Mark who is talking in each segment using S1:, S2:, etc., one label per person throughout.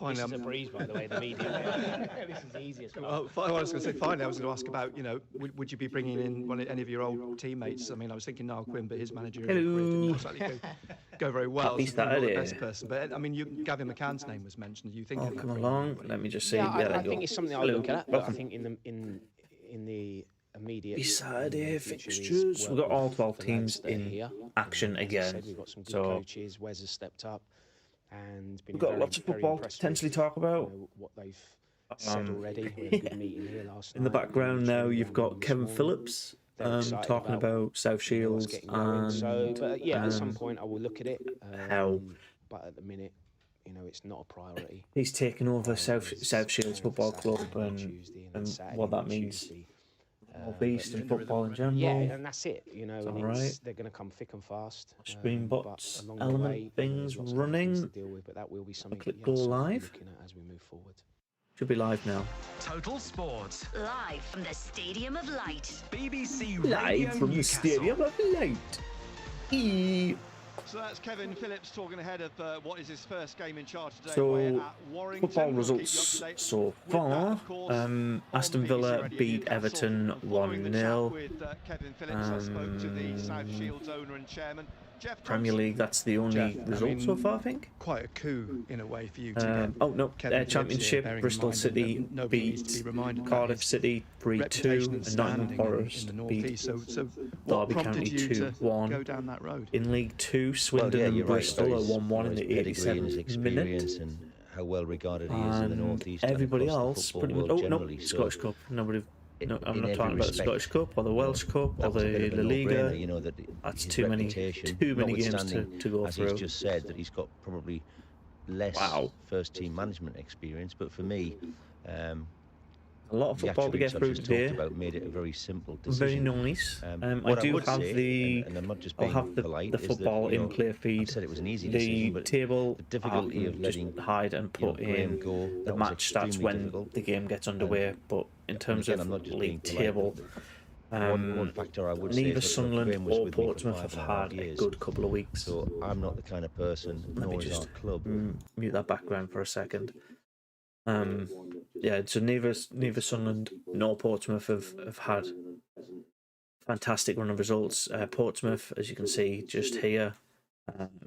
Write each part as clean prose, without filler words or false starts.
S1: finally,
S2: this is a breeze, by the way, the media. This is the easiest part.
S1: I was going to say, finally, I was going to ask about, would you be bringing in any of your old teammates? I mean, I was thinking Niall Quinn, but his managerial career didn't exactly go very well.
S3: Happy
S1: So probably not the
S3: Saturday.
S1: best person. But I mean, Gavin McCann's name was mentioned. Do you think?
S3: Oh, come along. Let me just see.
S2: Yeah,
S3: There
S2: I
S3: you
S2: think
S3: go.
S2: it's something I'll look at. But I think in the immediate
S3: Saturday
S2: future is
S3: fixtures. We've got all 12
S2: the
S3: teams
S2: lads that are
S3: in
S2: here.
S3: action
S2: As I
S3: again.
S2: said, we've got some good
S3: So
S2: coaches. Wes has stepped up and been
S3: we've got
S2: very,
S3: lots of
S2: very
S3: football to
S2: impressed
S3: potentially
S2: with,
S3: talk about.
S2: what they've said already. We had a good meeting here last
S3: In the
S2: night.
S3: background now, you've got
S2: This
S3: Kevin
S2: morning.
S3: Phillips
S2: They're excited
S3: talking about South
S2: what's
S3: Shields
S2: getting going.
S3: and
S2: So, but yeah, at some point I will look at it.
S3: how
S2: But at the minute, it's not a priority.
S3: he's taken over South Shields Football Club and what that means. North East and football in general.
S2: Yeah, and that's it. And
S3: right.
S2: They're going to come thick and fast.
S3: Streambots,
S2: but along the
S3: element
S2: way,
S3: things
S2: there's lots of
S3: running.
S2: things to deal with, but that will be something
S3: Click
S2: that
S3: go
S2: we'll be
S3: live.
S2: looking at as we move forward.
S3: Should be live now.
S4: Total Sport.
S5: Live from the Stadium of Light.
S4: BBC Radio
S3: Live from the
S4: Newcastle.
S3: Stadium of Light.
S6: So that's Kevin Phillips talking ahead of what is his first game in charge today.
S3: So,
S6: at Warrington.
S3: football
S6: We'll keep you
S3: results
S6: up to date
S3: so
S6: with that,
S3: far.
S6: of course, on
S3: Aston
S6: BBC
S3: Villa
S6: Radio
S3: beat
S6: Newcastle.
S3: Everton
S6: Following the chat
S3: 1-0.
S6: with Kevin Phillips, I spoke to the South Shields owner and chairman, Jeff
S3: Premier
S6: Thompson.
S3: League, that's the only
S1: Jeff,
S3: result so far, I think.
S1: Quite a coup in a way for you to get.
S3: Oh no,
S1: Kevin Phillips
S3: Championship,
S1: here, bearing in
S3: Bristol
S1: mind
S3: City
S1: that nobody needs to be
S3: beat
S1: reminded that
S3: Cardiff
S1: his
S3: City 3-2,
S1: reputation
S3: and
S1: standing
S3: Nottingham Forest
S1: in the
S3: beat
S1: northeast. So what
S3: Derby
S1: prompted
S3: County
S1: you to
S3: 2-1.
S1: go down that road?
S3: In League 2, Swindon
S7: yeah,
S3: and
S7: you're right.
S3: Bristol are
S7: His-
S3: 1-1 in
S7: his
S3: the
S7: pedigree and his
S3: 87th minute.
S7: experience and how well regarded he is in the
S3: And
S7: northeast. and
S3: everybody
S7: across the
S3: else,
S7: football
S3: pretty much.
S7: world
S3: Oh no,
S7: generally. So
S3: Scottish Cup. Nobody. No, I'm
S7: in
S3: not
S7: every
S3: talking about the
S7: respect,
S3: Scottish Cup or the Welsh Cup
S7: that
S3: or
S7: was a bit
S3: the
S7: of a
S3: La Liga.
S7: no-brainer, you know, that
S3: That's
S7: his
S3: too many
S7: reputation,
S3: games
S7: notwithstanding,
S3: to go
S7: as
S3: through.
S7: he's just said, that he's got probably less first-team management experience. But for me,
S3: A lot of
S7: the
S3: football to get
S7: attributes I've
S3: through
S7: just
S3: today.
S7: talked about made it a very simple
S3: Very
S7: decision.
S3: nice. I
S7: What
S3: do
S7: would
S3: have
S7: say,
S3: the.
S7: and I'm not just
S3: I'll
S7: being
S3: have the
S7: polite, is that,
S3: football
S7: you know,
S3: in play
S7: I've
S3: feed.
S7: said it was an easy
S3: The
S7: decision, but
S3: table.
S7: the difficulty
S3: I
S7: of
S3: can just
S7: letting,
S3: hide and put
S7: Graham
S3: in
S7: go,
S3: the
S7: that was
S3: match stats
S7: extremely
S3: when
S7: difficult.
S3: the game gets underway. But in terms
S7: again,
S3: of
S7: I'm not just
S3: league
S7: being polite,
S3: table,
S7: one factor I would say
S3: neither
S7: is that
S3: Sunderland
S7: Graham was
S3: or
S7: with me for
S3: Portsmouth have
S7: 5.5
S3: had a
S7: years.
S3: good couple of weeks.
S7: So I'm not the kind of person,
S3: Let me
S7: nor is
S3: just
S7: our club.
S3: mute that background for a second. Yeah, so neither Sunderland nor Portsmouth have had fantastic run of results. Portsmouth, as you can see, just here,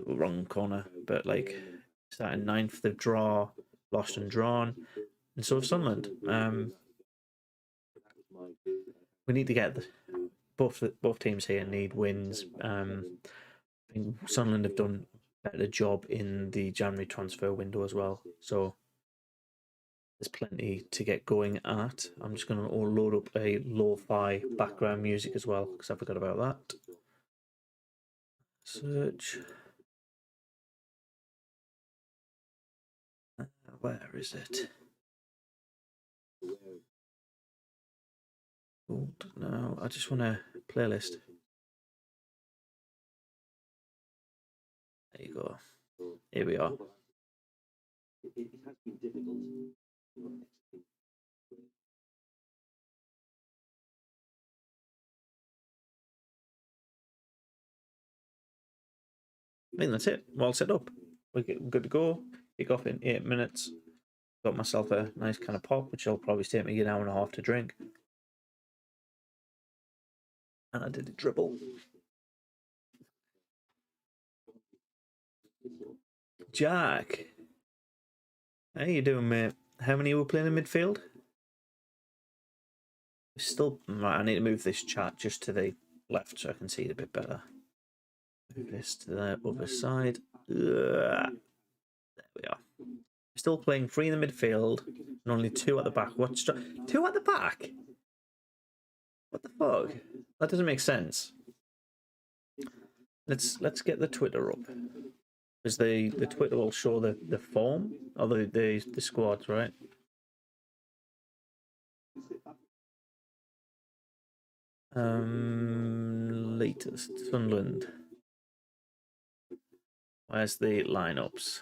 S3: wrong corner, but like starting ninth, they've lost and drawn, and so have Sunderland. We need to get both teams here need wins. I think Sunderland have done a better job in the January transfer window as well, so there's plenty to get going at. I'm just going to load up a lo-fi background music as well, because I forgot about that. Search. Where is it? No, I just want a playlist. There you go. Here we are. I think that's it. We're all set up. We're good to go. Kick off in 8 minutes. Got myself a nice kind of pop, which will probably take me an hour and a half to drink. And I did a dribble. Jack, how you doing, mate? How many were playing in midfield? Still, right, I need to move this chat just to the left so I can see it a bit better. Move this to the other side. There we are. Still playing 3 in the midfield and only 2 at the back. What's 2 at the back? What the fuck? That doesn't make sense. Let's get the Twitter up. Because the Twitter will show the form or the squads, right? Latest Sunderland. Where's the lineups?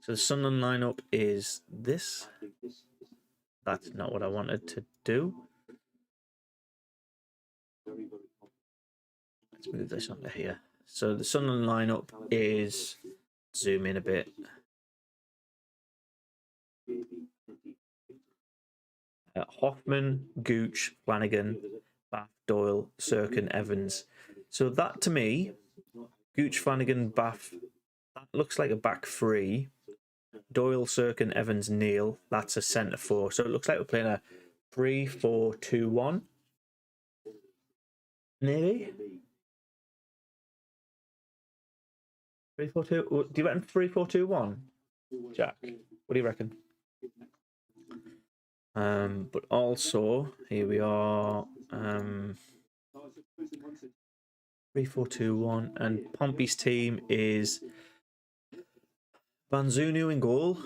S3: So the Sunderland lineup is this. That's not what I wanted to do. Let's move this onto here. So the Sunderland lineup is, zoom in a bit. Hoffman, Gooch, Flanagan, Bath, Doyle, Sirkin, Evans. So that to me, Gooch, Flanagan, Bath, that looks like a back three. Doyle, Sirkin, Evans, Neil, that's a centre four. So it looks like we're playing a 3-4-2-1. Maybe? 3-4-2? Do you reckon 3-4-2-1? Jack, what do you reckon? But also, here we are. 3-4-2-1, and Pompey's team is Banzunu in goal,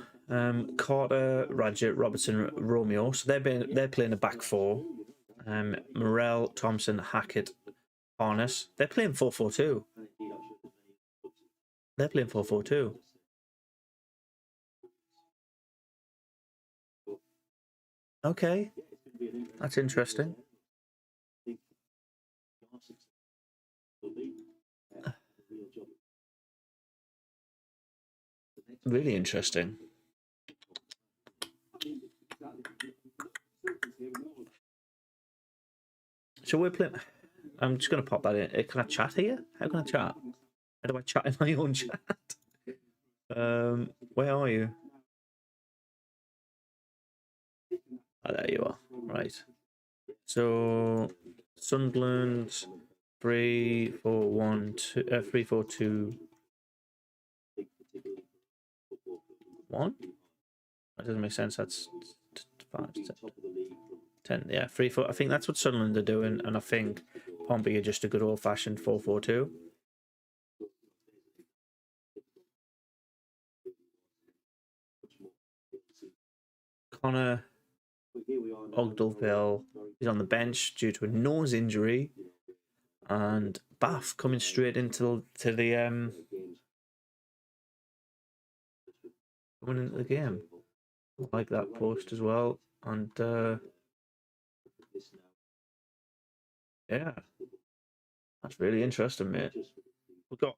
S3: Carter, Radjit, Robertson, Romeo. So they're playing a back four. Morel, Thompson, Hackett, Harness. They're playing 4-4-2. They're playing 4-4-2. Okay, that's interesting. Really interesting. So we're playing. I'm just going to pop that in. Can I chat here? How can I chat? How do I chat in my own chat? Where are you? Oh, there you are. Right. So Sunderland 3-4-2. 1. That doesn't make sense. That's 5, 10. Yeah, 3-4. I think that's what Sunderland are doing, and I think Pompey are just a good old-fashioned 4-4-2. Connor Ogdalville is on the bench due to a nose injury, and Bath coming straight into the coming into the game. I like that post as well, and yeah, that's really interesting, mate. We've got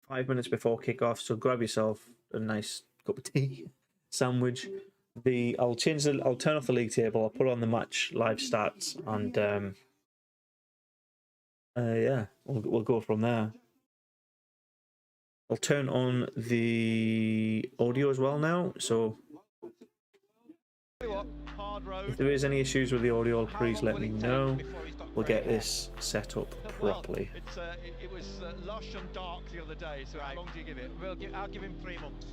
S3: 5 minutes before kick-off, so grab yourself a nice cup of tea, sandwich. I'll turn off the league table. I'll put on the match live stats, and yeah, we'll go from there. I'll turn on the audio as well now. So if there is any issues with the audio, please let me know. We'll get this set up properly.
S6: It was lush and dark the other day. So how long do you give it?
S8: I'll give him 3 months.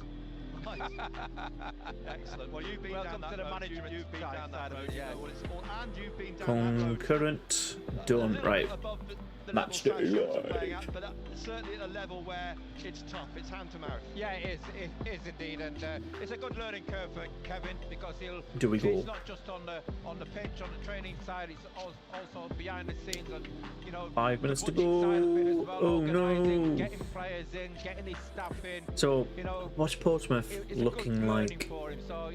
S6: Excellent. Well, you've been
S8: Welcome
S6: down
S8: to
S6: that
S8: the
S6: road.
S8: management
S6: You've been down that road.
S8: yeah.
S6: Well, and you've been down that road.
S3: Concurrent done. Right. Match day live.
S6: But certainly at a level where it's tough. It's hand to mouth.
S8: Yeah, it is indeed, and it's a good learning curve for Kevin because
S3: Do we
S8: he's
S3: go?
S8: not just on the pitch, on the training side. He's also behind the scenes, and
S3: 5 minutes to
S8: coaching side of it as
S3: go.
S8: well,
S3: Oh
S8: organising,
S3: no!
S8: getting players in, getting his staff in.
S3: So what's Portsmouth
S8: It's a
S3: looking
S8: good learning
S3: like
S8: for him, so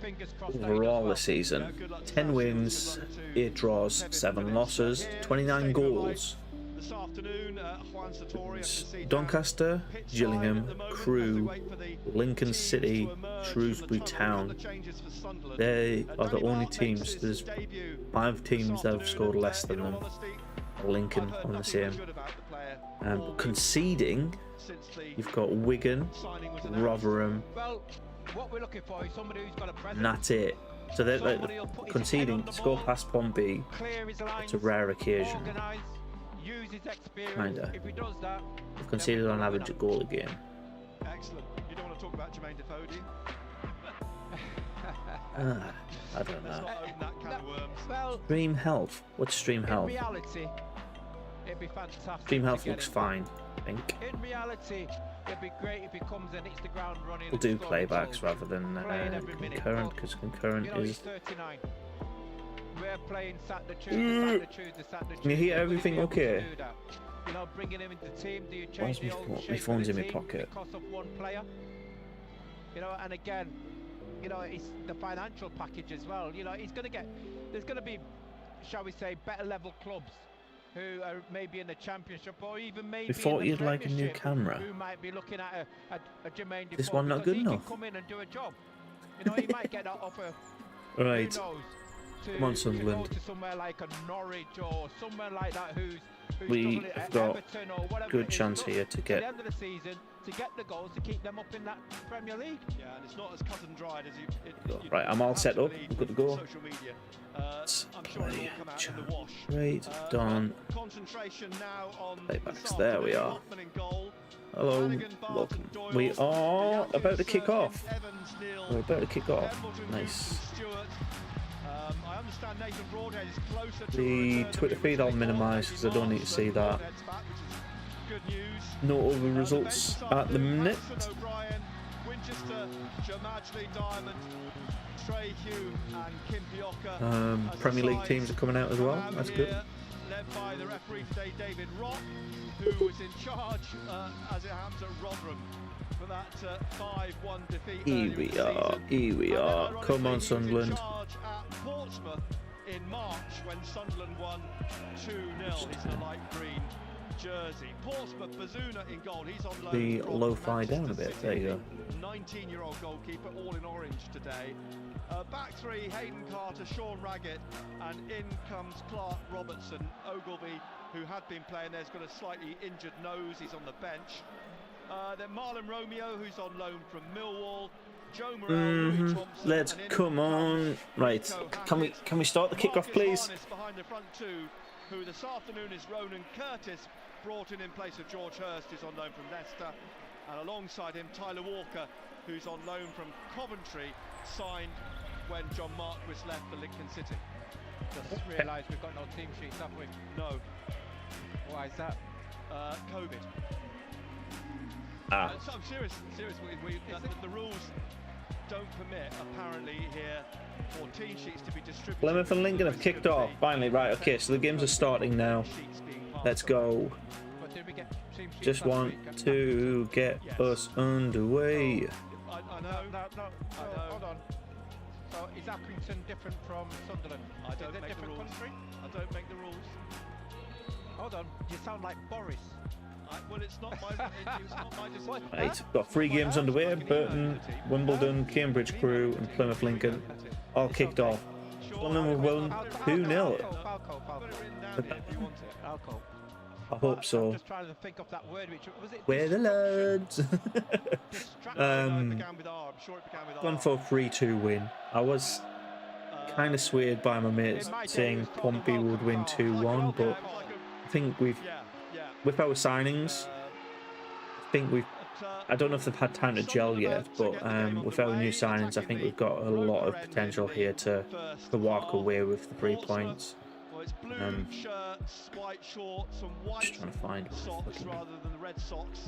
S8: fingers crossed that he does
S3: overall
S8: well.
S3: this season? 10 wins, 8 draws, 7 losses, 29 goals.
S6: This afternoon, Juan Sartori,
S3: Doncaster, Gillingham, Crewe, Lincoln City, Shrewsbury Town. They are the only teams. There's 5 teams that have scored less than them. Lincoln on the same. Conceding, you've got Wigan, Rotherham,
S8: What we're looking for is somebody who's got a presence.
S3: and that's it. So they're like conceding, score past Pompey. It's a rare occasion.
S8: Use his experience.
S3: Kinda.
S8: If he does that,
S3: They've conceded on average a goal a game.
S6: Excellent. You don't want to talk about Jermaine Defoe, do you?
S3: I don't
S6: Let's
S3: know.
S6: not open that can of worms.
S8: well,
S3: Stream Health. What's Stream
S8: in
S3: Health?
S8: reality, it'd be fantastic.
S3: Stream
S8: to
S3: Health
S8: get
S3: looks
S8: him.
S3: fine, I think.
S8: In reality, it'd be great if he comes and hits the ground running.
S3: We'll
S8: and
S3: do
S8: scores
S3: playbacks
S8: goals.
S3: rather than
S8: Playing every minute.
S3: concurrent,
S8: But,
S3: because concurrent
S8: he's
S3: is...
S8: 39. We're playing Saturday, Tuesday, Saturday,
S3: Can you hear
S8: Tuesday.
S3: everything
S8: Will he be able
S3: okay?
S8: to do that? Bringing him into the team, do you
S3: Why
S8: change
S3: is my
S8: the old
S3: phone- my
S8: shape of
S3: phone's
S8: the
S3: in my
S8: team
S3: pocket?
S8: because of one player? And again, it's the financial package as well. He's going to get. There's going to be, shall we say, better level clubs who are maybe in the Championship or even maybe.
S3: We thought
S8: in the
S3: you'd like a new
S8: Premiership,
S3: camera.
S8: Who might be looking at a Jermaine
S3: This
S8: Defoe
S3: one not
S8: because
S3: good
S8: he
S3: enough?
S8: can come in and do a job. He might get that offer.
S3: Right.
S8: Who knows?
S3: Come on, Sunderland.
S8: To go to somewhere like a Norwich or somewhere like that who's
S3: We
S8: struggling
S3: have
S8: at
S3: got
S8: Everton or whatever
S3: good
S8: it is,
S3: chance
S8: look,
S3: here to
S8: at
S3: get.
S8: the end of the season to get the goals to keep them up in that Premier League.
S6: Yeah, and it's not as cut and dried as you
S3: Right, I'm all set up. I'm good to go.
S6: Social media.
S3: Let's
S6: I'm sure it'll
S3: play
S6: all come out in the wash.
S3: Right, done.
S6: Concentration now on
S3: Playbacks, there we are.
S6: Lockman in goal.
S3: Hello,
S6: Flanagan, Barnes
S3: welcome.
S6: and Doyle.
S3: We are
S6: The
S3: about to kick
S6: Youngsters,
S3: off.
S6: Evans, Neal,
S3: We're about to kick off.
S6: Embleton,
S3: Nice.
S6: Gooch and Stewart. I understand Nathan Broadhead is closer to
S3: The
S6: a return
S3: Twitter
S6: than
S3: feed I'll
S6: originally
S3: minimise
S6: thought.
S3: because I don't need to see that.
S6: Broadhead's back, which is good news.
S3: No other
S6: The
S3: results
S6: bench
S3: at the minute.
S6: Patterson, O'Brien, Winchester, Jamadley, Diamond, Trey Hugh and Kim Pioca. As
S3: Premier
S6: the
S3: League
S6: sides
S3: teams are coming out as well.
S6: come out
S3: That's
S6: here,
S3: good.
S6: Led by the referee today, David Rock, who was in charge as it happens at Rotherham for that 5-1 defeat.
S3: Here
S6: earlier
S3: we
S6: in the
S3: are.
S6: season.
S3: Here we
S6: And then,
S3: are.
S6: ironically,
S3: Come
S6: he
S3: on,
S6: was in
S3: Sunderland.
S6: charge at Portsmouth in March when Sunderland won 2-0. He's in a light green jersey. Portsmouth, Bazuna in goal. He's on loan
S3: The
S6: from
S3: lo-fi down a
S6: Manchester
S3: bit. There you go.
S6: 19-year-old goalkeeper, all in orange today. Back three, Hayden Carter, Sean Raggett, and in comes Clark Robertson. Ogilvie, who had been playing there, has got a slightly injured nose. He's on the bench. Then Marlon Romeo, who's on loan from Millwall. Joe Morrell, Louis Thompson,
S3: Let's
S6: and in
S3: come on.
S6: comes
S3: Right.
S6: Rico
S3: Can we start the kickoff,
S6: Marcus
S3: please?
S6: Harness behind the front two, who this afternoon is Ronan Curtis, brought in place of George Hurst, who's on loan from Leicester, and alongside him Tyler Walker, who's on loan from Coventry, signed when John Marquis left for Lincoln City.
S8: Just realised we've got no team sheets, have we?
S6: No,
S8: Why is that?
S6: COVID.
S3: Ah.
S6: So I'm serious. The rules don't permit, apparently, here for team sheets to be distributed.
S3: Plymouth and Lincoln have kicked off. Finally, right. Okay, so the games are starting now. Let's go.
S8: But did we get team sheets
S3: Just
S8: last
S3: want
S8: week?
S3: to get us underway.
S6: I know.
S8: No, hold on. So is Accrington different from Sunderland?
S6: I don't
S8: is it
S6: make the
S8: different
S6: rules.
S8: country?
S6: I don't make the rules.
S8: Hold on, you sound like Boris.
S6: Well, it's not my decision.
S3: Right, got 3 games underway. Burton, Wimbledon, Cambridge Crew, and Plymouth Lincoln all kicked off. Sunderland were won 2-0.
S8: Falco.
S3: I hope
S8: I'm
S3: so.
S8: just trying to think of that word. Which was it?
S3: We're the lads.
S6: Began with R. I'm sure it began with R.
S3: Gone for a 3-2 win. I was kind of swayed by my mates saying Pompey would win 2-1, but I think with our signings, I don't know if they've had time to gel yet, but with our new signings, I think we've got a lot of potential here to walk away with the 3 points.
S6: Well, it's blue shirts, white shorts, and white
S3: Just trying to find
S6: socks rather than the red socks.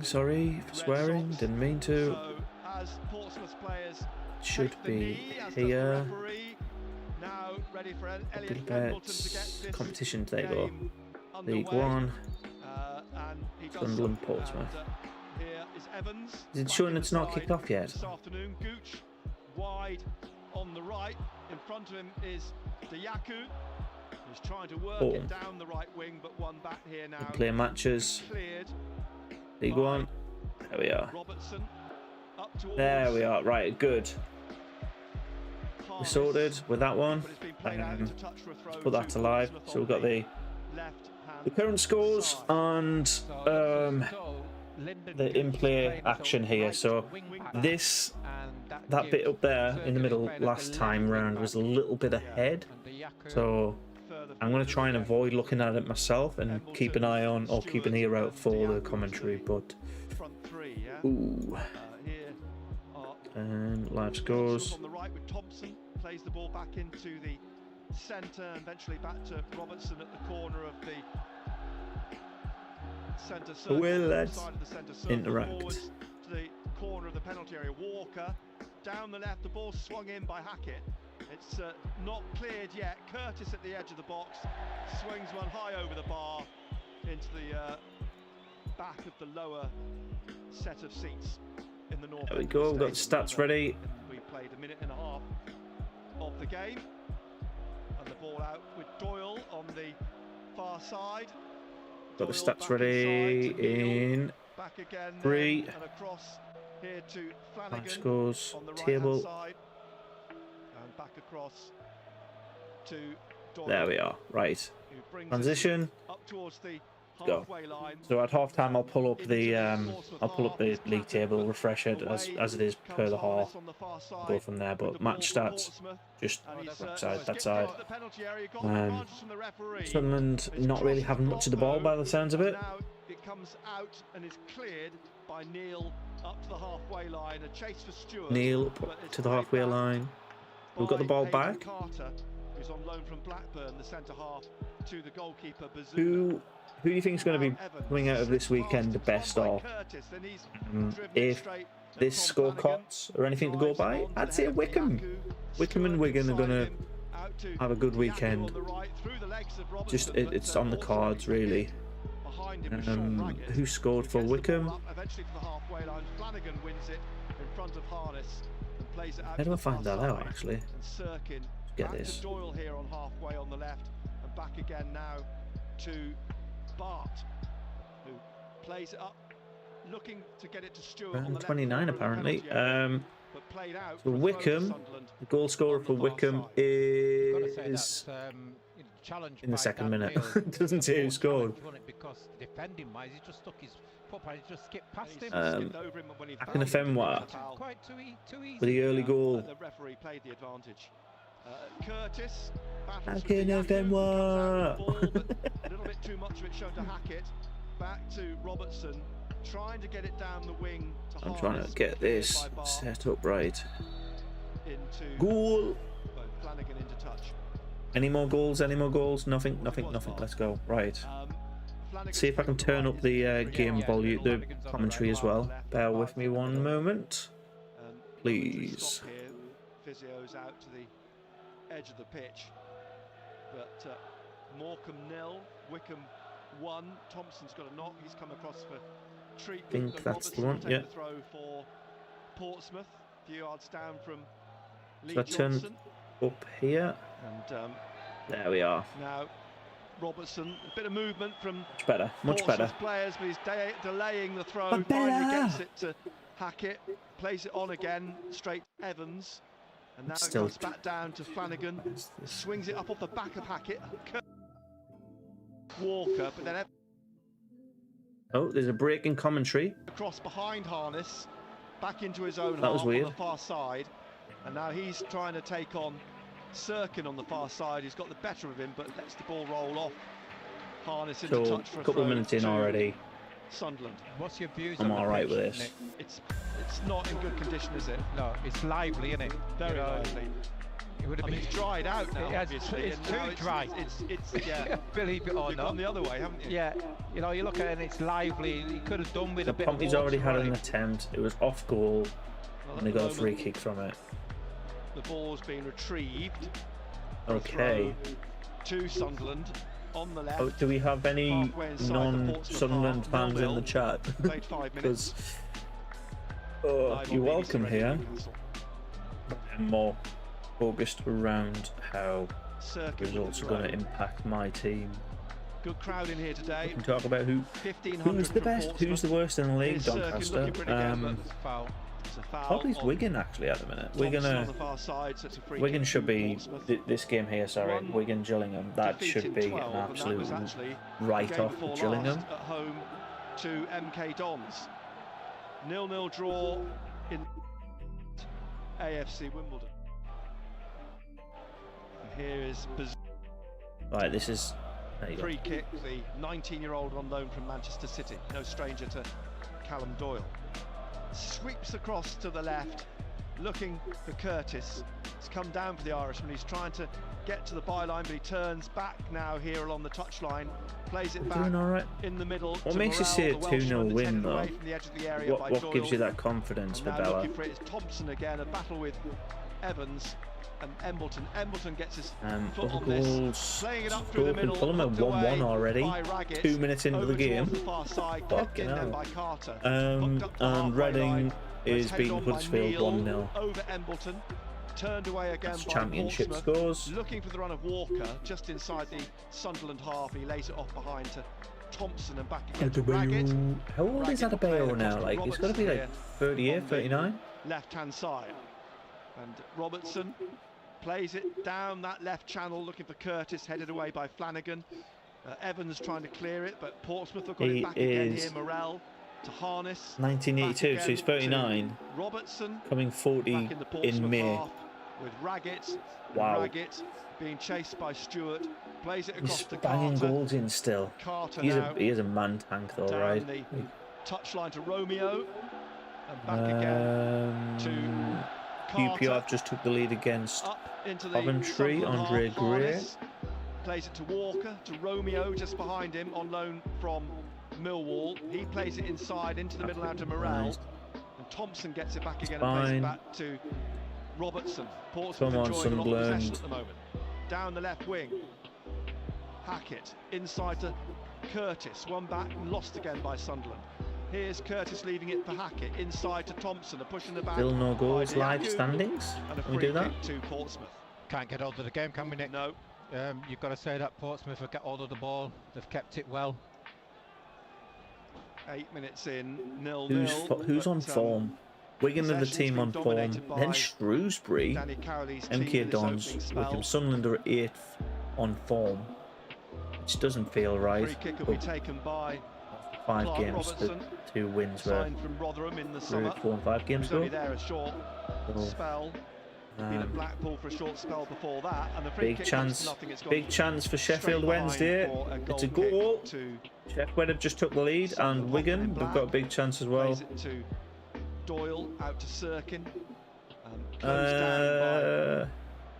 S3: Sorry for swearing, didn't mean to.
S6: So, as Portsmouth players
S3: Should
S6: take the
S3: be
S6: knee, as does the
S3: here.
S6: referee, now ready for Elliot
S3: Good
S6: Embleton
S3: bets.
S6: to get this
S3: Competition today, though.
S6: game
S3: League
S6: underway.
S3: 1.
S6: And he does
S3: Sunderland,
S6: so.
S3: Portsmouth.
S6: And, here is Evans.
S3: Is it
S6: back
S3: showing
S6: in
S3: it's
S6: the
S3: not
S6: side
S3: kicked off yet?
S6: This afternoon, Gooch wide on the right. In front of him is Diaku. He's trying to work it down the right wing, but one back here now.
S3: Play matches.
S6: Cleared.
S3: League 1. There we are.
S6: Robertson up towards
S3: There we are. Right, good. We're
S6: Harness.
S3: sorted with that one.
S6: But it's been played out to touch for a throw
S3: Put that to live.
S6: Portsmouth
S3: So we've got
S6: on
S3: the
S6: left-hand
S3: current scores
S6: side.
S3: and
S8: Lyndon
S3: the
S8: Gooch
S3: in-play
S8: playing
S3: action
S8: as
S3: here.
S8: right
S3: So
S8: wing back,
S3: this,
S8: and
S3: that bit
S8: gives
S3: up there in the
S8: Sergio
S3: middle
S8: playing as the
S3: last
S8: left
S3: time
S8: wing
S3: round
S8: back,
S3: was a little bit ahead.
S8: and Diaku
S3: So
S6: Further
S3: I'm going to
S6: forward
S3: try and
S6: left.
S3: avoid looking at it myself and keep an eye on or keep an ear out for the commentary. But
S6: Front three, yeah.
S3: ooh,
S6: Here are
S3: and live scores.
S6: on the right with Thompson, plays the ball back into the centre and eventually back to Robertson at the corner of the centre circle.
S3: Well, let's
S6: side of the centre circle,
S3: interact.
S6: forwards to the corner of the penalty area. Walker down the left, the ball swung in by Hackett. It's not cleared yet. Curtis at the edge of the box swings one high over the bar into the back of the lower set of seats in the north.
S3: There we
S6: end of
S3: go. We've got the
S6: stadium.
S3: stats ready.
S6: We played a minute and a half of the game, and the ball out with Doyle on the far side.
S3: Got the
S6: Doyle
S3: stats
S6: back
S3: ready
S6: inside to Neal,
S3: in
S6: back again
S3: 3.
S6: then, and across here to
S3: live
S6: Flanagan
S3: scores
S6: on the right
S3: table.
S6: hand side, and back across to Doyle,
S3: There we are. Right.
S6: who brings us
S3: Transition.
S6: up towards the
S3: Go.
S6: halfway line.
S3: So at half time, I'll pull up the
S6: Portsmouth
S3: league
S6: half.
S3: table, refresh it as it is per the half.
S6: On the far side,
S3: Go from there.
S6: with
S3: But
S6: the ball
S3: match
S6: for
S3: stats,
S6: Portsmouth,
S3: just
S6: and he's,
S3: that
S6: skipped
S3: side.
S6: into the penalty area, got
S3: Um,
S6: advantage from the referee.
S3: Sunderland
S6: It's
S3: not really
S6: crossed
S3: having much of the ball by the sounds of it.
S6: Now it comes out and is cleared by Neil up to the halfway line. A chase for Stewart.
S3: Neil
S6: but it's
S3: to the
S6: played
S3: halfway
S6: back
S3: line. We've got the
S6: by
S3: ball
S6: Hayden
S3: back.
S6: Carter, who's on loan from Blackburn, the centre half, to the goalkeeper Bazuna.
S3: Who do you think is going to be coming out of this weekend the best off? If this score cuts or anything to go by, I'd say Wickham. Wickham and Wigan are going to have a good weekend. Just it's on the cards really. Who scored for Wickham? How do I find that out actually? Get this.
S6: Doyle here on halfway on the left, and back again now to Bart, who plays it up, looking to get it to Stewart. On the left
S3: 29
S6: corner of the
S3: apparently.
S6: penalty area, but played out
S3: For
S6: for
S3: Wickham,
S6: Sunderland.
S3: the goal scorer for Wickham is
S8: challenge
S3: in the
S8: by
S3: second
S8: Dan
S3: minute.
S8: Field.
S3: It doesn't say who scored.
S8: Because defending wise, he just stuck his foot and he just skipped past him.
S3: Akinfenwa
S8: Quite too easy.
S3: with the early goal.
S6: The referee played the advantage. Curtis
S3: Akinfenwa.
S6: a little bit too much of it shown to Hackett. Back to Robertson, trying to get it down the wing to
S3: I'm trying to get this set up right.
S6: Into
S3: Goal.
S6: Flanagan into touch.
S3: Any more goals? Any more goals? Nothing. Let's go. Right. See if I can turn up the game volume, the commentary as well. Bear with me one moment, please.
S6: Physio's out to the edge of the pitch, but Morecambe 0, Wickham 1. Thompson's got a knock. He's come across for treatment.
S3: I think that's the one. Yeah.
S6: The throw for Portsmouth, a few yards down from Lee
S3: So I turn
S6: Johnson.
S3: up here.
S6: And
S3: There we are.
S6: now Robertson, a bit of movement from
S3: Much better. Much better.
S6: Portsmouth players, but he's delaying the throw.
S3: But
S6: Finally
S3: better.
S6: gets it to Hackett, plays it on again, straight to Evans, and now
S3: Still-
S6: it comes back down to Flanagan. Swings it up off the back of Hackett. Walker, but then
S3: Oh, there's a break in commentary.
S6: across behind Harness, back into his own
S3: That was
S6: half
S3: weird.
S6: on the far side, and now he's trying to take on Sirkin on the far side. He's got the better of him, but lets the ball roll off. Harness into
S3: So
S6: touch for
S3: a
S6: a
S3: couple of
S6: throw
S3: minutes in
S6: to
S3: already.
S6: Sunderland.
S8: What's your views
S3: I'm
S8: on the
S3: all right
S8: pitch,
S3: with this.
S8: Nick?
S6: It's not in good condition, is it?
S8: No, it's lively, isn't it?
S6: Very lively.
S8: It would have
S6: I mean,
S8: been
S6: it's dried out now,
S8: It has-
S6: obviously.
S8: it's
S6: and
S8: too
S6: now
S8: dry.
S6: It's yeah.
S8: believe it or
S6: You've
S8: not.
S6: gone the other way, haven't you?
S8: Yeah, you know, you look at it and it's lively. He could have done with
S3: So
S8: a bit of
S3: Pompey's
S8: water
S3: already had
S8: on
S3: an
S8: it.
S3: attempt. It was off goal,
S6: Well,
S3: and they
S6: at the
S3: got a free
S6: moment,
S3: kick from it.
S6: The ball's being retrieved.
S3: Okay.
S6: Throw to Sunderland on the left.
S3: Oh, do we have any
S6: Halfway inside the
S3: non-Sunderland
S6: Portsmouth
S3: fans in
S6: 0-0.
S3: the chat?
S6: Played 5 minutes.
S3: Because
S6: Live on
S3: you're
S6: BBC
S3: welcome
S6: Radio
S3: here.
S6: Newcastle.
S3: I'm more focused around how
S6: Sirkin with
S3: results
S6: the
S3: are going to
S6: throw.
S3: impact my team.
S6: Good crowd in here
S3: We
S6: today.
S3: can talk about who's
S6: 1,500
S3: the
S6: from
S3: best, who's
S6: Portsmouth.
S3: the worst in the league,
S6: Here's Sirkin
S3: Doncaster.
S6: looking pretty good, but
S8: Foul.
S6: it's a foul
S3: Probably
S6: on
S3: Wigan actually at the minute.
S6: Thompson on the far side, so it's a free
S3: Wigan
S6: kick
S3: should
S6: to
S3: be
S6: Portsmouth.
S3: this game here. Sorry,
S6: One
S3: Wigan Gillingham. That
S6: Defeat
S3: should
S6: in
S3: be
S6: 12,
S3: an
S6: and that
S3: absolute
S6: was actually
S3: write
S6: the game
S3: off
S6: before
S3: for Gillingham.
S6: last at home to MK Dons. 0-0 draw in AFC Wimbledon. And here is
S3: Right, this is. There you go.
S6: free kick, the 19-year-old on loan from Manchester City, no stranger to Callum Doyle. Sweeps across to the left, looking for Curtis. It's come down for the Irishman. He's trying to get to the byline, but he turns back now here along the touchline, plays it back
S3: Doing all right.
S6: in the middle.
S3: What
S6: to
S3: makes you
S6: Morrell,
S3: say a
S6: the Welshman
S3: 2-0
S6: that's
S3: win,
S6: headed
S3: though?
S6: away from the edge of the area by
S3: What gives you
S6: Doyle.
S3: that confidence
S6: And
S3: for
S6: now
S3: Bella?
S6: looking for it is Thompson again, a battle with Evans and Embleton. Embleton gets his foot
S3: Other
S6: on this.
S3: goals.
S6: Playing it up through the
S3: Scored
S6: middle,
S3: and Fulham are
S6: hooked away
S3: 1-1 already.
S6: by Raggett,
S3: 2 minutes into the
S6: over
S3: game.
S6: towards the far side, kept
S3: Fucking
S6: in then
S3: hell.
S6: by Carter.
S3: And
S6: Hooked up the halfway
S3: Reading
S6: line,
S3: is
S6: headed
S3: beating
S6: on by
S3: Huddersfield
S6: Neal
S3: 1-0.
S6: over Embleton. Turned away again
S3: That's
S6: by
S3: championship
S6: Portsmouth.
S3: scores.
S6: Looking for the run of Walker just inside the Sunderland half. He lays it off behind to Thompson and back again to Raggett.
S3: How old is
S6: Raggett playing
S3: Adebayo
S6: across
S3: now?
S6: to
S3: Like, he's got to be
S6: Robertson
S3: like
S6: here
S3: 38,
S6: on the
S3: 39?
S6: left-hand side. And Robertson plays it down that left channel, looking for Curtis, headed away by Flanagan. Evans trying to clear it, but Portsmouth have got it back again here. Morel to Harness.
S3: 1982, so he's 39.
S6: Robertson
S3: coming 40 in May.
S6: With Raggett.
S3: Wow.
S6: Raggett being chased by Stewart. Plays it across
S3: He's
S6: to
S3: banging
S6: Carter.
S3: goals in still.
S6: Carter
S3: He
S6: now
S3: is a man tank though,
S6: down
S3: right?
S6: the touchline to Romeo. And back again to Carter.
S3: QPR just took the lead against
S6: Up into the
S3: Coventry.
S6: Sunderland
S3: Andre
S6: half.
S3: Gray.
S6: Harness plays it to Walker, to Romeo just behind him on loan from Millwall. He plays it inside into the middle out to Morel.
S3: Nice.
S6: And Thompson gets it back again
S3: Fine.
S6: and plays it back to Robertson. Portsmouth
S3: Come on,
S6: enjoying a lot of
S3: Sunderland.
S6: possession at the moment. Down the left wing. Hackett inside to Curtis. One back and lost again by Sunderland. Here's Curtis leaving it for Hackett. Inside to Thompson. They're pushing the back.
S3: Still no goals,
S6: by
S3: live
S6: Diaku.
S3: standings.
S6: And a
S3: Can we
S6: free
S3: do that?
S6: kick to Portsmouth.
S8: Can't get hold of the game, can we, Nick?
S6: No.
S8: You've got to say that Portsmouth have got hold of the ball. They've kept it well.
S6: 8 minutes in, 0-0.
S3: Who's on form? Wigan are the
S6: possession's
S3: team
S6: been
S3: on form.
S6: dominated by
S3: Then Shrewsbury,
S6: Danny Cowley's team
S3: MK
S6: in its
S3: Dons,
S6: opening spell.
S3: Wickham, Sunderland are 8th on form, which doesn't feel right.
S6: Free kick will be taken by
S3: 5
S6: Clark
S3: games to
S6: Robertson,
S3: 2 wins were
S6: signed from Rotherham in the summer.
S3: 4 and 5 games
S6: He was only
S3: ago.
S6: there a short
S3: So,
S6: spell. Been at Blackpool for a short spell before that, and the free
S3: big
S6: kick
S3: chance,
S6: comes to nothing. It's gone
S3: big chance for
S6: straight
S3: Sheffield
S6: behind
S3: Wednesday.
S6: for
S3: It's a
S6: kick
S3: goal.
S6: to
S3: Sheffield have just took the lead,
S6: Sunderland.
S3: and
S6: Hoffman in
S3: Wigan they've
S6: black.
S3: got a big chance as well.
S6: Plays it to Doyle, out to Sirkin. Closed down by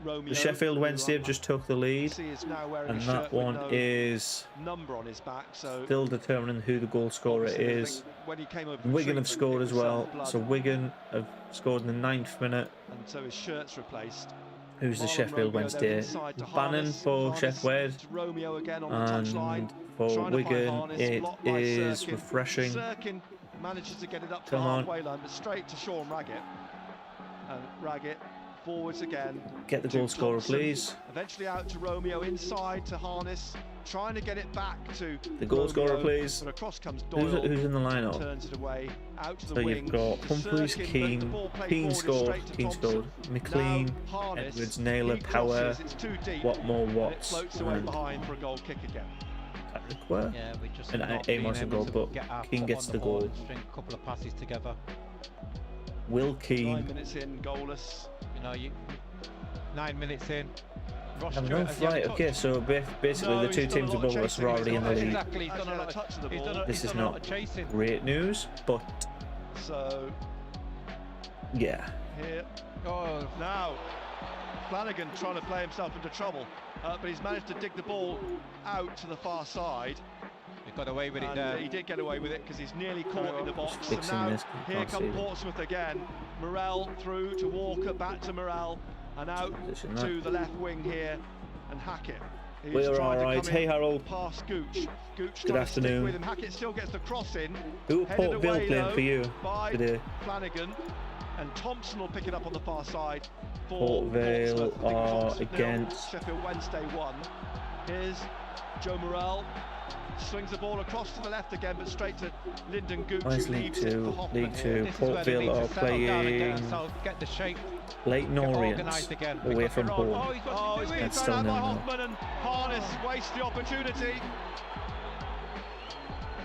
S6: Romeo.
S3: The Sheffield
S6: who
S3: Wednesday have just took the lead,
S6: see is now wearing
S3: and
S6: a
S3: that
S6: shirt with
S3: one
S6: no
S3: is
S6: number on his back. So
S3: still determining who the goal scorer
S6: obviously they
S3: is.
S6: think when he came over for
S3: Wigan have
S6: treatment,
S3: scored
S6: it
S3: as
S6: was
S3: well,
S6: self-blood,
S3: so Wigan have scored in the 9th minute.
S6: and so his shirt's replaced.
S3: Who's the
S6: Marlon
S3: Sheffield
S6: Romeo then
S3: Wednesday?
S6: inside to
S3: Bannon
S6: Harness.
S3: for
S6: Harness
S3: Sheffield,
S6: to Romeo again on the touchline.
S3: and for
S6: Trying to find
S3: Wigan
S6: Harness,
S3: it
S6: blocked by
S3: is
S6: Sirkin.
S3: refreshing.
S6: Sirkin manages to get it up to
S3: Come
S6: the
S3: on.
S6: halfway line, but straight to Sean Raggett. And Raggett forwards again.
S3: Get the
S6: to
S3: goal scorer,
S6: Thompson.
S3: please.
S6: Eventually out to Romeo, inside to Harness, trying to get it back to
S3: The goal scorer,
S6: Romeo,
S3: please.
S6: But across comes Doyle.
S3: Who's in the lineup?
S6: Turns it away out to the
S3: So
S6: wing.
S3: you've got
S6: to
S3: Humphreys,
S6: Sirkin, but the
S3: Keane,
S6: ball played
S3: Keane
S6: forward
S3: scored,
S6: straight to
S3: Keane
S6: Thompson.
S3: scored, McLean,
S6: Now Harness,
S3: Edwards, Naylor,
S6: he
S3: Power,
S6: crosses, it's too deep,
S3: Watmore,
S6: and it
S3: Watts,
S6: floats away
S3: and
S6: behind for a goal kick again.
S3: Patrick Ware.
S8: Yeah, we just
S3: And
S8: not
S3: Amos
S8: being
S3: will
S8: able
S3: go,
S8: to
S3: but
S8: get our
S3: Keane
S8: foot
S3: gets
S8: on
S3: the
S8: ball
S3: goal.
S8: and string a couple of passes together.
S3: Will
S6: 9
S3: Keane.
S6: minutes in, goalless.
S8: You know, 9 minutes in. Ross
S3: Have
S8: Stewart
S3: no
S8: has he had a
S3: flight.
S8: touch?
S3: Okay, so basically
S6: No,
S3: the
S6: he's
S3: two
S6: done a
S3: teams
S6: lot of
S3: above us
S6: chasing,
S3: are
S6: he's
S3: already in the
S6: done-
S3: lead.
S8: Exactly, he's done a
S6: Actually
S8: lot
S6: had a touch of the
S8: he's
S6: ball.
S8: done a-
S3: This
S8: he's
S3: is
S8: done a lot
S3: not
S8: of chasing.
S3: great news, but
S6: So
S3: yeah.
S6: here
S8: Oh,
S6: now Flanagan trying to play himself into trouble, but he's managed to dig the ball out to the far side.
S8: he got away with it
S6: And
S8: there.
S6: he did get away with it because he's nearly caught in the box.
S3: Just
S6: So
S3: fixing
S6: now
S3: this,
S6: here
S3: can't see
S6: come
S3: it.
S6: Portsmouth again. Morel through to Walker, back to Morel, and out
S3: Position
S6: to
S3: that.
S6: the left wing here, and Hackett. He's
S3: We're
S6: trying to
S3: alright.
S6: come
S3: Hey
S6: in
S3: Harold.
S6: past Gooch. Gooch
S3: Good
S6: trying to stick
S3: afternoon.
S6: with him. Hackett still gets the cross in.
S3: Who
S6: Headed
S3: Port Vale
S6: away,
S3: playing
S6: though,
S3: for you
S6: by
S3: today?
S6: Flanagan, and Thompson will pick it up on the far side for
S3: Port Vale
S6: Portsmouth. I think
S3: are
S6: Portsmouth nil,
S3: against-
S6: Sheffield Wednesday 1. Here's Joe Morel. Swings the ball across to the left again, but straight to Lyndon Gooch,
S3: Where's
S6: who
S3: League
S6: leaves it for
S3: Two?
S6: Hoffman
S3: League
S6: here.
S3: Two.
S8: This is
S3: Port
S8: where they
S3: Vale
S8: need
S3: are
S8: to settle down and get
S3: playing
S8: themselves, get the shape,
S3: Leighton
S8: get
S3: Orient
S8: organised again.
S3: away
S8: Because
S3: from
S8: they're on.
S3: home.
S8: Oh, he's got
S6: Oh,
S8: to
S6: he's
S8: do
S6: been
S8: it.
S3: That's
S6: thrown
S3: still
S6: out by
S3: 0-0.
S6: Hoffman, and Harness wastes the opportunity.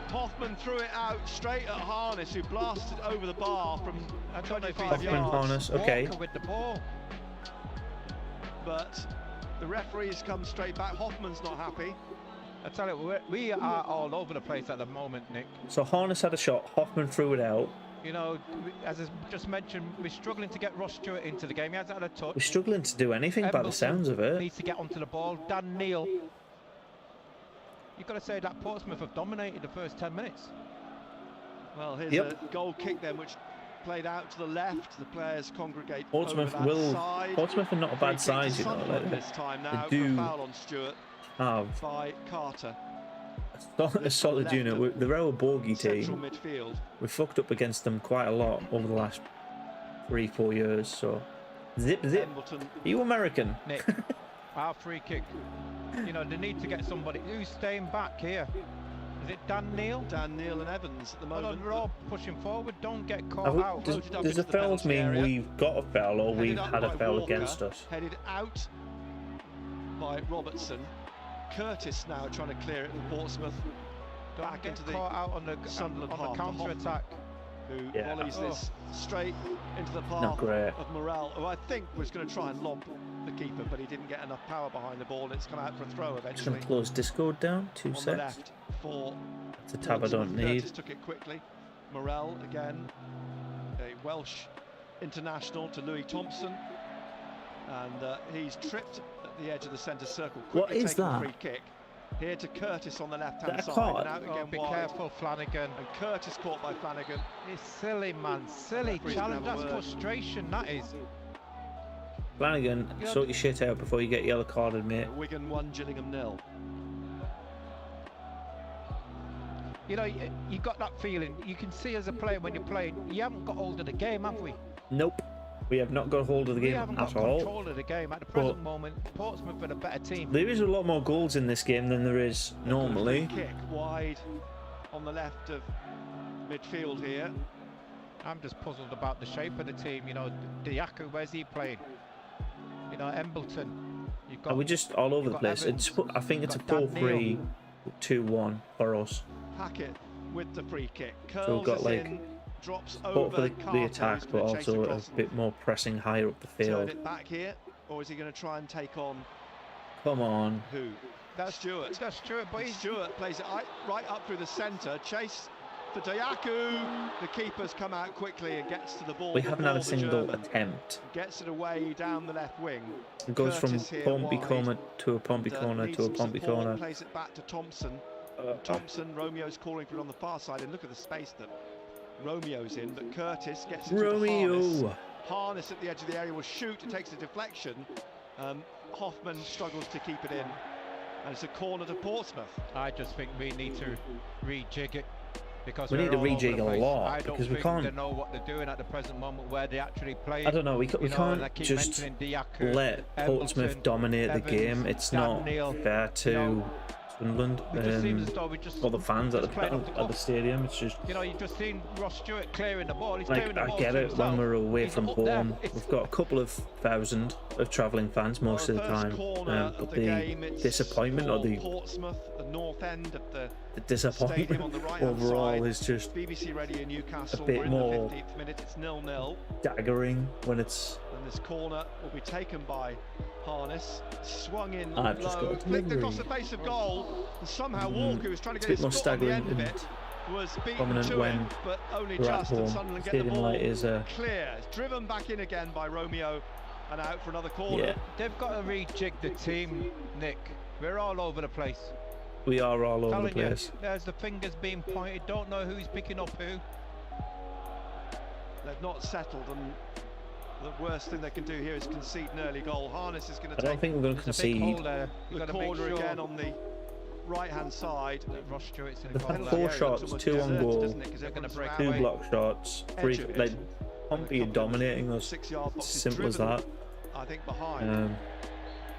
S6: Hoffman threw it out straight at Harness, who blasted over the bar from
S8: I don't know if
S6: 25
S8: he's
S3: Hoffman,
S6: yards.
S3: Harness, okay.
S8: Walker with the ball.
S6: But the referees come straight back. Hoffman's not happy.
S8: I tell you, we are all over the place at the moment, Nick.
S3: So Harness had a shot, Hoffman threw it out.
S8: You know, as I just mentioned, we're struggling to get Ross Stewart into the game. He hasn't had a touch.
S3: We're struggling to do anything by the
S8: Embleton
S3: sounds of it.
S8: needs to get onto the ball. Dan Neal. You've got to say that Portsmouth have dominated the first 10 minutes.
S6: Well, here's
S3: Yep.
S6: a goal kick then, which played out to the left. The players congregate
S3: Portsmouth
S6: over that
S3: will.
S6: side.
S3: Portsmouth are not a
S6: Free
S3: bad
S6: kick to
S3: side, you know.
S6: Sunderland
S3: Like,
S6: this time
S3: they
S6: now for
S3: do
S6: a foul on Stewart
S3: have
S6: by Carter.
S3: a solid
S6: left
S3: unit.
S6: of
S3: They're our bogey
S6: Central
S3: team.
S6: midfield.
S3: We've fucked up against them quite a lot over the last 3-4 years. So zip zip.
S6: Embleton
S3: Are you American?
S8: Nick, our free kick. You know, they need to get somebody who's staying back here. Is it Dan Neil?
S6: Dan Neil and Evans at the
S8: Hold
S6: moment.
S8: on, we're all pushing forward. Don't get
S3: I
S8: caught
S3: would-
S8: out.
S3: does a foul mean we've got a foul or we've
S6: Headed up
S3: had a
S6: by
S3: foul
S6: Walker,
S3: against us?
S6: Headed out by Robertson. Curtis now trying to clear it for Portsmouth.
S8: Don't
S6: Back
S8: get
S6: into the
S8: caught out on the
S6: Sunderland
S8: on
S6: half,
S8: the
S6: the
S8: counter
S6: Hoffman,
S8: attack.
S6: who
S3: Yeah.
S6: volleys this straight into the
S3: Not
S6: path
S3: great.
S6: of Morel, who I think was going to try and lob the keeper, but he didn't get enough power behind the ball, and it's come out for a throw
S3: Just
S6: eventually.
S3: gonna close Discord down. 2
S6: On the
S3: secs.
S6: left for
S3: It's a tab I don't
S6: Portsmouth.
S3: need.
S6: Curtis took it quickly. Morel again, a Welsh international to Louis Thompson, and he's tripped at the edge of the centre circle.
S3: What
S6: Quickly
S3: is
S6: taking
S3: that?
S6: a free kick. Here to Curtis on the left-hand
S3: That a
S6: side,
S3: card?
S6: and out
S8: Oh,
S6: again
S8: be
S6: wide.
S8: careful, Flanagan.
S6: And Curtis caught by Flanagan.
S8: It's silly, man. Silly
S6: Referee's
S8: challenge.
S6: gonna have
S8: That's
S6: a word.
S8: frustration. That is.
S3: Flanagan,
S8: Yeah.
S3: sort your shit out before you get yellow carded, mate.
S6: Wigan 1, Gillingham 0.
S8: You know, you got that feeling. You can see as a player when you're playing, you haven't got hold of the game, have we?
S3: Nope. We have not got hold of the
S8: We
S3: game
S8: haven't got
S3: at all.
S8: control of the game at the
S3: But-
S8: present moment. Portsmouth are a better team.
S3: There is a lot more goals in this game than there is normally.
S6: Free kick wide on the left of midfield here.
S8: I'm just puzzled about the shape of the team. You know, Diaku, where's he playing? You know, Embleton. You've got.
S3: Are we just all over
S8: you've
S3: the
S8: got
S3: place?
S8: Evans,
S3: I think it's a
S8: you've got Dan
S3: 4-3-2-1 for us.
S6: Hackett with the free kick.
S3: So
S6: Curls
S3: we've got
S6: us
S3: like
S6: in, drops
S3: support
S6: over
S3: for the
S6: Carter,
S3: attack,
S6: who's
S3: but
S6: gonna chase
S3: also a
S6: across
S3: bit more pressing higher up the
S6: and turn
S3: field.
S6: it back here, or is he going to try and take on
S3: Come on.
S6: who?
S8: That's
S6: Stewart.
S8: That's Stewart, but he's
S6: Stewart plays it right up through the centre. Chase for Diaku. The keeper's come out quickly and gets to the ball.
S3: We haven't had a
S6: before the
S3: single
S6: German.
S3: attempt.
S6: Gets it away down the left wing.
S3: It goes from
S6: Curtis here
S3: Pompey
S6: wide.
S3: corner to a Pompey
S6: And,
S3: corner
S6: needs
S3: to a
S6: some
S3: Pompey
S6: support,
S3: corner.
S6: Plays it back to Thompson. Thompson, Romeo's calling for it on the far side, and look at the space that Romeo's in, but Curtis gets it to Harness.
S3: Romeo!
S6: Harness at the edge of the area will shoot, it takes a deflection. Hoffman struggles to keep it in, and it's a corner to Portsmouth.
S8: I just think we need to rejig it because
S3: We need
S8: we're
S3: to
S8: all over
S3: rejig
S8: the
S3: a
S8: place.
S3: lot,
S8: I don't
S3: because we
S8: think
S3: can't-
S8: they know what they're doing at the present moment, where they actually play.
S3: I don't know, we
S8: You know,
S3: can't
S8: and I keep
S3: just
S8: mentioning Diaku,
S3: let Portsmouth
S8: Embleton,
S3: dominate the
S8: Evans,
S3: game. It's
S8: Dan
S3: not
S8: Neil,
S3: fair to
S8: you know,
S3: Sunderland
S8: It just seems as though we just
S3: or the fans at
S8: just playing off the
S3: the
S8: cuff.
S3: stadium. It's just
S8: You know, you've just seen Ross Stewart clearing the ball. He's
S3: like,
S8: clearing the
S3: I
S8: ball
S3: get
S8: to
S3: it
S8: himself.
S3: when we're away
S8: He's
S3: from
S8: up there.
S3: home.
S8: It's-
S3: We've got a couple of thousand of travelling fans most
S6: Well,
S3: of the
S6: first
S3: time.
S6: corner of
S3: But
S6: the
S3: the
S6: game, it's
S3: disappointment or
S6: for
S3: the
S6: Portsmouth, the north end of the
S3: disappointment
S6: stadium on the right-hand
S3: overall
S6: side.
S3: is just
S6: BBC Radio Newcastle.
S3: bit
S6: We're in
S3: more-
S6: the 15th minute. It's 0-0.
S3: daggering when it's.
S6: And this corner will be taken by Harness. Swung in
S3: I've just
S6: low,
S3: got a
S6: flicked across the
S3: delivery.
S6: face of goal. And somehow Walker, who was trying to
S3: It's
S6: get
S3: a bit more
S6: his foot on the
S3: staggering
S6: end of
S3: and
S6: it, was beaten
S3: prominent
S6: to
S3: when
S6: it, but only
S3: we're at
S6: just. And
S3: home.
S6: Sunderland get the
S3: Stadium
S6: ball
S3: light is
S6: clear. It's driven back in again by Romeo and out for another corner.
S3: yeah.
S8: They've got to rejig the team, Nick. We're all over the place.
S3: We are all over the
S8: Telling you,
S3: place.
S8: there's the fingers being pointed. Don't know who's picking up who.
S6: They've not settled, and the worst thing they can do here is concede an early goal. Harness is going
S3: I
S6: to
S3: don't
S6: take
S3: think we're going to
S8: There's a big hole
S3: concede.
S8: there. You've
S6: the
S8: got to make
S6: corner
S8: sure
S6: again on the right-hand side.
S8: that Ross Stewart's in
S3: They've
S8: goal
S3: had
S8: there.
S3: four
S6: Yeah, it looks
S3: shots,
S6: almost
S3: 2 on
S6: deserted,
S3: goal,
S6: doesn't it? 'Cause
S8: They're gonna
S6: everyone's
S8: break
S6: around
S3: 2
S8: away.
S3: block shots,
S6: Edge
S3: 3
S6: of it.
S3: like
S6: And
S3: Pompey
S6: a
S3: are
S6: couple of
S3: dominating us.
S6: 6-yard boxes,
S3: Simple as
S6: driven,
S3: that.
S6: I think behind.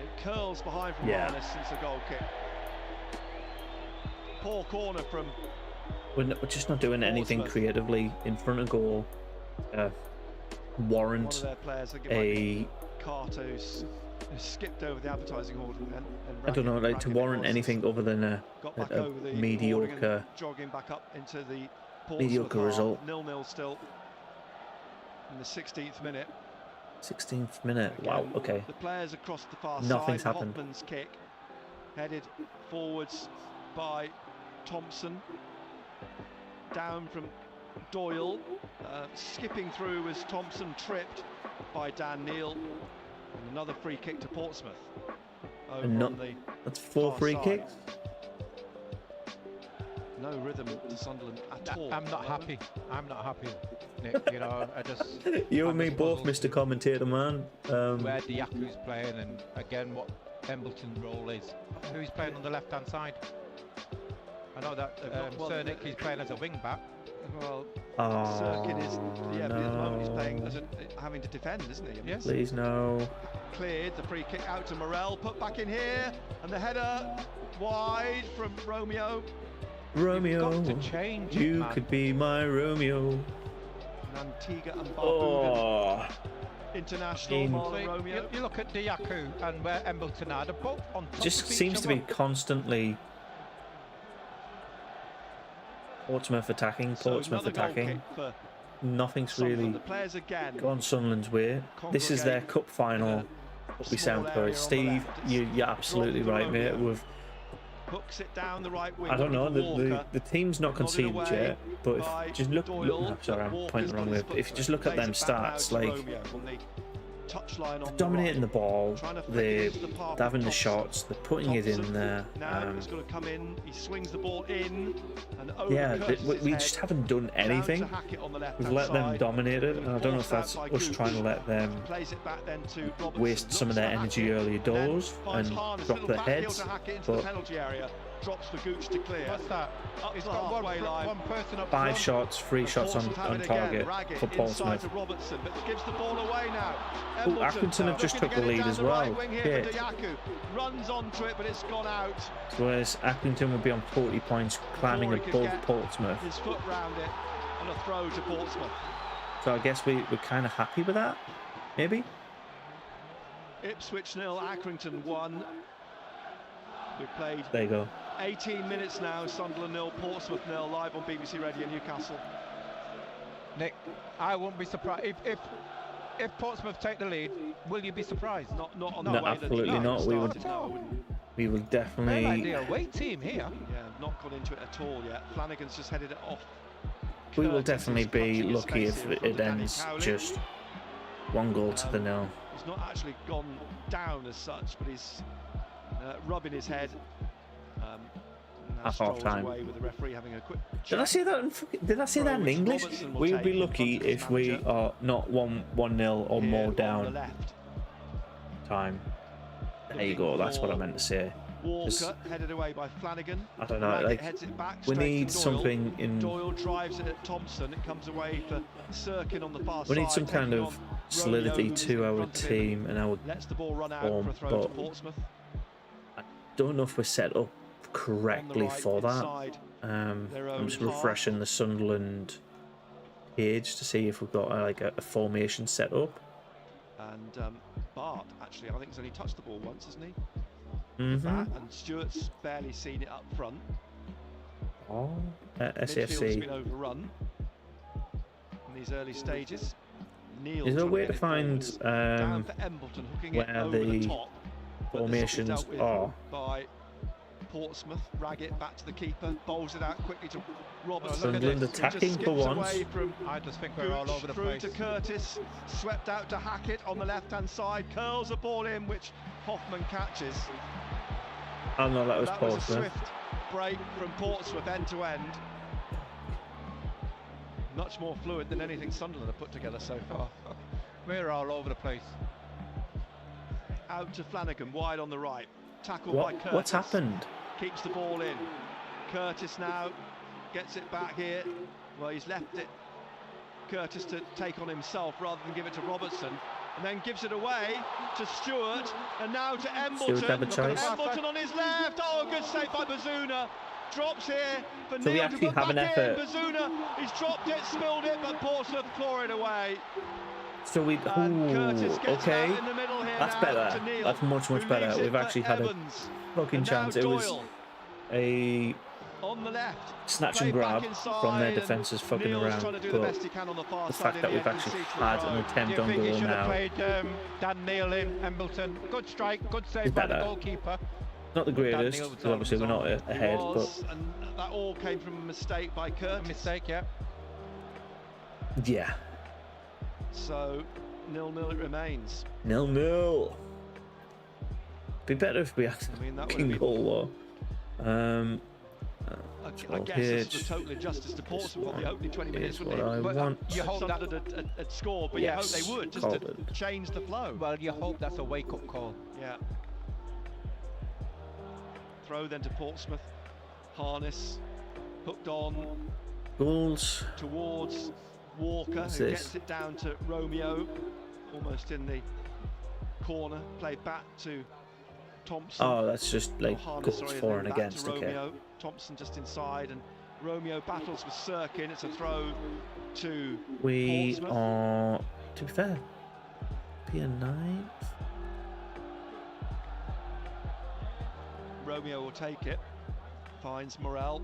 S6: It curls behind from
S3: Yeah.
S6: Harness since the goal kick. Poor corner from
S3: We're just not doing anything
S6: Portsmouth.
S3: creatively in front of goal.
S6: one
S3: Warrant
S6: of their players. I think
S3: a
S6: Carter, who's skipped over the advertising order. And
S3: I don't know, like to
S6: Raggett
S3: warrant
S6: was,
S3: anything other than
S6: got back
S3: a
S6: over the
S3: mediocre
S6: boarding and jogging back up into the Portsmouth
S3: mediocre
S6: half.
S3: result.
S6: 0-0 still in the 16th minute.
S3: 16th minute. Wow.
S6: Again,
S3: Okay.
S6: The players across the far
S3: Nothing's
S6: side.
S3: happened.
S6: Hoffman's kick headed forwards by Thompson. Down from Doyle. Skipping through was Thompson, tripped by Dan Neil. And another free kick to Portsmouth. Over
S3: And
S6: on the
S3: That's 4
S6: far
S3: free
S6: side.
S3: kicks.
S6: No rhythm to Sunderland at all.
S8: I'm not happy. I'm not happy, Nick. You know, I just
S3: You
S8: I'm
S3: and me
S8: just
S3: both,
S8: puzzled
S3: Mr. Commentator, man.
S8: where Diaku's playing, and again what Embleton's role is. Who's playing on the left-hand side? I know that Sir Nick is playing as a wing back.
S6: Well,
S3: Oh,
S6: Sirkin is, yeah, but at the moment he's playing
S3: no.
S6: as having to defend, isn't he? I mean,
S8: Yes.
S3: Please no.
S6: Cleared, the free kick out to Morel, put back in here, and the header wide from Romeo.
S3: Romeo,
S8: You've got to change it,
S3: you
S8: man.
S3: could be my Romeo.
S6: Antigua and Barbuda
S3: Oh,
S6: international
S3: In-
S6: Marlon Romeo.
S8: You look at Diaku and where Embleton are. They're both on top
S3: just
S8: of each
S3: seems to be
S8: other.
S3: constantly Portsmouth attacking,
S6: So
S3: Portsmouth
S6: another goal
S3: attacking.
S6: kick for
S3: Nothing's
S6: Sunderland.
S3: really
S6: The players again.
S3: gone Sunderland's way. This is their cup final. We sound
S6: Small
S3: for
S6: area
S3: it.
S6: on the
S3: Steve,
S6: left.
S3: you're absolutely
S6: Dropped
S3: right, mate.
S6: Romeo.
S3: With
S6: Hooks it down the right wing.
S3: I don't know,
S6: Walker.
S3: the team's not
S6: Nodded
S3: conceded
S6: away
S3: yet, but
S6: by
S3: if just look,
S6: Doyle,
S3: sorry, I'm
S6: Walker's
S3: pointing the wrong
S6: got
S3: way.
S6: his
S3: But if you
S6: foot,
S3: just look at
S6: plays
S3: them
S6: it back now
S3: stats,
S6: to
S3: like
S6: Romeo on the touchline on
S3: dominating the
S6: right.
S3: ball,
S6: Trying to flick
S3: they're
S6: it into the path of
S3: having the
S6: Thompson.
S3: shots, they're putting it in
S6: Thompson
S3: there.
S6: Now he's got to come in. He swings the ball in and over
S3: Yeah,
S6: Curtis's
S3: we
S6: head,
S3: just haven't done
S6: down to
S3: anything.
S6: Hackett on the
S3: We've
S6: left-hand
S3: let them
S6: side.
S3: dominate it, and I don't know if
S6: Forced
S3: that's
S6: out by
S3: us
S6: Gooch.
S3: trying to let them
S6: Plays it back then to Robertson.
S3: waste some of their
S6: Looks
S3: energy
S6: for
S3: early
S6: Hackett, then
S3: doors
S6: finds
S3: and
S6: Harness,
S3: drop
S6: little
S3: their
S6: back heel
S3: heads.
S6: to Hackett into the
S3: But
S6: penalty area. Drops for Gooch to clear.
S8: What's that?
S6: Up
S8: He's
S6: to the
S8: got
S6: halfway line.
S8: one person up
S3: 5
S8: front.
S3: shots, 3 shots on
S6: Portsmouth have it
S3: target
S6: again. Raggett
S3: for
S6: inside
S3: Portsmouth.
S6: to Robertson, but gives the ball away now.
S3: Oh,
S6: Embleton,
S3: Accrington have just
S6: looking
S3: took
S6: to
S3: the
S6: get it
S3: lead
S6: down
S3: as
S6: the
S3: well.
S6: right wing here
S3: Shit.
S6: for Diaku. Runs onto it, but it's gone out.
S3: Whereas Accrington would be on 40 points, climbing
S6: Before he could
S3: above
S6: get
S3: Portsmouth.
S6: His foot round it and a throw to Portsmouth.
S3: So I guess we're kind of happy with that, maybe?
S6: Ipswich 0, Accrington 1. We've played
S3: There you go.
S6: 18 minutes now. Sunderland 0, Portsmouth 0. Live on BBC Radio Newcastle.
S8: Nick, I won't be surprised if Portsmouth take the lead. Will you be surprised?
S6: Not on
S3: No,
S6: the way
S3: absolutely
S6: that
S3: not.
S6: we
S3: We would-
S6: started, no.
S3: We will
S8: They're
S3: definitely...
S8: like the away team here.
S6: Yeah, not got into it at all yet. Flanagan's just headed it off.
S3: We will
S6: Curtis
S3: definitely
S6: is
S3: be
S6: clutching his
S3: lucky
S6: space
S3: if
S6: here in front
S3: it
S6: of Danny
S3: ends
S6: Cowley.
S3: just 1 goal to the 0.
S6: He's not actually gone down as such, but he's rubbing his head. Now
S3: At
S6: strolls
S3: half-time.
S6: away with the referee having a quick
S3: Did I
S6: check.
S3: say that? Did I say that in
S6: Which
S3: English?
S6: Robertson will
S3: We would
S6: take
S3: be
S6: in
S3: lucky
S6: front of his
S3: if we
S6: manager.
S3: are not 1-0 or
S6: Here
S3: more
S6: on the
S3: down
S6: left.
S3: time. There you go. That's what I meant to say.
S6: Walker headed away by Flanagan.
S3: I don't know,
S6: Raggett
S3: like,
S6: heads it back
S3: we
S6: straight to
S3: need
S6: Doyle.
S3: something in.
S6: Doyle drives it at Thompson. It comes away for Sirkin on the far
S3: We
S6: side.
S3: need some kind
S6: taking
S3: of
S6: on
S3: solidity
S6: Romeo, who's
S3: to
S6: in
S3: our
S6: front of him.
S3: team and our.
S6: Lets the ball run out
S3: form,
S6: for a throw to
S3: but-
S6: Portsmouth.
S3: Don't know if we're set up correctly
S6: On the right,
S3: for that.
S6: inside their
S3: I'm
S6: own
S3: just
S6: half.
S3: refreshing the Sunderland page to see if we've got like a formation set up.
S6: And Bart, actually, I think he's only touched the ball once, hasn't he?
S3: Mm-hmm.
S6: That, and Stewart's barely seen it up front.
S3: Oh,
S6: Midfield's
S3: SAFC.
S6: been overrun in these early stages. Neil
S3: Is there a
S6: trying
S3: way
S6: get
S3: to
S6: it forward.
S3: find
S6: Down for Embleton, hooking it
S3: where
S6: over the
S3: the
S6: top. But this will be
S3: formations
S6: dealt with
S3: are?
S6: by Portsmouth. Raggett back to the keeper, bowls it out quickly to Robertson.
S3: Sunderland
S6: who just
S3: attacking for
S6: skips
S3: once.
S6: away from
S8: I just think we're all
S6: Gooch
S8: over the
S6: through
S8: place.
S6: to Curtis, swept out to Hackett on the left-hand side, curls a ball in, which Hoffman catches.
S3: Oh no, that was
S6: That was a
S3: Portsmouth.
S6: swift break from Portsmouth end to end. Much more fluid than anything Sunderland have put together so far.
S8: We're all over the place.
S6: Out to Flanagan, wide on the right. Tackled by Curtis.
S3: What's happened?
S6: Keeps the ball in. Curtis now gets it back here. Well, he's left it, Curtis, to take on himself rather than give it to Robertson. And then gives it away to Stewart. And now to
S3: Stewart have a
S6: Embleton.
S3: choice.
S6: Embleton on his left. Oh, good save by Bazuna. Drops here for
S3: So we
S6: Neil
S3: actually
S6: to put
S3: have an
S6: back in.
S3: effort.
S6: Bazuna, he's dropped it, spilled it, but Portsmouth claw it away.
S3: So we.
S6: And Curtis
S3: Ooh,
S6: gets
S3: okay.
S6: out in the middle here
S3: That's
S6: now
S3: better.
S6: to Neil,
S3: That's much
S6: who
S3: better.
S6: leaves it
S3: We've
S6: for
S3: actually had
S6: Evans.
S3: a fucking
S6: And now
S3: chance. It was
S6: Doyle
S3: a
S6: on the left.
S3: snatch and
S6: Played back
S3: grab
S6: inside,
S3: from their
S6: and
S3: defences fucking
S6: Neil's
S3: around.
S6: trying to do the
S3: But
S6: best he can on the far
S3: the
S6: side
S3: fact
S6: in
S3: that
S6: the
S3: we've
S6: end,
S3: actually
S6: concedes the
S3: had
S6: throw.
S3: an
S8: Do
S3: attempt
S8: you
S3: on
S8: think he
S3: goal
S8: should have
S3: now,
S8: played Dan Neil in Embleton? Good strike, good save
S3: It's
S8: by the
S3: better.
S8: goalkeeper.
S3: not the greatest.
S8: Neil was
S3: 'Cause
S8: on,
S3: obviously, we're
S8: was
S3: not
S8: on.
S3: ahead,
S6: He
S3: but
S6: was, and that all came from a mistake by
S8: A
S6: Curtis.
S8: mistake, yeah.
S3: yeah,
S6: So 0-0 it remains.
S3: 0-0. Be better if we had
S6: I mean, that would
S3: fucking
S6: have been,
S3: goal though.
S6: I guess this is the total injustice to Portsmouth on the opening 20 minutes,
S3: Is
S6: wouldn't
S3: what
S6: it?
S3: I
S6: But
S3: want.
S8: you hope that.
S6: Sunderland had scored, but you hope they would, just
S3: called
S6: to
S3: it.
S6: change the flow.
S8: Well, you hope that's a wake-up call.
S6: Yeah. Throw then to Portsmouth. Harness hooked on
S3: Goals.
S6: towards Walker,
S3: What's
S6: who
S3: this?
S6: gets it down to Romeo, almost in the corner. Played back to Thompson.
S3: Oh, that's just like
S6: Harness,
S3: goals
S6: sorry,
S3: for
S6: and
S3: and
S6: then back
S3: against.
S6: to
S3: Okay.
S6: Romeo. Thompson just inside, and Romeo battles with Sirkin. It's a throw to
S3: We
S6: Portsmouth.
S3: are, to be fair, be a 9th.
S6: Romeo will take it. Finds Morel.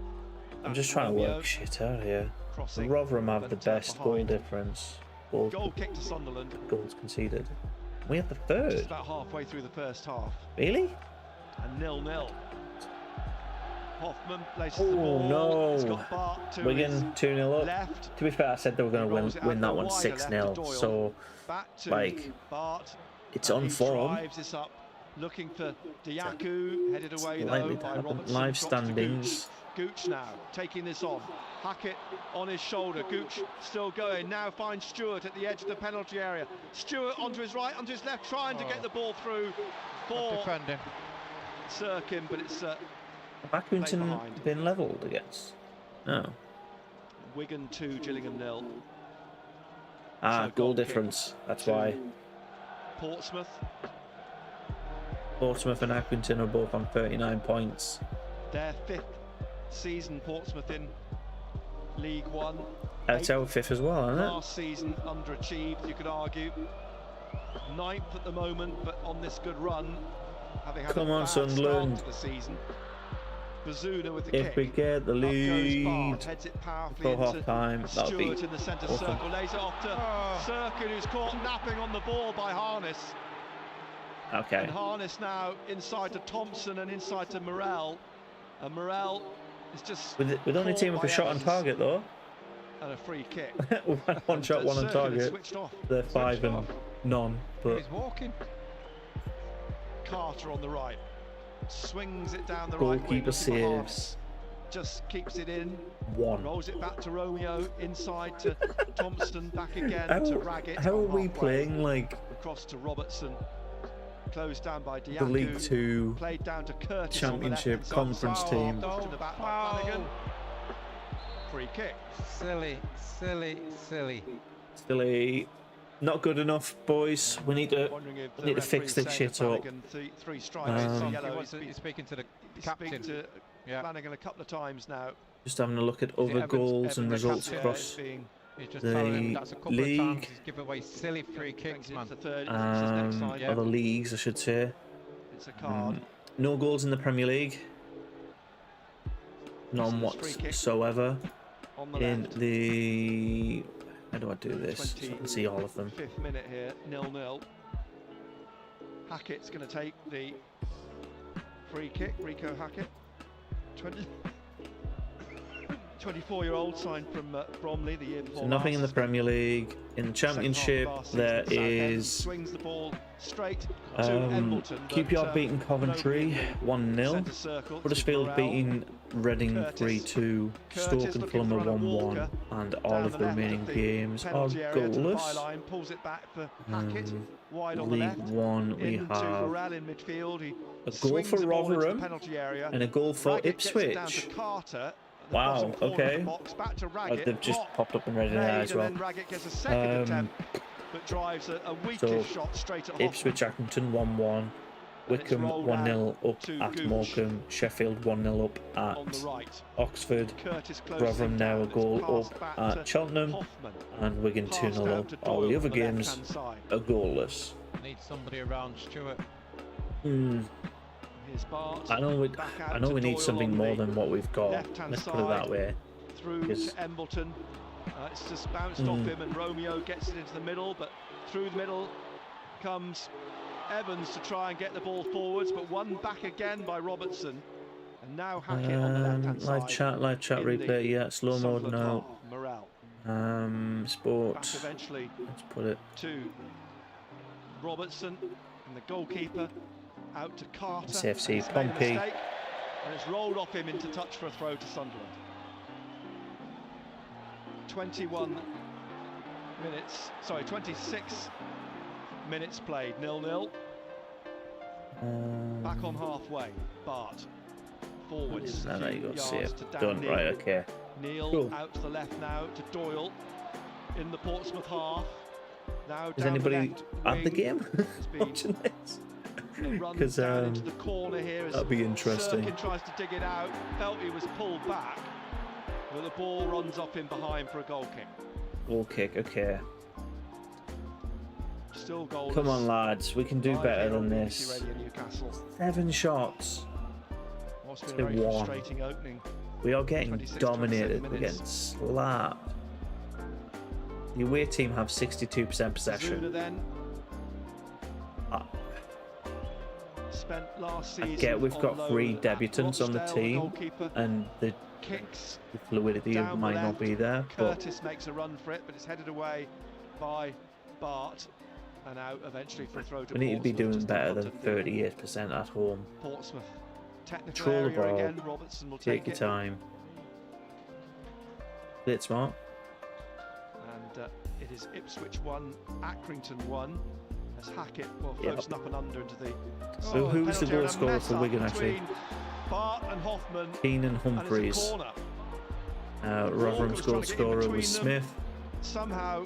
S3: I'm just trying to work shit out here.
S6: Crossing,
S3: Rotherham have
S6: but
S3: the best goal
S6: behind.
S3: difference.
S6: Goal kick to Sunderland.
S3: Goals conceded. We have the
S6: Just
S3: third.
S6: about halfway through the first half.
S3: Really?
S6: And 0-0. Hoffman places
S3: Oh,
S6: the ball.
S3: no.
S6: It's got Bart to
S3: Wigan
S6: his
S3: 2-0 up.
S6: left.
S3: To be fair, I said they were going
S6: He rolls
S3: to
S6: it
S3: win
S6: out
S3: that
S6: the
S3: one
S6: wider
S3: 6-0.
S6: left to Doyle.
S3: So,
S6: Back to
S3: like,
S6: Bart.
S3: it's
S6: And
S3: on
S6: he
S3: form.
S6: drives this up, looking for Diaku, headed away
S3: likely
S6: though
S3: to
S6: by
S3: happen.
S6: Robertson.
S3: Live
S6: drops to
S3: standings.
S6: Gooch now taking this on. Hackett on his shoulder. Gooch still going. Now finds Stewart at the edge of the penalty area. Stewart onto his right, onto his left, trying to get the ball through for
S8: Defending.
S6: Sirkin, but it's
S3: have Accrington
S6: behind.
S3: been levelled against? No.
S6: Wigan 2, Gillingham 0.
S3: Ah,
S6: So
S3: goal
S6: kick
S3: difference. That's
S6: to
S3: why.
S6: Portsmouth.
S3: Portsmouth and Accrington are both on 39 points.
S6: Their 5th season, Portsmouth in League One.
S3: That's our 5th as well, isn't it?
S6: Last season underachieved, you could argue. 9th at the moment, but on this good run, having had
S3: Come
S6: a
S3: on,
S6: bad
S3: Sunderland.
S6: start to the season. Bazuna with the
S3: If
S6: kick.
S3: we get the
S6: Up goes
S3: lead
S6: Bart, heads it powerfully
S3: for
S6: into
S3: half time, that'll be
S6: Stewart in the centre
S3: awesome.
S6: circle, lays it off to Sirkin, who's caught napping on the ball by Harness.
S3: Okay.
S6: And Harness now inside to Thompson and inside to Morel. And Morel is just
S3: With only
S6: caught
S3: team with
S6: by
S3: a shot on
S6: Evans
S3: target though.
S6: and a free kick.
S3: One shot, one on
S6: Sirkin has
S3: target.
S6: switched off.
S3: They're 5 and
S8: off.
S3: none. But
S8: He's walking.
S6: Carter on the right. Swings it down the right wing.
S3: goalkeeper
S6: looking for
S3: saves
S6: Harness. Just keeps it in.
S3: 1.
S6: Rolls it back to Romeo. Inside to Thompson. Back again to Raggett.
S3: How are
S6: on
S3: we
S6: halfway.
S3: playing like
S6: Across to Robertson. Closed down by Diaku.
S3: the League 2
S6: Played down to Curtis
S3: Championship
S6: on the left-hand
S3: conference
S6: side.
S3: team?
S6: To the back by Flanagan. Free kick.
S8: Silly, silly, silly.
S3: still not good enough, boys? We need to
S6: Wondering if the
S3: need to fix
S6: referee's
S3: this
S6: saying
S3: shit
S6: to
S3: up.
S6: Flanagan, three strikes,
S3: Um,
S6: yellow.
S8: He's speaking to the
S6: He's
S8: captain.
S6: speaking to
S8: Yeah.
S6: Flanagan a couple of times now.
S3: just having a look at
S8: it
S3: other
S8: Evans-
S3: goals and
S8: Evans
S3: results
S8: captain?
S3: across
S6: being
S8: He's just
S3: the
S8: telling him that's a couple
S3: league.
S8: of times he's given away silly free kicks, man.
S6: It's the third. It's his next side.
S8: Yeah.
S3: other leagues, I should say.
S6: It's a card.
S3: No goals in the Premier League. None
S6: Free kick.
S3: whatsoever.
S6: On the
S3: In
S6: left.
S3: the how do I do this? So I can see all of them.
S6: 5th minute here, 0-0. Hackett's going to take the free kick. Rico Hackett, 24-year-old, signed from Bromley the year before.
S3: So nothing in the
S6: last.
S3: Premier League. In the
S6: Second half of
S3: Championship,
S6: last season
S3: there
S6: at Southampton,
S3: is
S6: swings the ball straight to Embleton. but,
S3: QPR beating Coventry
S6: nobody in
S3: 1-0.
S6: centre circle. It's
S3: Huddersfield
S6: Morel.
S3: beating Reading
S6: Curtis.
S3: 3-2.
S6: Curtis
S3: Stoke and
S6: looking
S3: Fulham are
S6: for a
S3: 1-1.
S6: Walker
S3: And all
S6: down
S3: of
S6: the
S3: the
S6: left
S3: remaining
S6: of the
S3: games are
S6: penalty area to the
S3: goalless.
S6: byline, pulls it back for Hackett, wide on the
S3: League
S6: left.
S3: 1, we
S6: into
S3: have
S6: Morel in midfield. He
S3: a goal
S6: swings
S3: for
S6: the ball into the
S3: Rotherham
S6: penalty area.
S3: and a goal for
S6: Raggett gets it down
S3: Ipswich.
S6: to Carter at the
S3: Wow,
S6: bottom corner of the
S3: okay.
S6: box, back to
S3: Oh,
S6: Raggett.
S3: they've just
S6: block
S3: popped up and ready
S6: made,
S3: there as well.
S6: and then Raggett gets a second attempt, but drives a weakish
S3: so
S6: shot straight at
S3: Ipswich
S6: Hoffman.
S3: Accrington 1-1.
S6: And it's
S3: Wickham
S6: rolled
S3: 1-0
S6: out
S3: up
S6: to
S3: at
S6: Gooch
S3: Morecambe. Sheffield 1-0 up
S6: on the
S3: at
S6: right.
S3: Oxford.
S6: Curtis closes
S3: Rotherham
S6: him
S3: now
S6: down.
S3: a
S6: It's
S3: goal
S6: passed
S3: up
S6: back
S3: at
S6: to
S3: Cheltenham.
S6: Hoffman.
S3: And Wigan
S6: Passed
S3: 2-0
S6: out
S3: up.
S6: to
S3: All
S6: Doyle
S3: the
S6: on
S3: other
S6: the
S3: games
S6: left-hand side.
S3: are goalless.
S8: Need somebody around Stewart.
S6: Here's Bart.
S3: I know we
S6: Back out
S3: I know
S6: to
S3: we need
S6: Doyle
S3: something
S6: on
S3: more
S6: the
S3: than what we've got.
S6: left-hand
S3: Let's put it that
S6: side.
S3: way.
S6: Through
S3: Yes.
S6: to Embleton. It's just bounced off him, and Romeo gets it into the middle, but through the middle comes Evans to try and get the ball forwards, but won back again by Robertson. And now Hackett on the left-hand side.
S3: Live chat
S6: in the
S3: replay, yeah, slow mode
S6: Sunderland
S3: now.
S6: half. Morel back
S3: Sport.
S6: eventually
S3: Let's put it.
S6: to Robertson, and the goalkeeper out to Carter.
S3: CFC
S6: He's made a
S3: Pompey.
S6: mistake, and it's rolled off him into touch for a throw to Sunderland. 26 minutes played, 0-0. Back on halfway, Bart forwards.
S3: No,
S6: a
S3: there
S6: few
S3: you go.
S6: yards
S3: Save.
S6: to Dan
S3: Done.
S6: Neal.
S3: Right. Okay.
S6: Neal
S3: Cool.
S6: out to the left now to Doyle in the Portsmouth half. Now
S3: Is
S6: down
S3: anybody
S6: the left
S3: at the
S6: wing
S3: game
S6: has been
S3: watching this? because
S6: into the corner here.
S3: that'd be interesting.
S6: Sirkin tries to dig it out. Felt he was pulled back, but the ball runs up in behind for a goal kick.
S3: Goal kick, okay.
S6: Still goalless.
S3: Come on, lads, we can do better than this. 7 shots.
S6: Must have been a very frustrating opening.
S3: We are getting
S6: 26,
S3: dominated.
S6: 27
S3: We're
S6: minutes.
S3: getting slapped. The away team have 62% possession.
S6: Zuna then spent last season.
S3: I get we've
S6: on
S3: got
S6: loan
S3: 3
S6: at
S3: debutants on the
S6: Rochdale,
S3: team,
S6: goalkeeper.
S3: and the
S6: Kicks
S3: fluidity
S6: down
S3: might
S6: the
S3: not
S6: left.
S3: be there. But
S6: Curtis makes a run for it, but it's headed away by Bart, and out eventually for a throw to
S3: we need to be
S6: Portsmouth,
S3: doing
S6: just in
S3: better
S6: front
S3: than
S6: of the
S3: 38% at home.
S6: Portsmouth technical
S3: Control the
S6: area
S3: ball.
S6: again. Robertson will
S3: Take
S6: take
S3: your
S6: it,
S3: time. Play it smart.
S6: and it is Ipswich 1, Accrington 1. As Hackett will
S3: Yep.
S6: floats up and under into the.
S3: So who's the
S6: penalty
S3: goal
S6: area,
S3: scorer
S6: mess
S3: for
S6: up
S3: Wigan, actually?
S6: between Bart and Hoffman,
S3: Keenan
S6: and it's a
S3: Humphreys.
S6: corner.
S3: Rotherham's
S6: was
S3: goal
S6: trying to get in
S3: scorer
S6: between
S3: was
S6: them.
S3: Smith.
S6: Somehow,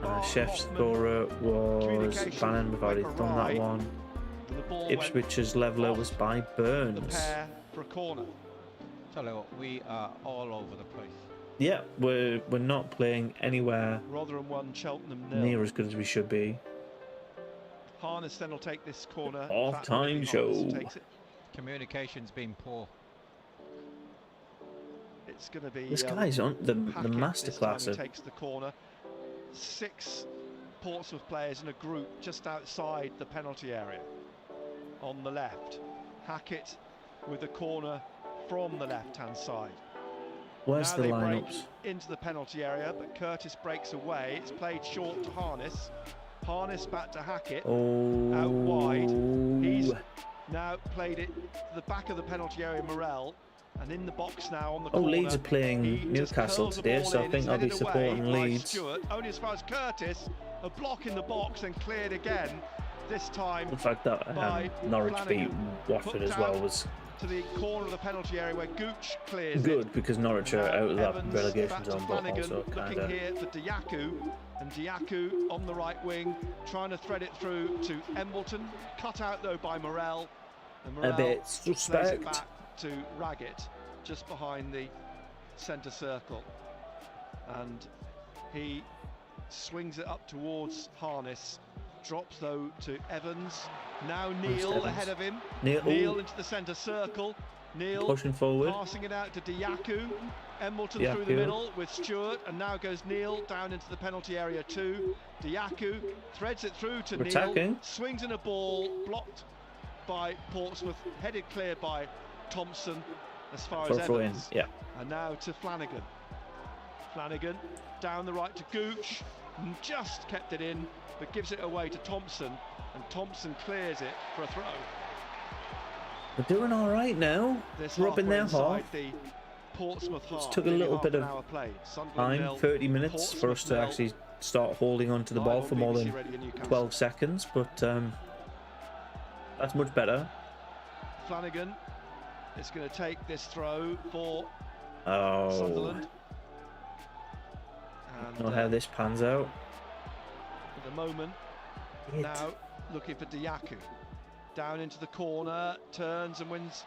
S6: Bart
S3: Chef's
S6: Hoffman,
S3: scorer was
S6: communication
S3: Bannon. We've already
S6: went
S3: done that
S6: awry.
S3: one.
S6: and the ball went
S3: Ipswich's leveller was by
S6: the
S3: Burns.
S6: pair for a corner.
S8: Tell you what, we are all over the place.
S3: Yeah, we're not playing anywhere
S6: Rotherham 1, Cheltenham 0.
S3: near as good as we should be.
S6: Harness then will take this corner.
S3: Half-time
S6: Olivia
S3: show.
S6: Harness takes it.
S8: Communication's been poor.
S6: It's going to be
S3: This guy's on the
S6: Hackett
S3: masterclass
S6: this time
S3: of
S6: who takes the corner. 6 Portsmouth players in a group just outside the penalty area on the left. Hackett with the corner from the left-hand side.
S3: where's
S6: Now
S3: the
S6: they
S3: lineups?
S6: break into the penalty area, but Curtis breaks away. It's played short to Harness. Harness back to Hackett.
S3: Oh,
S6: Out wide. He's now played it to the back of the penalty area, Morel, and in the box now on the corner.
S3: Leeds are
S6: He
S3: playing
S6: just
S3: Newcastle
S6: curls the
S3: today,
S6: ball
S3: so I
S6: in,
S3: think
S6: it's
S3: I'll be
S6: headed away
S3: supporting
S6: by
S3: Leeds.
S6: Stewart, only as far as Curtis, a block in the box and cleared again. This time
S3: The fact that
S6: by
S3: Norwich beat
S6: Flanagan.
S3: Watford
S6: Put
S3: as well
S6: down
S3: was
S6: to the corner of the penalty area where Gooch clears
S3: good
S6: it.
S3: because Norwich are
S6: Now
S3: out of that
S6: Evans
S3: relegation
S6: back to
S3: zone, but
S6: Flanagan,
S3: also kind
S6: looking
S3: of.
S6: here for Diaku, and Diaku on the right wing, trying to thread it through to Embleton, cut out though by Morel, and Morel
S3: A bit
S6: plays it
S3: suspect.
S6: back to Raggett, just behind the centre circle, and he swings it up towards Harness, drops though to Evans, now Neil
S3: Evans?
S6: ahead of him,
S3: Neil
S6: into the centre circle, Neil
S3: pushing forward.
S6: passing it out to Diaku. Embleton through the
S3: Diaku.
S6: middle with Stewart, and now goes Neil down into the penalty area too. Diaku threads it through to
S3: We're
S6: Neil,
S3: attacking.
S6: swings in a ball, blocked by Portsmouth, headed clear by Thompson as far
S3: For
S6: as
S3: a throw in,
S6: Evans.
S3: yeah.
S6: And now to Flanagan. Flanagan down the right to Gooch, and just kept it in, but gives it away to Thompson, and Thompson clears it for a throw.
S3: We're doing all right now.
S6: This
S3: We're up in
S6: halfway
S3: their
S6: inside
S3: half.
S6: the Portsmouth half.
S3: Took a
S6: nearly
S3: little
S6: half
S3: bit
S6: an
S3: of
S6: hour played. Sunderland
S3: Time,
S6: 0,
S3: 30 minutes for us
S6: Portsmouth
S3: to
S6: 0.
S3: actually start holding on to the
S6: Live
S3: ball
S6: on
S3: for more
S6: BBC
S3: than
S6: Radio Newcastle.
S3: 12 seconds, but that's much better.
S6: Flanagan is going to take this throw for
S3: Oh,
S6: Sunderland. And
S3: not how this pans out.
S6: at the moment,
S3: It.
S6: now looking for Diaku. Down into the corner, turns and wins.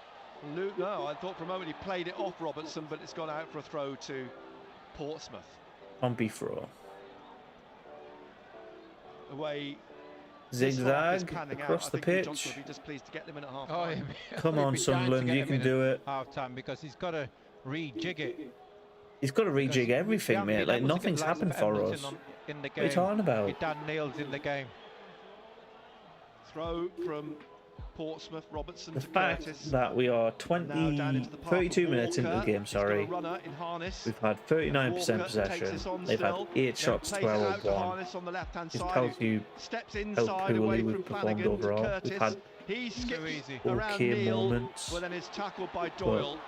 S6: No, I thought for a moment he played it off Robertson, but it's gone out for a throw to Portsmouth.
S3: Pompey throw.
S6: Away.
S3: Zigzag across the pitch.
S6: Johnson will be just pleased to get them in at half
S8: Oh,
S6: time.
S3: Come on, Sunderland, you can do it.
S8: Half time because he's got to rejig it.
S3: He's got to rejig everything,
S8: Yeah,
S3: mate. Like
S8: Embleton
S3: nothing's
S8: gets
S3: happened
S8: lots
S3: for
S8: of
S3: us.
S8: Embleton in the
S3: What are you
S8: game.
S3: talking about?
S8: With Dan Neil's in the game.
S6: Throw from Portsmouth, Robertson
S3: The
S6: to
S3: fact
S6: Curtis.
S3: that we are
S6: Now down into the path of
S3: 32 minutes into the
S6: Walker.
S3: game,
S6: He's got
S3: sorry.
S6: a runner in Harness.
S3: We've had 39%
S6: Walker takes
S3: possession.
S6: this on
S3: They've had
S6: still.
S3: 8
S6: Then
S3: shots to
S6: plays it
S3: our
S6: out to
S3: 1.
S6: Harness on the left-hand
S3: Just
S6: side.
S3: tells you
S6: Steps
S3: how
S6: inside away
S3: poorly
S6: from
S3: we've performed
S6: Flanagan to
S3: overall.
S6: Curtis.
S3: We've had
S6: He skips
S8: easy.
S6: around
S3: okay
S6: Neil,
S3: moments.
S6: but then is tackled by Doyle.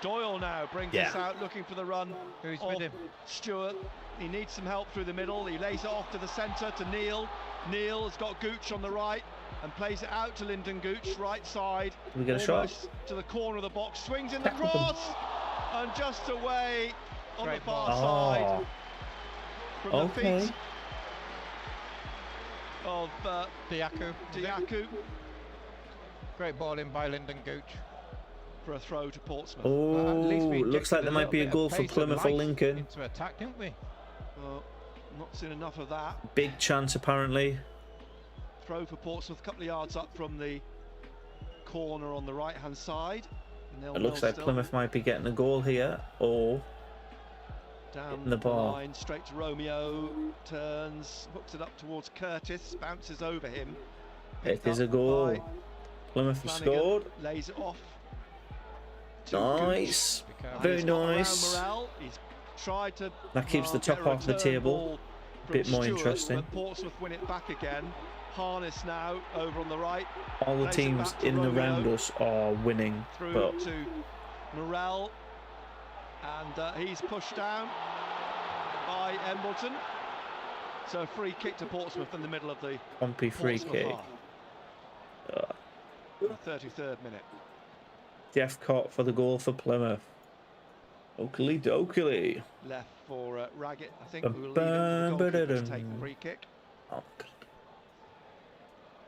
S6: Doyle now brings
S3: Yeah.
S6: us out looking for the run.
S8: Who's
S6: of
S8: with him?
S6: Stewart. He needs some help through the middle. He lays it off to the centre to Neil. Neil has got Gooch on the right and plays it out to Lyndon Gooch, right side.
S3: Can we get a shot?
S6: Almost to the corner of the box. Swings in the
S3: Tackle them.
S6: cross and just away on
S8: Great
S6: the far
S8: ball.
S6: side from the
S3: okay.
S6: feet of
S8: Diaku.
S6: Diaku.
S8: Great ball in by Lyndon Gooch.
S6: For a throw to Portsmouth.
S3: Oh,
S8: At least we
S3: looks like
S8: injected
S3: there
S8: a
S3: might be a
S8: little
S3: goal
S8: bit of
S3: for
S8: pace and
S3: Plymouth or
S8: life
S3: Lincoln.
S8: into attack, didn't we?
S6: Well, not seen enough of that.
S3: Big chance apparently.
S6: Throw for Portsmouth, a couple of yards up from the corner on the right-hand side.
S3: It looks like Plymouth might be getting a goal here, or
S6: down
S3: the bar.
S6: line, straight to Romeo, turns, hooks it up towards Curtis, bounces over him.
S3: It is a goal.
S6: by
S3: Plymouth have
S6: Flanagan,
S3: scored.
S6: lays it off. to
S3: Nice.
S6: Gooch. And
S3: Very
S6: he's got around
S3: nice.
S6: Morel. He's tried to
S3: That keeps the
S6: get
S3: top
S6: a
S3: half of the
S6: return
S3: table
S6: ball
S3: a
S6: from
S3: bit more
S6: Stewart,
S3: interesting.
S6: but Portsmouth win it back again. Harness now over on the right.
S3: All the
S6: Plays it
S3: teams
S6: back to
S3: in and around
S6: Romeo.
S3: us are winning,
S6: Through
S3: but
S6: to Morel, and he's pushed down by Embleton. So a free kick to Portsmouth in the middle of the
S3: Pompey free
S6: Portsmouth
S3: kick.
S6: half. The 33rd minute.
S3: Jeffcott for the goal for Plymouth. Oakley dokily.
S6: Left for Raggett, I think.
S3: Bum,
S6: We'll leave it for the
S3: bum,
S6: goalkeeper to
S3: ba-da-dum.
S6: take the free kick.
S3: Oh, God.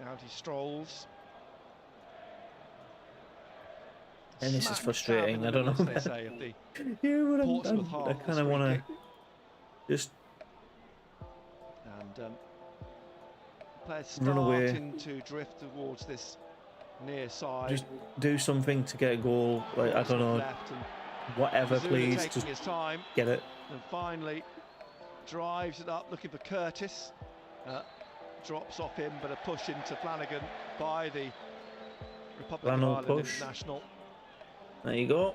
S6: Out he strolls.
S3: And this is
S6: Smack
S3: frustrating.
S6: dab
S3: I
S6: in
S3: don't
S6: the
S3: know.
S6: middle, as they say, of the
S3: Yeah, but
S6: Portsmouth
S3: I
S6: half,
S3: kind
S6: this
S3: of
S6: free
S3: want to
S6: kick.
S3: just
S6: And players
S3: Run away.
S6: starting to drift towards this near side.
S3: just do something to get a goal. Like, I don't know,
S6: Left and
S3: whatever,
S6: Zuma
S3: please,
S6: taking
S3: just
S6: his time,
S3: get it.
S6: and finally drives it up, looking for Curtis. Drops off him, but a push into Flanagan by the Republic of
S3: Flannel
S6: Ireland
S3: push.
S6: international.
S3: There you go.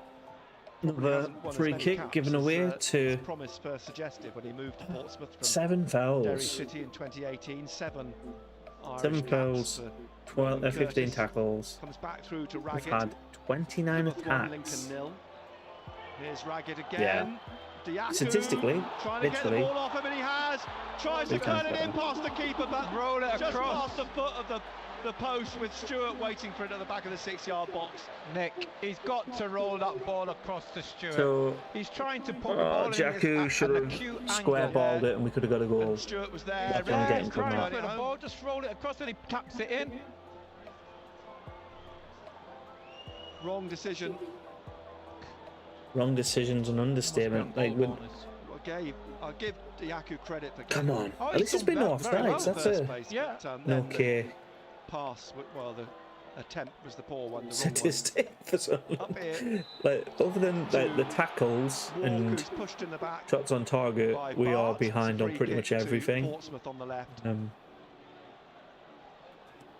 S3: Another
S6: Hasn't won as
S3: free
S6: many
S3: kick
S6: caps
S3: given
S6: as,
S3: away
S6: his
S3: to
S6: promise first suggested when he moved to Portsmouth from
S3: 7
S6: Derry
S3: fouls,
S6: City in 2018. 7 Irish
S3: 7
S6: caps
S3: fouls,
S6: for
S3: 12,
S6: Ronan
S3: 15
S6: Curtis.
S3: tackles.
S6: Comes back through to
S3: We've
S6: Raggett.
S3: had 29
S6: Plymouth 1,
S3: attacks.
S6: Lincoln 0. Here's Raggett again. Diaku
S3: Statistically,
S6: trying to get the
S3: literally,
S6: ball off him, and he has. Tries to
S3: we can't
S6: turn it
S3: get
S6: in
S3: him.
S6: past the keeper, but
S8: Roll it
S6: just
S8: across.
S6: past the foot of the post, with Stewart waiting for it at the back of the 6-yard box.
S8: Nick, he's got to roll that ball across to Stewart.
S3: So
S8: He's trying to put the ball in
S3: Jacku
S8: his,
S3: should
S8: at an
S3: have
S8: acute
S3: square
S8: angle.
S3: balled it and we could have got a goal.
S6: And Stewart was there.
S3: That's what I'm
S6: ready
S3: getting
S6: to
S3: from
S8: Trying
S3: that.
S8: to
S6: run
S8: put
S6: it
S8: the ball,
S6: home.
S8: just roll it across and he taps it in.
S6: Wrong decision.
S3: Wrong decision's an understatement. Like, when,
S6: I'll give Diaku credit for
S3: come on,
S8: Oh,
S3: at
S8: he's
S3: least it's
S8: done
S3: been
S8: very
S3: offsides.
S8: well.
S3: That's
S6: first
S3: a
S6: place,
S8: yeah.
S6: but, then the
S3: okay
S6: pass. Well, the attempt was the poor one. The wrong
S3: statistic for some.
S6: one. Up here,
S3: Like, other than like the tackles
S6: Walker,
S3: and
S6: who's pushed in the back
S3: shots on target,
S6: by
S3: we are
S6: Bart.
S3: behind on
S6: Free
S3: pretty
S6: kick
S3: much
S6: to
S3: everything.
S6: Portsmouth on the left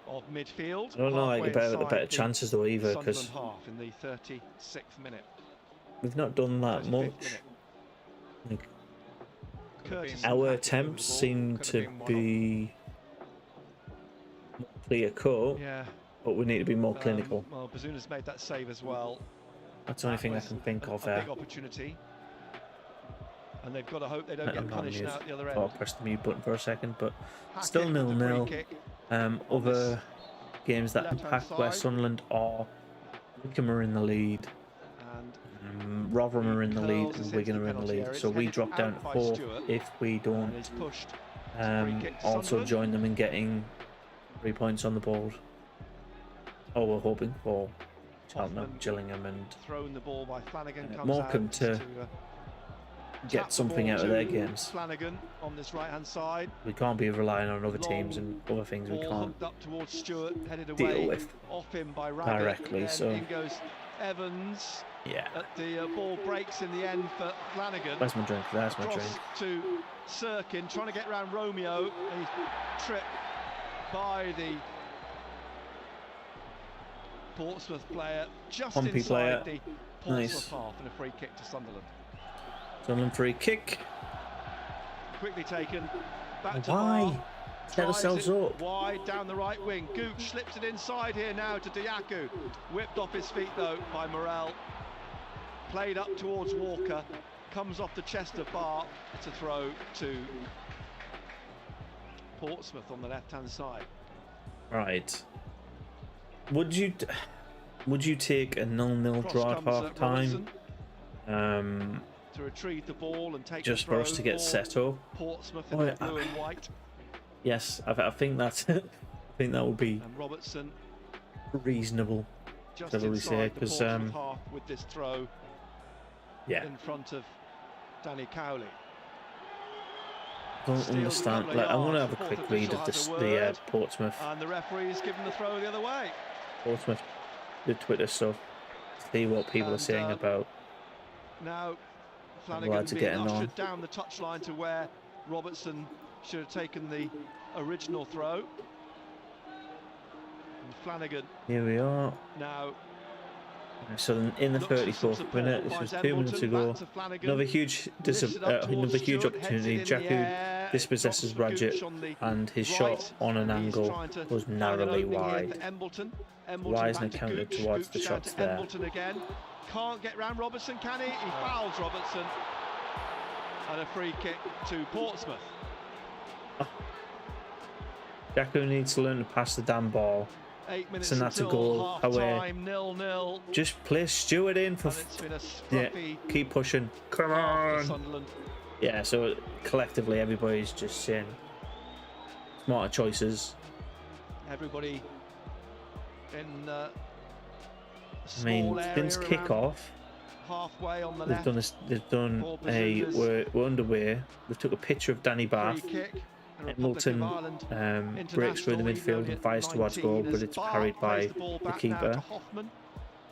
S6: of midfield.
S3: I don't know like
S6: halfway
S3: about the
S6: inside
S3: better chances though either,
S6: Sunderland
S3: because
S6: half in the 36th minute.
S3: we've not done that
S6: 35th
S3: much.
S6: minute.
S3: Like,
S6: Curtis
S3: our
S6: and
S3: attempts
S6: Hackett
S3: seem
S8: Could have
S3: to
S8: been 1-0.
S3: be clear cut,
S6: Yeah.
S3: but we need to be more clinical.
S6: Well, Bazuna's made that save as well.
S3: That's the only
S6: That
S3: thing I
S6: was
S3: can think of
S6: a
S3: there.
S6: big opportunity. And they've got to hope they don't
S3: Let
S6: get
S3: them not
S6: punished
S3: use-
S6: now at the other
S3: Oh,
S6: end.
S3: press the mute button for a second, but
S6: Hackett
S3: still
S6: with the free
S3: 0-0.
S6: kick.
S3: Other games that
S6: left-hand
S3: impact where
S6: side.
S3: Sunderland are, Wickham are in the lead,
S6: And
S3: Rotherham are in the lead,
S6: curls us
S3: and
S6: into
S3: Wigan
S6: the
S3: are in the
S6: penalty
S3: lead.
S6: area.
S3: So
S6: It's
S3: we
S6: headed
S3: drop down
S6: out
S3: to
S6: by
S3: 4th
S6: Stewart,
S3: if we
S6: and
S3: don't
S6: is pushed. Free kick to
S3: also
S6: Sunderland.
S3: join them in getting 3 points on the board. Oh, we're hoping for Cheltenham,
S6: Hoffman
S3: Gillingham, and
S6: Thrown the ball by Flanagan. Comes
S3: Morecambe
S6: out
S3: to
S6: tap
S3: get
S6: the
S3: something
S6: ball
S3: out of
S6: to
S3: their games.
S6: Flanagan on this right-hand side.
S3: We can't be relying on other teams
S6: Long
S3: and other things we
S6: Ball
S3: can't
S6: hooked up towards Stewart, headed
S3: deal
S6: away
S3: with.
S6: off him by Raggett.
S3: directly,
S6: And
S3: so-
S6: in goes Evans.
S3: Yeah.
S6: The ball breaks in the end for Flanagan.
S3: Where's my drink? There's my drink.
S6: Across to Sirkin, trying to get around Romeo. And he's tripped by the Portsmouth player, just
S3: Pompey
S6: inside
S3: player.
S6: the Portsmouth
S3: Nice.
S6: half, and a free kick to Sunderland.
S3: Sunderland free kick.
S6: Quickly taken, back to
S3: Why?
S6: half.
S3: Set
S6: Tries
S3: ourselves
S6: it
S3: up.
S6: wide down the right wing. Gooch slips it inside here now to Diaku. Whipped off his feet though by Morel. Played up towards Walker. Comes off the chest of Bart. It's a throw to Portsmouth on the left-hand side.
S3: Right. Would you take a 0-0
S6: Cross
S3: draw at
S6: comes
S3: half time?
S6: Robertson to retrieve the ball and take
S3: Just
S6: the throw
S3: for us to get set up?
S6: Portsmouth in
S3: Oh,
S6: their
S3: yeah.
S6: blue and white.
S3: Yes, I think that's. I think that would be
S6: And Robertson
S3: reasonable.
S6: Just
S3: Shall we say,
S6: inside the
S3: 'cause,
S6: Portsmouth half with this throw
S3: Yeah,
S6: in front of Danny Cowley.
S3: I don't
S6: Steals a
S3: understand.
S6: couple of
S3: Like, I'm going to
S6: yards.
S3: have a
S6: The
S3: quick
S6: fourth
S3: read
S6: official
S3: of
S6: has
S3: this,
S6: a
S3: the
S6: word,
S3: Portsmouth
S6: and the referee's given the throw the other way.
S3: the Twitter stuff. See what people are
S6: And,
S3: saying about.
S6: Now
S3: Glad
S6: Flanagan
S3: to
S6: being
S3: get him
S6: ushered
S3: on.
S6: down the touchline to where Robertson should have taken the original throw. And Flanagan
S3: Here we are.
S6: now
S3: So in the
S6: looks for some
S3: 34th
S6: support,
S3: minute, this was
S6: finds
S3: 2 minutes
S6: Embleton,
S3: ago.
S6: back to Flanagan,
S3: Another huge,
S6: lifts it up towards
S3: another huge
S6: Stewart, heads
S3: opportunity.
S6: it in the
S3: Jakku
S6: air,
S3: dispossesses
S6: drops for
S3: Radget,
S6: Gooch on the
S3: and his
S6: right,
S3: shot on an
S6: and he's
S3: angle
S6: trying to
S3: was
S6: find an
S3: narrowly
S6: opening here
S3: wide.
S6: for Embleton.
S3: Wise
S6: back
S3: and
S6: to
S3: countered
S6: Gooch,
S3: towards the
S6: Gooch down
S3: shots
S6: to
S3: there.
S6: Embleton again. Can't get round Robertson, can he? He fouls Robertson. And a free kick to Portsmouth.
S3: Jakku needs to learn to pass the damn ball.
S6: 8 minutes
S3: And that's a
S6: until
S3: goal
S6: half
S3: away.
S6: time, 0-0.
S3: Just place Stewart in for.
S6: And it's been a
S3: Yeah,
S6: scruffy
S3: keep pushing. Come
S6: half for
S3: on.
S6: Sunderland.
S3: Yeah, so collectively everybody's just saying smarter choices.
S6: Everybody in
S3: I mean, since kickoff,
S6: halfway on the
S3: they've
S6: left.
S3: done this. They've done
S6: Ball
S3: a.
S6: Bazunas.
S3: We're underway. They took a picture of Danny Bath.
S6: Free kick. The Republic of
S3: Milton
S6: Ireland
S3: breaks through the
S6: international,
S3: midfield and fires towards
S6: 19
S3: goal, but
S6: as
S3: it's
S6: Bath
S3: parried by
S6: plays the ball
S3: the
S6: back now
S3: keeper.
S6: to Hoffman.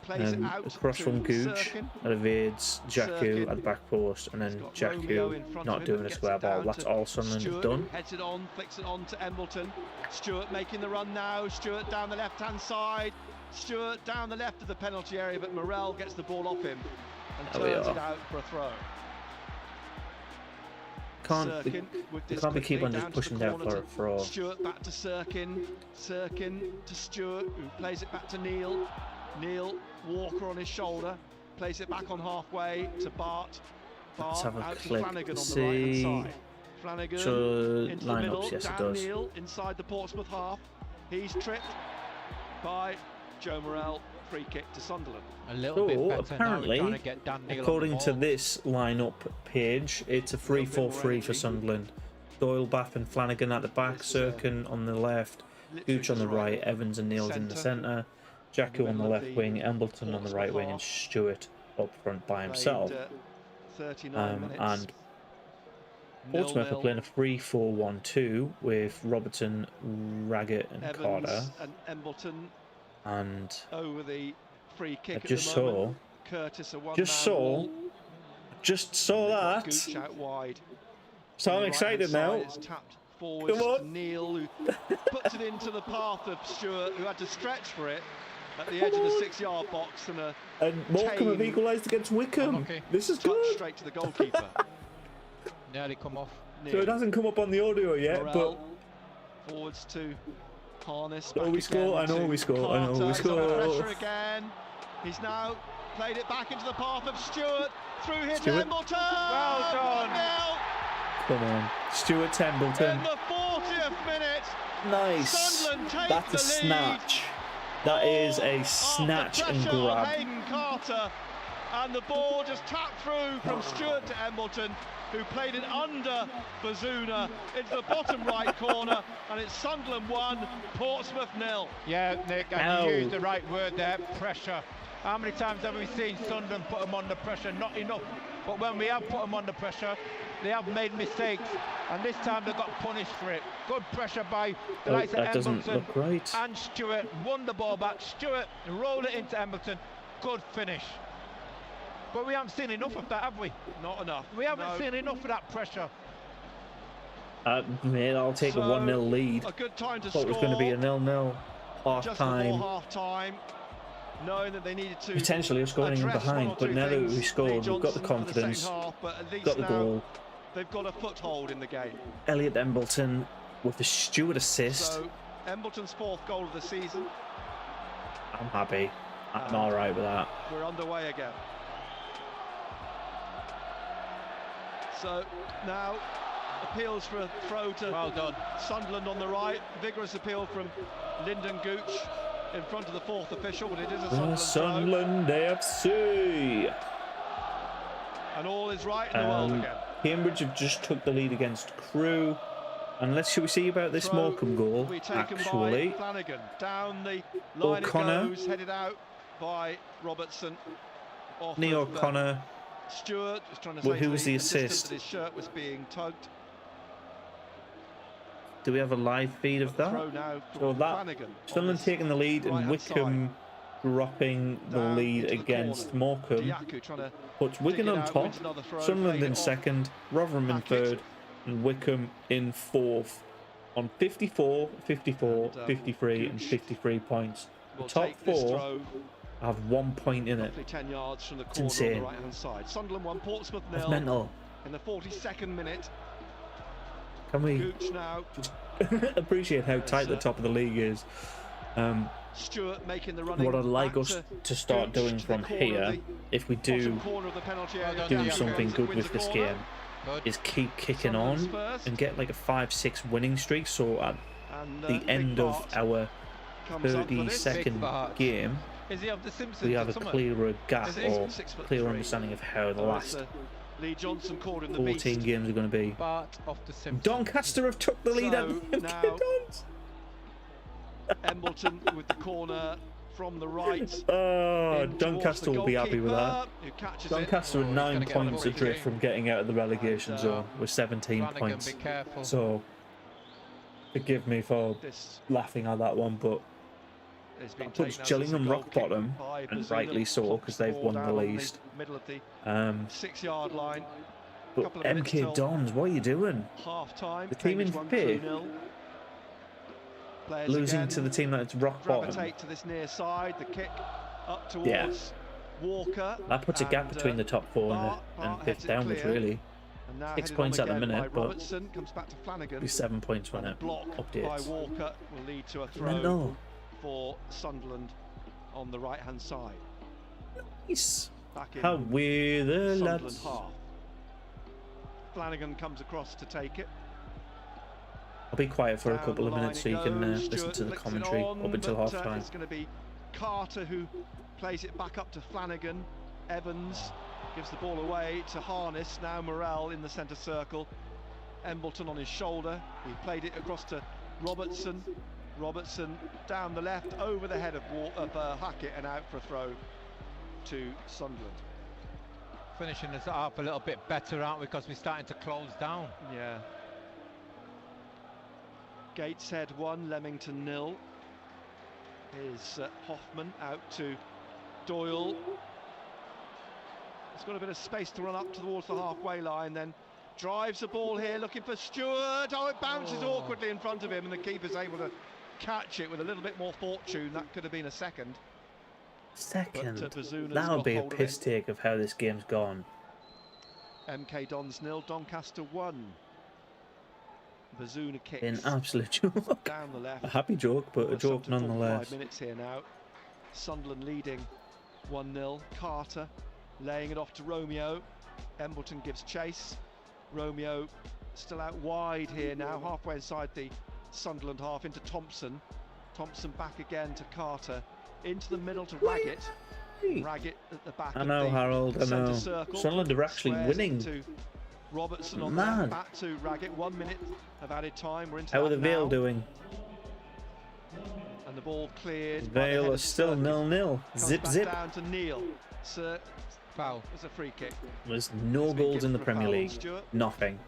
S6: Plays it out
S3: Across
S6: to
S3: from Gooch,
S6: Sirkin.
S3: that evades Jakku
S6: Sirkin.
S3: at the back post, and then
S6: He's got Romeo in
S3: Jakku
S6: front
S3: not
S6: of him,
S3: doing
S6: but
S3: a
S6: gets
S3: square
S6: it
S3: ball.
S6: down
S3: That's
S6: to
S3: all Sunderland have
S6: Stewart,
S3: done.
S6: Heads it on, flicks it on to Embleton. Stewart making the run now. Stewart down the left-hand side. Stewart down the left of the penalty area, but Morel gets the ball off him and
S3: There we
S6: turns
S3: are.
S6: it out for a throw.
S3: They can't be keep on just pushing down for a throw.
S6: Stewart back to Sirkin. Sirkin to Stewart, who plays it back to Neil. Neil, Walker on his shoulder, plays it back on halfway to Bart.
S3: Let's
S6: Bart
S3: have a
S6: out to
S3: click
S6: Flanagan
S3: to
S6: on the right-hand
S3: see.
S6: side. Flanagan
S3: So
S6: into the
S3: lineups,
S6: middle.
S3: yes, it
S6: Dan
S3: does.
S6: Neil inside the Portsmouth half. He's tripped by Joe Morel. Free kick to Sunderland.
S8: A little bit
S3: So
S8: better now,
S3: apparently,
S8: trying to get Dan Neil on the
S3: according to
S8: ball.
S3: this lineup page, it's a 3-4-3 for Sunderland. Doyle, Bath, and Flanagan at the back, Sirkin on the left, Gooch on the right, Evans and Niels in the centre, Jakku on the left wing, Embleton on the right wing, and Stewart up front by himself.
S6: Played, 39 minutes.
S3: And Portsmouth are playing a 3-4-1-2 with Robertson, Raggett, and
S6: Evans
S3: Carter.
S6: and Embleton
S3: And
S6: over the free kick.
S3: I
S6: at
S3: just
S6: the moment.
S3: saw,
S6: Curtis a
S3: just saw that.
S6: Gooch out wide.
S3: So I'm
S6: On the
S3: excited
S6: right-hand
S3: now.
S6: side, it's tapped forward
S3: Come on.
S6: to Neil, who puts it into the path of Stewart, who had to stretch for it at the edge of the 6-yard box, and a
S3: And Morecambe have
S6: Kane.
S3: equalised against Wickham.
S8: Unlucky.
S3: This is
S6: touch
S3: good.
S6: straight to the goalkeeper.
S8: Nearly come off.
S3: So it hasn't come up on the audio yet,
S6: Morel forwards to Harness.
S3: Oh,
S6: back
S3: we
S6: again
S3: score, I know
S6: to
S3: we score, I know
S6: Carter.
S3: we
S6: He's under
S3: score.
S6: pressure again. He's now played it back into the path of Stewart. Through here to
S3: Stewart.
S6: Embleton.
S8: Well done.
S6: 1-0
S3: but come on, Stuart Templeton.
S6: in the 40th minute.
S3: Nice.
S6: Sunderland take
S3: That's a
S6: the lead.
S3: snatch. That is a
S6: After
S3: snatch and
S6: pressure on
S3: grab.
S6: Hayden Carter, and the ball just tapped through from Stewart to Embleton, who played it under Bazuna into the bottom right corner, and it's Sunderland 1, Portsmouth 0.
S8: Yeah, Nick, and
S3: Ow.
S8: you used the right word there, pressure. How many times have we seen Sunderland put them under pressure? Not enough. But when we have put them under pressure, they have made mistakes, and this time they got punished for it. Good pressure by the
S3: Oh,
S8: likes of
S3: that doesn't
S8: Embleton
S3: look right.
S8: and Stewart. Won the ball back. Stewart rolled it into Embleton. Good finish. But we haven't seen enough of that, have we?
S6: Not enough.
S8: We haven't
S6: No.
S8: seen enough of that pressure.
S3: Mate, I'll take a
S6: So,
S3: 1-0 lead.
S6: A good time to
S3: Thought
S6: score.
S3: it was going to be a 0-0 half
S6: just before
S3: time.
S6: half time, knowing that they needed to
S3: Potentially us going in
S6: address one
S3: behind,
S6: or
S3: but
S6: two
S3: now that
S6: things.
S3: we
S6: Lee
S3: scored, we've got the
S6: Johnson for
S3: confidence,
S6: second half, but at least
S3: got the
S6: now
S3: goal.
S6: they've got a foothold in the game.
S3: Elliot Embleton with the Stewart assist.
S6: So Embleton's 4th goal of the season.
S3: I'm happy. I'm all right with that.
S6: We're underway again. So now appeals for a throw to
S8: Well done.
S6: Sunderland on the right. Vigorous appeal from Lyndon Gooch in front of the 4th official, but it is a Sunderland,
S3: Sunderland AFC.
S6: throw. And all is right in the world again.
S3: Cambridge have just took the lead against Crewe. Unless, should we see about this
S6: Throw
S3: Morecambe goal?
S6: will be taken
S3: Actually,
S6: by Flanagan. Down the line
S3: O'Connor.
S6: it goes, headed out by Robertson. Off
S3: Neil
S6: of,
S3: O'Connor.
S6: Stewart was trying to
S3: Well,
S6: say
S3: who
S6: to
S3: was the
S6: assistant
S3: assist?
S6: that his shirt was being tugged.
S3: Do we have a live feed of that?
S6: Throw now
S3: So
S6: for
S3: that
S6: Flanagan on
S3: Sunderland
S6: this
S3: taking the lead and
S6: right-hand
S3: Wickham dropping the
S6: Down
S3: lead
S6: into the
S3: against
S6: corner.
S3: Morecambe.
S6: Diaku trying to
S3: Puts
S6: dig
S3: Wigan
S6: it
S3: on
S6: out,
S3: top,
S6: wins another throw,
S3: Sunderland
S6: played
S3: in
S6: it off.
S3: second, Rotherham in
S6: Hackett.
S3: third, and Wickham in fourth on 54, 54,
S6: And,
S3: 53 and
S6: Gooch
S3: 53 points. The
S6: will
S3: top
S6: take this
S3: four
S6: throw
S3: have 1 point in it.
S6: roughly 10 yards from the corner on
S3: insane.
S6: the right-hand side. Sunderland 1, Portsmouth
S3: That's
S6: 0
S3: mental.
S6: in the 42nd minute.
S3: Can we
S6: Gooch now.
S3: appreciate how tight the top of the league is?
S6: Stewart making the running.
S3: What I'd like
S6: back
S3: us to start
S6: Gooch
S3: doing
S6: to the
S3: from
S6: corner,
S3: here,
S6: the
S3: if we do
S6: bottom corner of the penalty area.
S3: do
S8: Diaku
S3: something good
S6: wins
S3: with
S6: the
S3: this
S6: corner.
S3: game,
S8: Good.
S3: is keep kicking
S6: Sunderland's
S3: on
S6: first.
S3: and get like a 5-6 winning streak. So at
S6: And,
S3: the
S6: Big
S3: end of
S6: Bart
S3: our
S6: comes up for this.
S3: 32nd
S8: Big Bart.
S3: game,
S8: Is he of the Simpsons?
S3: we have
S8: or
S3: a
S8: something?
S3: clearer gap
S8: Is he?
S3: or
S6: 6'3".
S3: clearer understanding of how the
S6: Oh, it's,
S3: last
S6: Lee Johnson called him the
S3: 14
S6: beast.
S3: games are going to be.
S8: Bart of the Simpsons.
S3: Doncaster have took the lead
S6: So
S3: at
S6: now-
S3: Dons.
S6: Embleton with the corner from the right.
S3: Oh,
S6: in towards
S3: Doncaster
S6: the
S3: will be happy with that.
S6: goalkeeper, who catches
S3: Doncaster are
S8: Oh, he's
S3: 9
S8: gonna get on
S3: points
S8: the
S3: adrift
S8: game.
S3: from getting out of the relegation
S6: And,
S3: zone with 17
S8: Flanagan,
S3: points.
S8: be careful.
S3: So, forgive me for
S6: it. This
S3: laughing at that one, but
S6: has been
S3: that puts
S6: taken out as a
S3: Gillingham
S6: goal
S3: rock
S6: kick
S3: bottom,
S6: by
S3: and
S6: Bazunu.
S3: rightly so,
S6: Clock's
S3: because they've
S6: ball
S3: won the
S6: down on
S3: least.
S6: middle of the
S3: Um,
S6: 6-yard line.
S3: but
S6: Couple of minutes
S3: MK
S6: till
S3: Dons, what are you doing?
S6: Half time.
S3: The team in fifth, losing to the team that's rock bottom.
S6: Gravitate to this near side. The kick up towards
S3: Yeah.
S6: Walker.
S3: That puts a gap
S6: and,
S3: between the top four
S6: Bart
S3: and
S6: heads
S3: fifth
S6: it
S3: downwards,
S6: clear.
S3: really.
S6: And now
S3: 6
S6: headed
S3: points
S6: on
S3: at the
S6: again by
S3: minute, but
S6: Robertson comes back to Flanagan.
S3: be 7 points when
S6: And a
S3: it
S6: block by
S3: updates.
S6: Walker will lead to a throw
S3: Mental.
S6: for Sunderland on the right-hand side.
S3: Nice.
S6: Back in
S3: How we're the
S6: Sunderland
S3: lads.
S6: half. Flanagan comes across to take it.
S3: I'll be quiet for a
S6: Down
S3: couple
S6: the
S3: of
S6: line
S3: minutes so
S6: it
S3: you can
S6: goes.
S3: listen
S6: Stewart
S3: to the
S6: flicks it
S3: commentary
S6: on,
S3: up until
S6: but,
S3: half time.
S6: It's going to be Carter who plays it back up to Flanagan. Evans gives the ball away to Harness. Now Morrell in the centre circle. Embleton on his shoulder. He played it across to Robertson. Robertson down the left, over the head of Hackett, and out for a throw to Sunderland.
S8: Finishing us up a little bit better, aren't we? Because we're starting to close down.
S6: Yeah. Gateshead 1, Leamington 0. Here's Hoffman out to Doyle. He's got a bit of space to run up towards the halfway line, then drives the ball here, looking for Stewart. Oh, it bounces awkwardly in front of him, and the keeper's able to catch it with a little bit more fortune. That could have been a second.
S3: Second.
S6: Bazuna's
S3: That would
S6: got
S3: be a
S6: hold of
S3: piss
S6: it.
S3: take of how this game's gone.
S6: MK Dons 0, Doncaster 1. Bazuna kicks
S3: An absolute joke.
S6: down the left.
S3: A happy joke, but a
S6: Almost up
S3: joke
S6: to 45
S3: nonetheless.
S6: minutes here now. Sunderland leading 1-0. Carter laying it off to Romeo. Embleton gives chase. Romeo still out wide here now, halfway inside the Sunderland half into Thompson. Thompson back again to Carter. Into the middle to Raggett. Raggett at the back
S3: I
S6: of
S3: know,
S6: the
S3: Harold, I
S6: centre
S3: know.
S6: circle.
S3: Sunderland are actually
S6: Squares it
S3: winning.
S6: to Robertson on the
S3: Mad.
S6: left, back to Raggett. 1 minute of added time. We're into
S3: How are
S6: that
S3: the Vale
S6: now.
S3: doing?
S6: And the ball cleared. by the head
S3: Vale are
S6: of
S3: still
S6: Sturkey.
S3: 0-0.
S6: Comes
S3: Zip
S6: back
S3: zip.
S6: down to Neil. Sir,
S8: Foul.
S6: was a free kick.
S3: There's no
S6: It's been
S3: goals
S6: given
S3: in the
S6: for a
S3: Premier
S6: foul on
S3: League.
S6: Stewart.
S3: Nothing.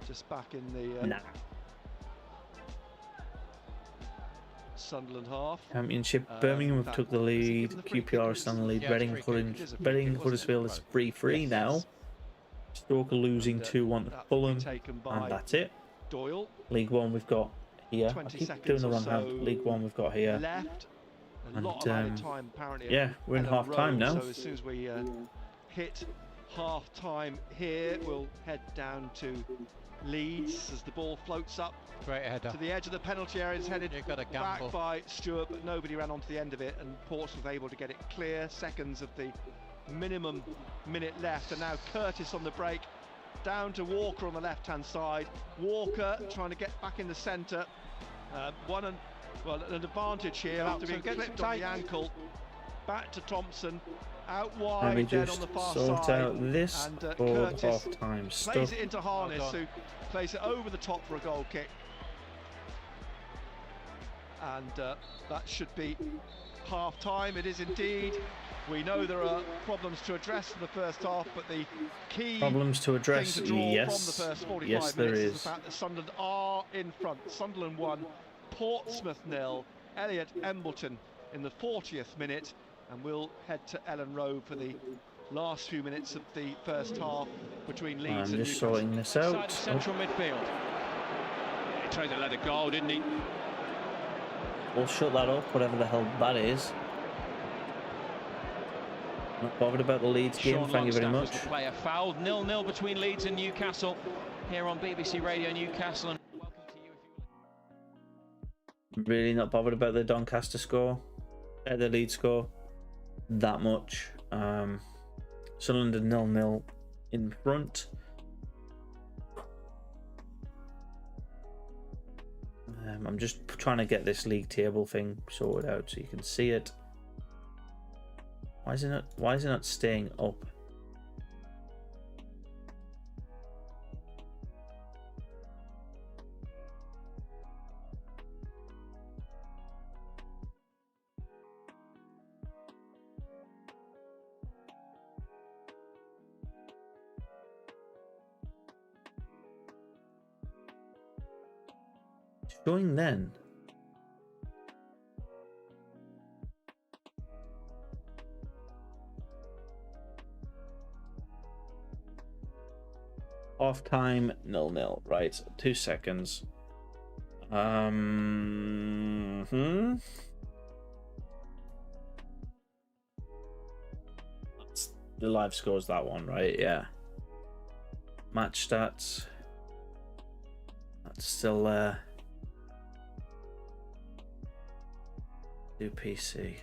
S6: Just back in the
S3: Nah.
S6: Sunderland half.
S3: Championship. Birmingham have
S6: that
S3: took the
S6: was- is it
S3: lead.
S6: given the free kick?
S3: QPR
S6: It
S3: is still in the
S6: was-
S3: lead.
S8: Yeah,
S3: Reading,
S8: it's free kick.
S6: It is a free
S3: Reading
S6: kick, wasn't it?
S3: Huddersfield is 3-3
S6: Yes.
S3: now. Stoke are losing
S6: And,
S3: 2-1 to
S6: that will be
S3: Fulham.
S6: taken by
S3: And that's it.
S6: Doyle.
S3: League One we've got here. I
S6: 20
S3: keep
S6: seconds
S3: doing the
S6: or
S3: wrong hand.
S6: so
S3: League One we've got here.
S6: Left. A
S3: And,
S6: lot of added time apparently.
S3: yeah, we're in
S6: Ellen
S3: half time
S6: Rowe,
S3: now.
S6: So as soon as we hit half time here, we'll head down to Leeds as the ball floats up
S8: Great header.
S6: to the edge of the penalty area. It's headed
S8: You've got to
S6: back
S8: gamble.
S6: by Stewart, but nobody ran onto the end of it, and Portsmouth able to get it clear. Seconds of the minimum minute left, and now Curtis on the break. Down to Walker on the left-hand side. Walker trying to get back in the centre. An advantage here after
S8: So
S6: being
S8: get
S6: clipped
S8: tight.
S6: on the ankle back to Thompson, out
S3: Let me
S6: wide then on
S3: just
S6: the far
S3: sort
S6: side.
S3: out this
S6: And
S3: for
S6: Curtis
S3: the half-time
S6: plays
S3: stuff.
S6: it into Harness, who plays it over the top for a goal kick. And that should be half-time. It is indeed. We know there are problems to address in the first half, but the key
S3: Problems to address,
S6: thing to draw
S3: yes.
S6: from the first 45
S3: Yes, there
S6: minutes
S3: is.
S6: the fact that Sunderland are in front. Sunderland 1, Portsmouth 0. Elliot Embleton in the 40th minute, and we'll head to Ellen Road for the last few minutes of the first half between Leeds
S3: I'm
S6: and
S3: just
S6: Newcastle.
S3: sorting this out.
S8: Inside the central midfield. He tried to let it go, didn't he?
S3: We'll shut that up, whatever the hell that is. Not bothered about the Leeds game,
S8: Sean
S3: thank you very
S8: Longstaff
S3: much.
S8: was the player fouled. 0-0 between Leeds and Newcastle here on BBC Radio Newcastle. And welcome to you if you
S3: Really not bothered about the Doncaster score, the Leeds score, that much. Sunderland are 0-0 in front. I'm just trying to get this league table thing sorted out so you can see it. Why is it not staying up? Showing then. Half time 0-0. Right, 2 seconds. That's the live scores, that one, right? Yeah. Match stats. That's still there. Do PC.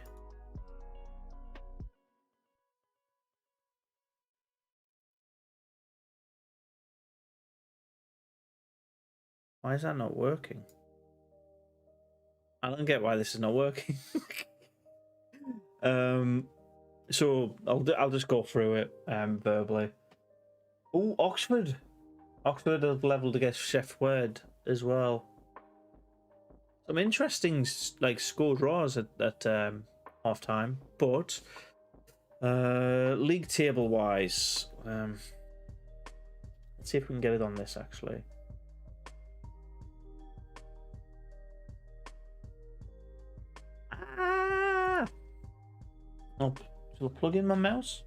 S3: Why is that not working? I don't get why this is not working. So I'll just go through it verbally. Oh, Oxford have leveled against Chef Word as well. Some interesting score draws at half time, but league table wise, let's see if we can get it on this actually. Oh, shall I plug in my mouse?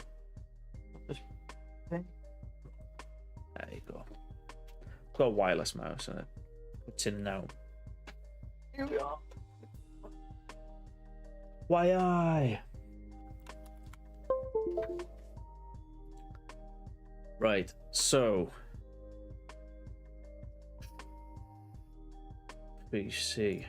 S3: There you go. I've got a wireless mouse and it's in now. Here we are. Why? Right, so BC.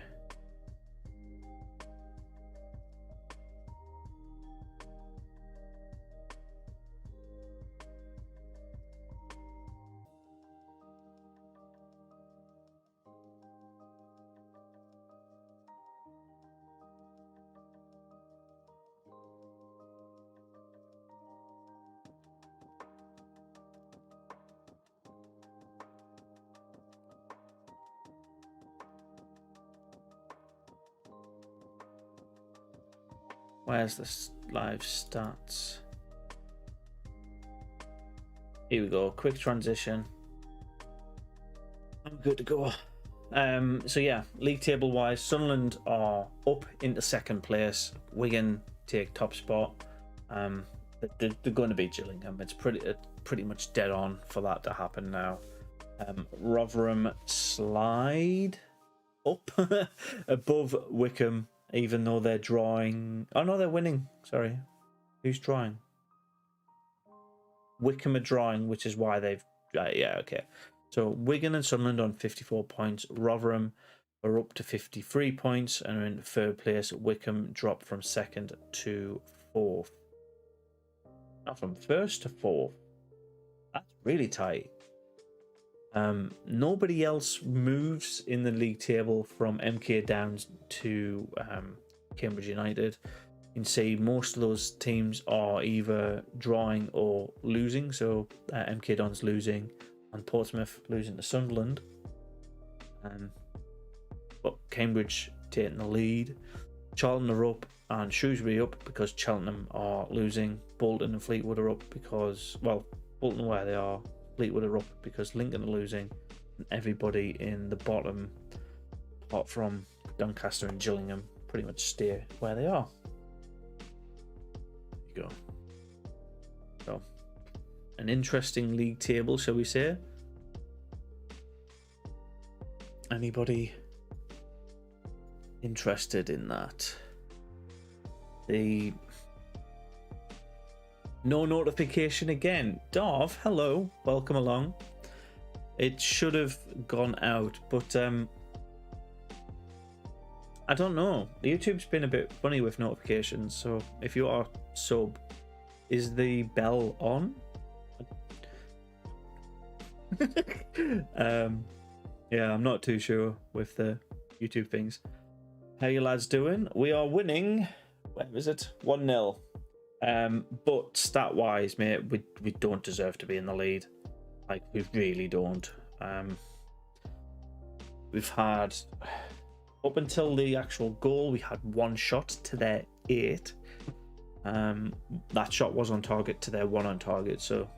S3: Where's the live stats? Here we go. Quick transition. I'm good to go. So yeah, league table wise, Sunderland are up into second place. Wigan take top spot. They're going to beat Gillingham. It's pretty much dead on for that to happen now. Rotherham slide up above Wickham, even though they're drawing. Oh no, they're winning. Sorry, who's drawing? Wickham are drawing, which is why they've. Yeah, okay. So Wigan and Sunderland on 54 points. Rotherham are up to 53 points and are in third place. Wickham dropped from second to fourth. Not from first to fourth. That's really tight. Nobody else moves in the league table from MK Downs to Cambridge United. you can see most of those teams are either drawing or losing. So MK Dons losing and Portsmouth losing to Sunderland. But Cambridge taking the lead. Charlton are up and Shrewsbury up because Cheltenham are losing. Bolton and Fleetwood are up because, well, Bolton where they are, Fleetwood are up because Lincoln are losing. And everybody in the bottom, apart from Doncaster and Gillingham, pretty much stay where they are. There you go. So, an interesting league table, shall we say? Anybody interested in that? The no notification again. Darv, hello, welcome along. It should have gone out, but I don't know. YouTube's been a bit funny with notifications, so if you are sub, is the bell on? Yeah, I'm not too sure with the YouTube things. How you lads doing? We are winning. Where is it? 1-0. But stat wise, mate, we don't deserve to be in the lead. Like, we really don't. We've had, up until the actual goal, we had 1 shot to their 8. That shot was on target to their 1 on target, so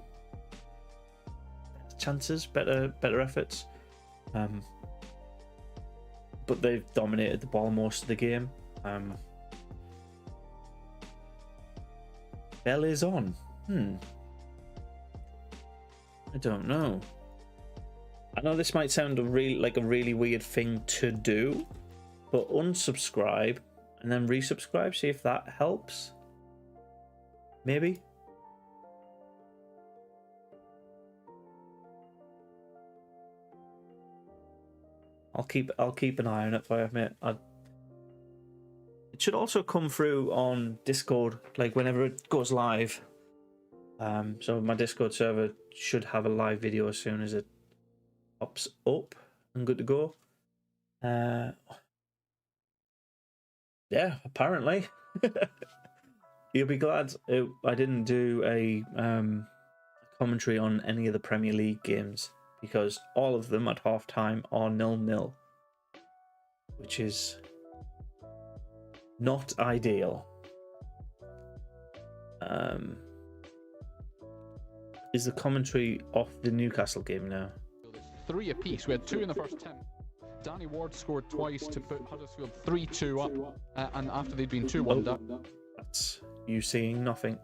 S3: chances, better efforts. But they've dominated the ball most of the game. Bell is on. I don't know. I know this might sound like a really weird thing to do, but unsubscribe and then resubscribe. See if that helps. Maybe. I'll keep an eye on it for you, mate. It should also come through on Discord, like whenever it goes live. So my Discord server should have a live video as soon as it pops up and good to go. Yeah, apparently. You'll be glad I didn't do a commentary on any of the Premier League games, because all of them at half time are 0-0, which is not ideal. Is the commentary off the Newcastle game now?
S9: 3 apiece. We had 2 in the first 10. Danny Ward scored twice to put Huddersfield 3-2 up, and after they'd been 2-1 down. That's
S3: you seeing nothing.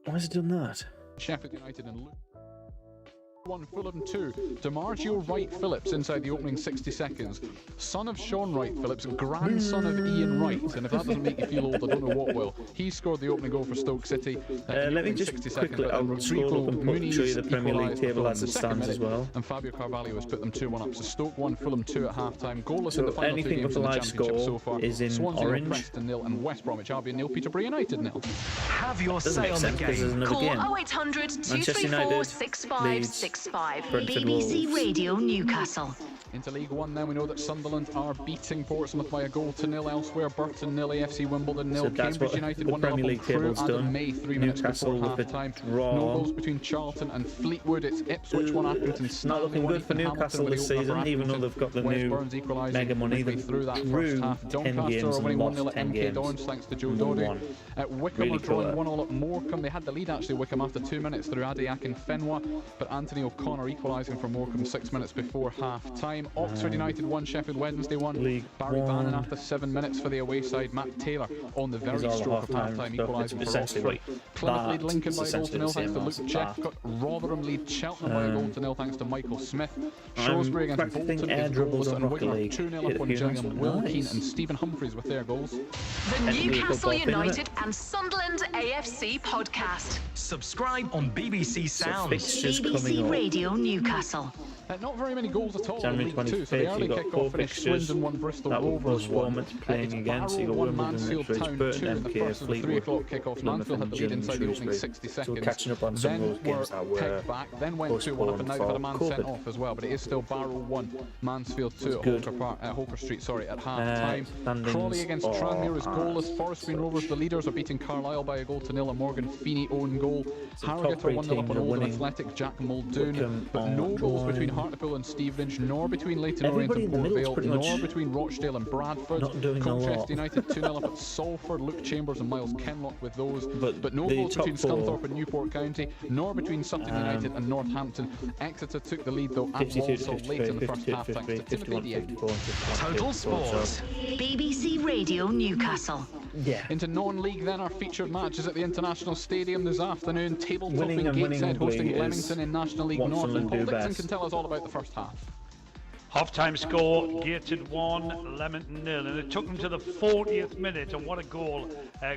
S3: Why has it done that?
S9: Sheffield United and 1 Fulham 2. DiMarzio Wright Phillips inside the opening 60 seconds. Son of Sean Wright Phillips, grandson of Ian Wright, and if that doesn't make you feel old, I don't know what will. He scored the opening goal for Stoke City.
S3: Let me just quickly, I'll scroll up and show you the Premier League table as it stands as well.
S9: And Fabio Carvalho has put them 2-1 up. So Stoke 1, Fulham 2 at half-time. Goalless in the final
S3: anything
S9: 2 games
S3: with the
S9: in the
S3: live
S9: Championship
S3: score
S9: so far.
S3: is in
S9: Swansea
S3: orange.
S9: Preston 0 and West Bromwich Albion 0, Peterborough United 0.
S4: Have your
S3: Doesn't
S4: say
S3: make
S4: on
S3: sense
S4: the
S3: because there's
S4: game.
S3: another
S5: Call
S3: game.
S5: 0800
S3: Manchester
S5: 234
S3: United,
S5: 6565.
S3: Brentford
S5: BBC
S3: Wolves.
S5: Radio Newcastle.
S9: Into League One now, we know that Sunderland are beating Portsmouth by a goal to 0 elsewhere. Burton 0, AFC Wimbledon 0,
S3: So that's
S9: Cambridge
S3: what
S9: United
S3: the
S9: 1
S3: Premier
S9: 0
S3: League
S9: Crewe,
S3: table's
S9: Adam
S3: done.
S9: May 3 minutes
S3: Newcastle
S9: before
S3: with a
S9: half-time.
S3: draw.
S9: No goals between Charlton and Fleetwood. It's Ipswich 1, Accrington
S3: It's not looking good for Newcastle this season, even though they've got the new mega money. They've
S9: through that
S3: through
S9: first half.
S3: 10
S9: Doncaster
S3: games
S9: are winning
S3: and
S9: 1-0
S3: lost
S9: at
S3: 10
S9: MK
S3: games.
S9: Dons thanks to Joe
S3: Number
S9: Doddy.
S3: one.
S9: Wickham
S3: Really
S9: are drawing
S3: clever.
S9: 1-1 at Morecambe. They had the lead actually, Wickham, after 2 minutes through Adiak and Fenwa, but Anthony O'Connor equalising for Morecambe 6 minutes before half-time. Oxford United 1, Sheffield Wednesday 1.
S3: League
S9: Barry
S3: One.
S9: Bannon after 7 minutes for the away side. Matt Taylor on the very
S3: Is all
S9: stroke of
S3: half-time
S9: half-time
S3: stuff.
S9: equalising
S3: It's
S9: for
S3: essentially
S9: Oxford. Plymouth lead Lincoln by a goal to 0 thanks to Luke
S3: that.
S9: Jephcott. Rotherham lead Cheltenham by a goal to 0 thanks to Michael Smith. Shrewsbury against
S3: practicing
S9: Bolton
S3: air
S9: is
S3: dribbles
S9: goalless,
S3: on
S9: and
S3: Rocket
S9: Wigan
S3: League.
S9: 2-0
S3: Hit
S9: up
S3: a
S9: on
S3: few
S9: Gillingham.
S3: nice
S9: Will
S3: ones.
S9: Keane and Stephen Humphreys with their goals.
S5: The
S3: Any legal
S5: Newcastle
S3: football thing,
S5: United and Sunderland AFC podcast.
S4: Subscribe on BBC Sounds.
S3: fixtures coming
S5: BBC
S3: up.
S5: Radio Newcastle.
S9: Not very many goals at all
S3: January
S9: in League Two. So the
S3: 25th,
S9: early
S3: you've got
S9: kick-off
S3: 4
S9: finished
S3: fixtures.
S9: Swindon 1, Bristol
S3: That will
S9: Rovers 1.
S3: Bournemouth playing against. You've got
S9: Barrow 1,
S3: Wimbledon,
S9: Mansfield
S3: Ipswich,
S9: Town 2
S3: Burton,
S9: in the
S3: MK,
S9: first of the 3 o'clock
S3: Fleetwood,
S9: kick-offs.
S3: Plymouth
S9: Mansfield had
S3: and
S9: the lead inside the opening
S3: Shrewsbury.
S9: 60
S3: So we're
S9: seconds.
S3: catching up on some of
S9: Then
S3: those games that
S9: were
S3: were
S9: pegged back, then went 2-1 up, and now
S3: postponed
S9: had a man
S3: for
S9: sent
S3: COVID.
S9: off as well. But it is still Barrow 1, Mansfield 2 at
S3: good.
S9: Holker Street, at half-time.
S3: Standings
S9: Crawley against
S3: are
S9: Tranmere is goalless.
S3: as
S9: Forest Green Rovers, the leaders, are beating Carlisle by a goal to nil. A Morgan Feeney own goal.
S3: So top
S9: Harrogate are
S3: three
S9: 1-0 up
S3: teams
S9: on
S3: are
S9: Oldham
S3: winning.
S9: Athletic, Jack Muldoon.
S3: Wickham
S9: But no
S3: are
S9: goals between
S3: drawing.
S9: Hartlepool and Stevenage, nor between Leyton Orient
S3: Everybody
S9: and
S3: in the
S9: Port
S3: middle's
S9: Vale,
S3: pretty
S9: nor
S3: much
S9: between Rochdale and Bradford.
S3: not doing a lot.
S9: Colchester United 2-0 up at Salford. Luke Chambers and Miles Kenlock with those. But no
S3: the
S9: goals
S3: top
S9: between
S3: four,
S9: Scunthorpe and Newport County, nor between Sutton United and Northampton. Exeter took the lead though at
S3: 52 to
S9: Walsall late in the
S3: 53,
S9: first
S3: 52
S9: half
S3: to
S9: thanks to
S3: 53,
S9: Timothy
S3: 51,
S9: Dieng.
S3: 54, and 51,
S5: Total
S3: 54.
S5: Sport. BBC Radio Newcastle.
S3: Yeah.
S9: Into non-league then, our featured matches at the International Stadium this afternoon. Table
S3: Winning
S9: topping
S3: and winning
S9: Gateshead hosting
S3: ugly is
S9: Leamington in National League
S3: what
S9: North. And
S3: Sunderland
S9: Paul
S3: do
S9: Dixon
S3: best.
S9: can tell us all about the first half.
S10: Half-time score, Gateshead 1, Leamington 0, and it took them to the 40th minute, and what a goal.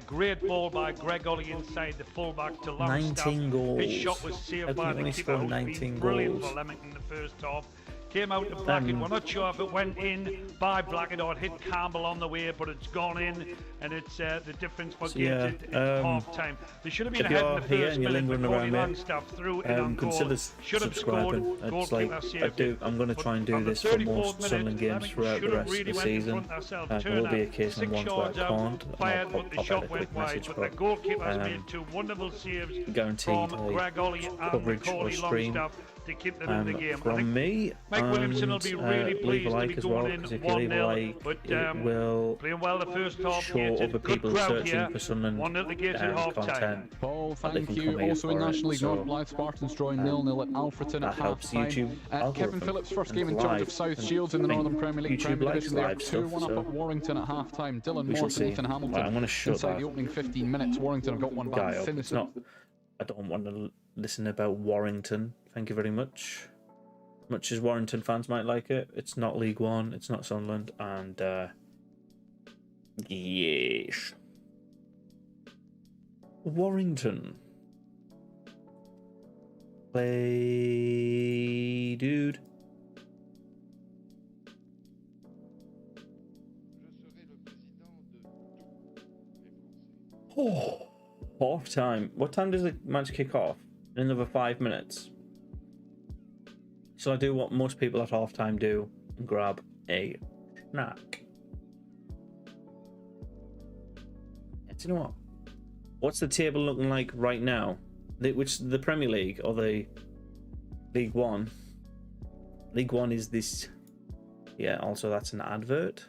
S10: Great ball by Greg Ollie inside the fullback to Longstaff.
S3: 19 goals.
S10: His shot was saved
S3: How
S10: by
S3: can you
S10: the
S3: only
S10: keeper,
S3: score
S10: who's
S3: 19
S10: been brilliant
S3: goals?
S10: for Leamington the first half. Came out to Blackett. We're not sure if it went in by Blackett or it hit Campbell on the way, but it's gone in, and it's the difference for Gateshead at half-time. They should have been
S3: if
S10: ahead
S3: you're
S10: in the
S3: here
S10: first
S3: and you're
S10: minute, but
S3: lingering
S10: Cody
S3: around here,
S10: Longstaff threw it on goal.
S3: consider
S10: Should have scored.
S3: subscribing. It's
S10: Goalkeeper
S3: like
S10: saved
S3: I'm going to try and do
S10: on the
S3: this for
S10: 34th
S3: most
S10: minute,
S3: Sunderland games
S10: Leamington
S3: throughout
S10: should
S3: the
S10: have
S3: rest
S10: really
S3: of the
S10: went in
S3: season.
S10: front themselves.
S3: There will be
S10: Turner,
S3: occasional
S10: 6
S3: ones where I
S10: yards out,
S3: can't, and
S10: fired,
S3: I'll
S10: but the
S3: pop out
S10: shot
S3: a
S10: went
S3: quick
S10: wide.
S3: message,
S10: But the
S3: but
S10: goalkeeper has made 2 wonderful saves
S3: guaranteed
S10: from Greg Ollie and
S3: coverage or
S10: Macaulay
S3: stream
S10: Longstaff to keep them in the game. I
S3: from
S10: think
S3: me.
S10: Mike Williamson will be really
S3: leave
S10: pleased
S3: a
S10: to
S3: like
S10: be
S3: as well,
S10: going in
S3: because if you leave a
S10: 1-0.
S3: like,
S10: But
S3: it will
S10: playing well the first half.
S3: show
S10: Gateshead.
S3: other
S10: Good
S3: people
S10: crowd
S3: searching
S10: here.
S3: for Sunderland
S10: 1-0 to Gateshead half time.
S3: content.
S9: Paul,
S3: that they
S9: thank
S3: can
S9: you.
S3: come here
S9: Also in
S3: for it.
S9: National League
S3: So,
S9: North, Blythe Spartans drawing 0-0 at Alfreton
S3: that
S9: at
S3: helps
S9: half-time.
S3: YouTube
S9: Kevin
S3: algorithm
S9: Phillips' first
S3: and
S9: game in charge
S3: live
S9: of South
S3: and
S9: Shields in the
S3: I think
S9: Northern Premier League
S3: YouTube
S9: Premier
S3: likes
S9: Division. They are
S3: live stuff,
S9: 2-1 up
S3: so
S9: at Warrington at half-time. Dylan
S3: we shall
S9: Morton,
S3: see.
S9: Ethan Hamilton.
S3: Right, I'm going to shut
S9: inside
S3: that
S9: the opening 15 minutes. Warrington have got one
S3: guy
S9: back.
S3: up. It's
S9: Finished
S3: not. I don't want to listen about Warrington. Thank you very much. Much as Warrington fans might like it, it's not League One, it's not Sunderland, and yes. Warrington. Play, dude. Oh, half time. What time does the match kick off? In another 5 minutes. So I do what most people at half time do and grab a snack. Do you know what? What's the table looking like right now? The Premier League or the League One? League One is this. Yeah, also that's an advert.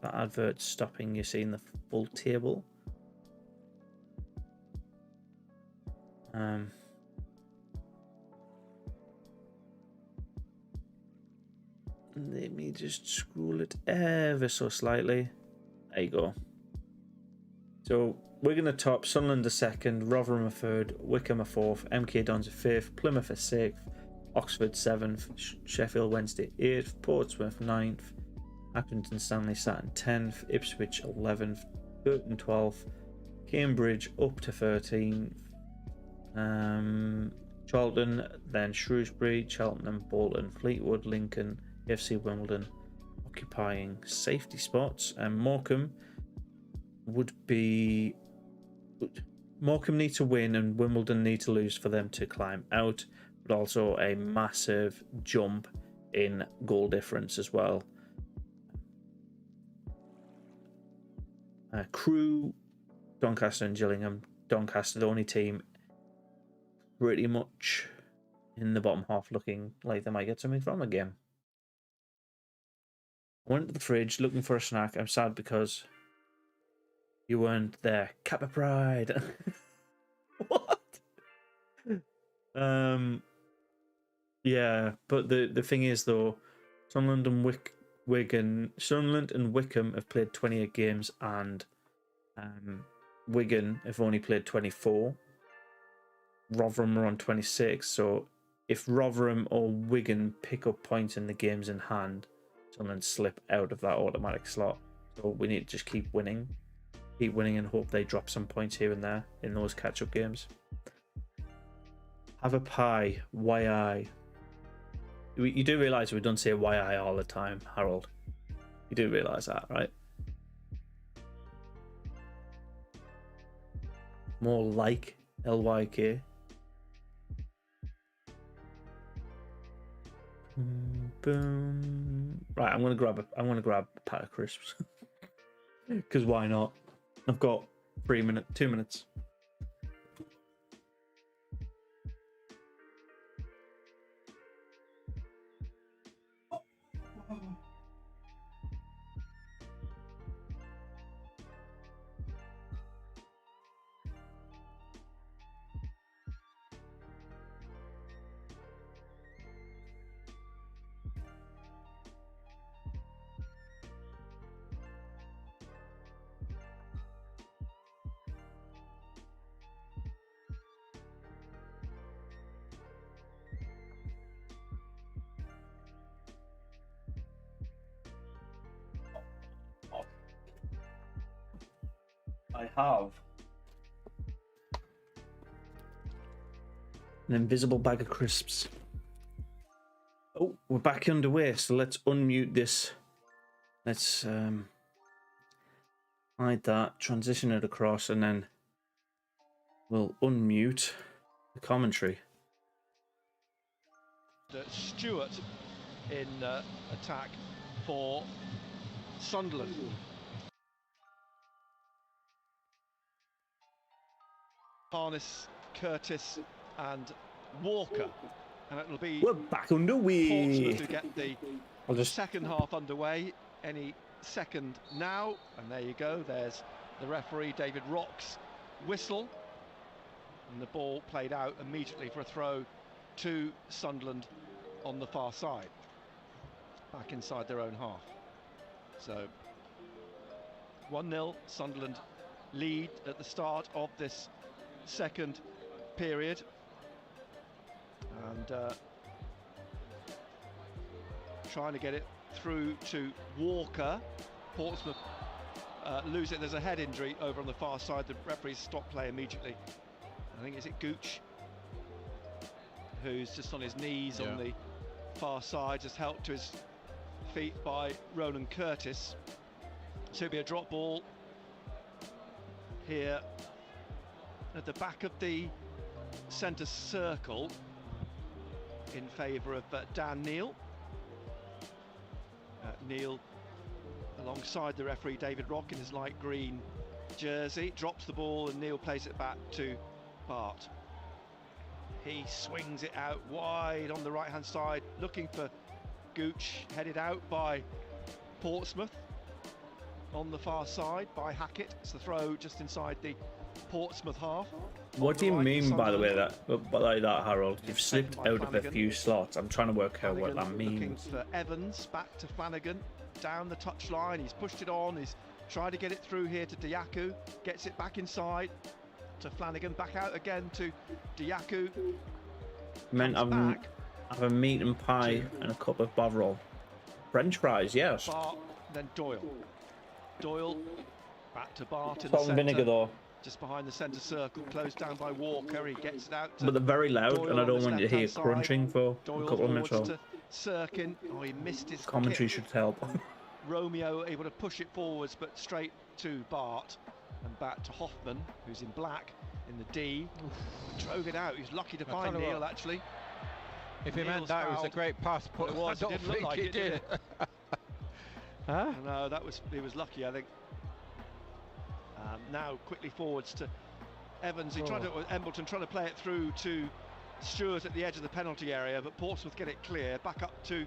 S3: That advert's stopping you seeing the full table. Let me just scroll it ever so slightly. There you go. So Wigan are top, Sunderland are second, Rotherham are third, Wickham are fourth, MK Dons are fifth, Plymouth are sixth, Oxford seventh, Sheffield Wednesday 8th, Portsmouth 9th, Accrington Stanley Saturn 10th, Ipswich 11th, Burton 12th, Cambridge up to 13th, Charlton, then Shrewsbury, Cheltenham, Bolton, Fleetwood, Lincoln, FC Wimbledon occupying safety spots, and Morecambe need to win and Wimbledon need to lose for them to climb out, but also a massive jump in goal difference as well. Crewe, Doncaster and Gillingham. Doncaster the only team pretty much in the bottom half looking like they might get something from the game. I went to the fridge looking for a snack. I'm sad because you weren't there. Kappa Pride. What? Yeah, but the thing is though, Sunderland and Wickham have played 28 games, and Wigan have only played 24. Rotherham are on 26. So if Rotherham or Wigan pick up points in the games in hand, Sunderland slip out of that automatic slot. So we need to just keep winning and hope they drop some points here and there in those catch-up games. Have a pie. YI. You do realise we don't say YI all the time, Harold. You do realise that, right? More like LYK. Boom. Right, I'm gonna grab a pack of crisps. Because why not? I've got 2 minutes. I have an invisible bag of crisps. Oh, we're back underway, so let's unmute this. Let's hide that, transition it across, and then we'll unmute the commentary.
S6: Stewart in attack for Sunderland. Harness, Curtis and Walker, and it'll be
S3: we're back underway.
S6: Portsmouth to get the second half underway any second now, and there you go, there's the referee David Rock's whistle, and the ball played out immediately for a throw to Sunderland on the far side, back inside their own half. So 1-0 Sunderland lead at the start of this second period, and trying to get it through to Walker. Portsmouth lose it. There's a head injury over on the far side. The referees stop play immediately. I think, is it Gooch, who's just on his knees on the far side, just helped to his feet by Ronan Curtis. So it'll be a drop ball here at the back of the centre circle in favour of Dan Neal. Neal alongside the referee David Rock in his light green jersey, drops the ball and Neal plays it back to Bart. He swings it out wide on the right hand side, looking for Gooch, headed out by Portsmouth. On the far side by Hackett. It's the throw just inside the Portsmouth half.
S3: What do you mean, by the way, by that, Harold? You've slipped out of a few slots. I'm trying to work out what that means.
S6: Looking for Evans, back to Flanagan, down the touchline. He's pushed it on. He's tried to get it through here to Diaku. Gets it back inside to Flanagan. Back out again to Diaku.
S3: Have a meat and pie and a cup of Bovril. French fries, yes.
S6: Bart, then Doyle. Doyle back to Bart in
S3: Salt and vinegar, though.
S6: Just behind the centre circle, closed down by Walker. He gets it out.
S3: But they're very loud,
S6: Doyle,
S3: and I don't want you to hear crunching for
S6: Doyle
S3: a couple of minutes.
S6: to Sirkin. Oh, he missed his
S3: commentary
S6: kick.
S3: should help.
S6: Romeo able to push it forwards, but straight to Bart and back to Hoffman, who's in black in the D. Drove it out. He was lucky to find Neal, actually.
S8: If he meant that, it was a great pass, but I don't think
S6: like
S8: he did. Huh?
S6: No, he was lucky, I think. Now quickly forwards to Evans. He tried to Embleton trying to play it through to Stewart at the edge of the penalty area, but Portsmouth get it clear. Back up to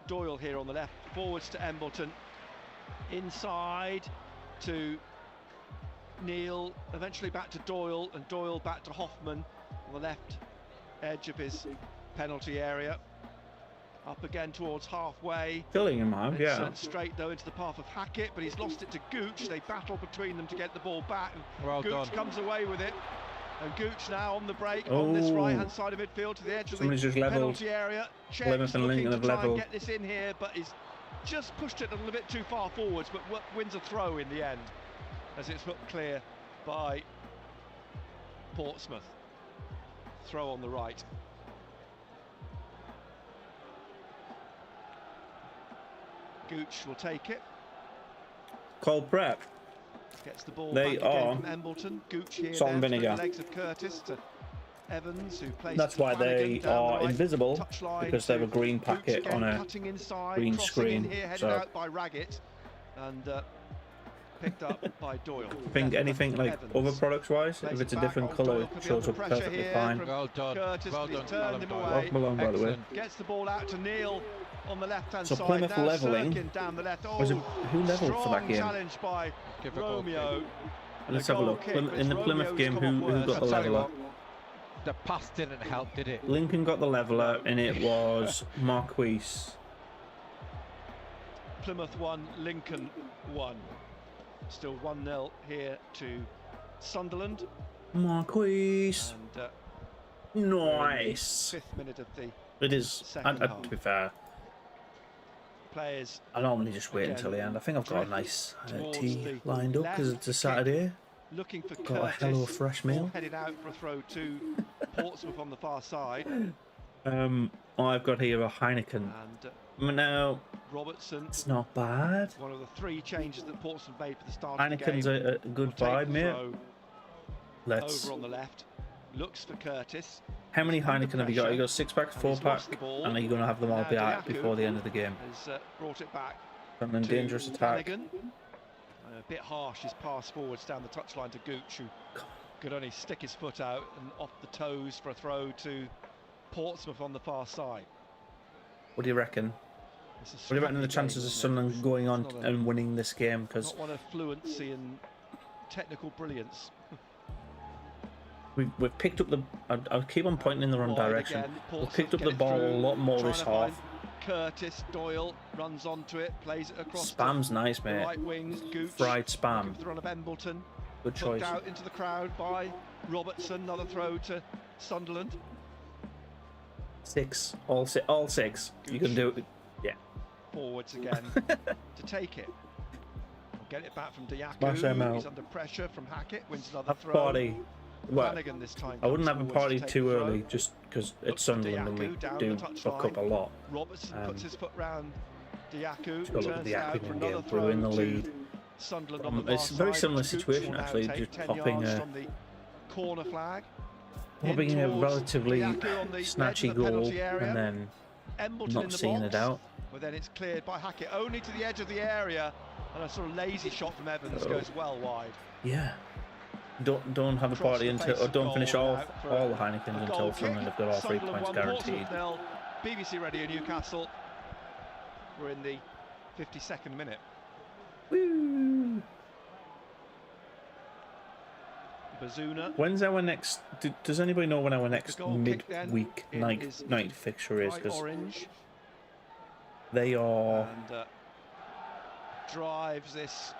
S6: Doyle here on the left. Forwards to Embleton. Inside to Neal. Eventually back to Doyle, and Doyle back to Hoffman on the left edge of his penalty area. Up again towards halfway.
S3: Filling him out, yeah.
S6: Sent straight though into the path of Hackett, but he's lost it to Gooch. They battle between them to get the ball back.
S8: Well
S6: Gooch
S8: done.
S6: comes away with it. And Gooch now on the break on this right hand side of midfield to the edge of the
S3: just
S6: penalty area.
S3: Plymouth and Lincoln have
S6: try
S3: leveled.
S6: and get this in here, but he's just pushed it a little bit too far forwards, but wins a throw in the end as it's hooked clear by Portsmouth. throw on the right. Gooch will take it.
S3: Cold prep.
S6: Gets the ball
S3: They
S6: back again
S3: are
S6: from Embleton. Gooch here
S3: salt and
S6: now through
S3: vinegar.
S6: the legs of Curtis to Evans, who plays.
S3: That's why they are invisible, because they have a green packet on a green screen.
S6: Headed out by Raggett and picked up by Doyle.
S3: I think anything like
S6: Evans.
S3: other products wise, if it's a different colour, it shows up perfectly fine.
S9: Well done.
S6: Curtis,
S9: Well
S6: but he's
S9: done,
S6: turned him away.
S3: Welcome along, by the way.
S6: Gets the ball out to Neil on the left-hand
S3: So
S6: side.
S3: Plymouth
S6: Now
S3: levelling.
S6: Sirkin down the left.
S3: Was it who levelled for that
S6: strong
S3: game?
S6: challenge by
S9: Give a goal
S6: Romeo.
S3: Let's
S6: A
S3: have a
S6: goal
S3: look.
S6: kick,
S3: In the
S6: which
S3: Plymouth
S6: Romeo's
S3: game,
S6: come
S3: who
S6: up
S3: got the
S6: worse. I'll tell you
S3: leveller?
S9: The pass didn't help, did it?
S3: Lincoln got the leveller, and it was Marquis.
S6: Plymouth 1, Lincoln 1. Still 1-0 here to Sunderland.
S3: Marquis.
S6: And
S3: Nice.
S6: 5th minute of the
S3: It is.
S6: second half.
S3: To be fair,
S6: Players
S3: I normally just wait until the end. I think I've got a nice tea lined up because it's a Saturday.
S6: looking for
S3: Got a
S6: Curtis.
S3: hell of a fresh meal.
S6: Headed out for a throw to Portsmouth on the far side.
S3: I've got here a Heineken.
S6: And
S3: Now,
S6: Robertson,
S3: it's not bad.
S6: one of the 3 changes that Portsmouth made for the start
S3: Heineken's
S6: of the game.
S3: a good
S6: Will take
S3: vibe,
S6: the
S3: mate.
S6: throw
S3: Let's.
S6: over on the left. Looks for Curtis.
S3: How many Heineken have you got? You got 6-pack,
S6: And
S3: 4-pack,
S6: he's lost the ball.
S3: and are you going to have them all
S6: Now
S3: be out
S6: Diaku
S3: before the end of the game?
S6: Has brought it back.
S3: And then
S6: to
S3: dangerous attack.
S6: Flanagan. A bit harsh his pass forwards down the touchline to Gooch, who could only stick his foot out and off the toes for a throw to Portsmouth on the far side.
S3: What do you reckon? What do you reckon the chances of Sunderland going on and winning this game? Because
S6: Not one of fluency and technical brilliance.
S3: we've picked up the. I'll keep on pointing in the wrong
S6: Wide
S3: direction.
S6: again,
S3: We've
S6: Portsmouth
S3: picked up
S6: get
S3: the
S6: it
S3: ball a
S6: through,
S3: lot more
S6: trying
S3: this
S6: to find
S3: half.
S6: Curtis Doyle runs onto it, plays it across.
S3: Spam's nice,
S6: the
S3: mate.
S6: right wing. Gooch,
S3: Fried spam.
S6: looking for the run of Embleton.
S3: Good
S6: Hooked
S3: choice.
S6: out into the crowd by Robertson. Another throw to Sunderland.
S3: 6. All 6. You can do it. Yeah.
S6: Forwards again to take it. We'll get it back from
S3: Smash them
S6: Diaku.
S3: out.
S6: He's under pressure from Hackett. Wins another
S3: Have a
S6: throw.
S3: party. Well,
S6: Flanagan this time
S3: I wouldn't
S6: comes
S3: have a
S6: forwards
S3: party
S6: to take
S3: too
S6: the throw.
S3: early, just because
S6: Looks
S3: it's
S6: for
S3: Sunderland and we
S6: Diaku down
S3: do
S6: the touchline.
S3: fuck up a lot.
S6: Robertson puts his foot round Diaku.
S3: Just got to look at
S6: Turns
S3: the
S6: it out for
S3: Diaku and
S6: another
S3: get Brew in the
S6: throw
S3: lead.
S6: to Sunderland on the
S3: It's a
S6: far
S3: very
S6: side.
S3: similar
S6: Gooch
S3: situation,
S6: will now
S3: actually,
S6: take
S3: just
S6: 10
S3: popping
S6: yards
S3: a-
S6: from the corner flag.
S3: Popping
S6: In
S3: a
S6: towards
S3: relatively
S6: Diaku on the edge of
S3: snatchy
S6: the
S3: goal
S6: penalty area.
S3: and then
S6: Embleton
S3: not
S6: in the
S3: seeing
S6: box,
S3: it out.
S6: but then it's cleared by Hackett only to the edge of the area, and a sort of lazy shot from Evans goes well wide.
S3: Yeah. Don't have a
S6: Across
S3: party
S6: the
S3: until,
S6: face
S3: or
S6: of
S3: don't
S6: goal
S3: finish all
S6: now for
S3: all the
S6: a
S3: Heinekens
S6: goal
S3: until
S6: kick.
S3: Sunderland have got all 3
S6: Sunderland
S3: points
S6: 1,
S3: guaranteed.
S6: Portsmouth 0. BBC Radio Newcastle. We're in the 52nd minute.
S3: Woo!
S6: Bazuna.
S3: When's our next? Does anybody know when our next
S6: goal kick then
S3: midweek
S6: in
S3: night
S6: is
S3: fixture is?
S6: Bright
S3: Because
S6: orange
S3: they are
S6: and drives this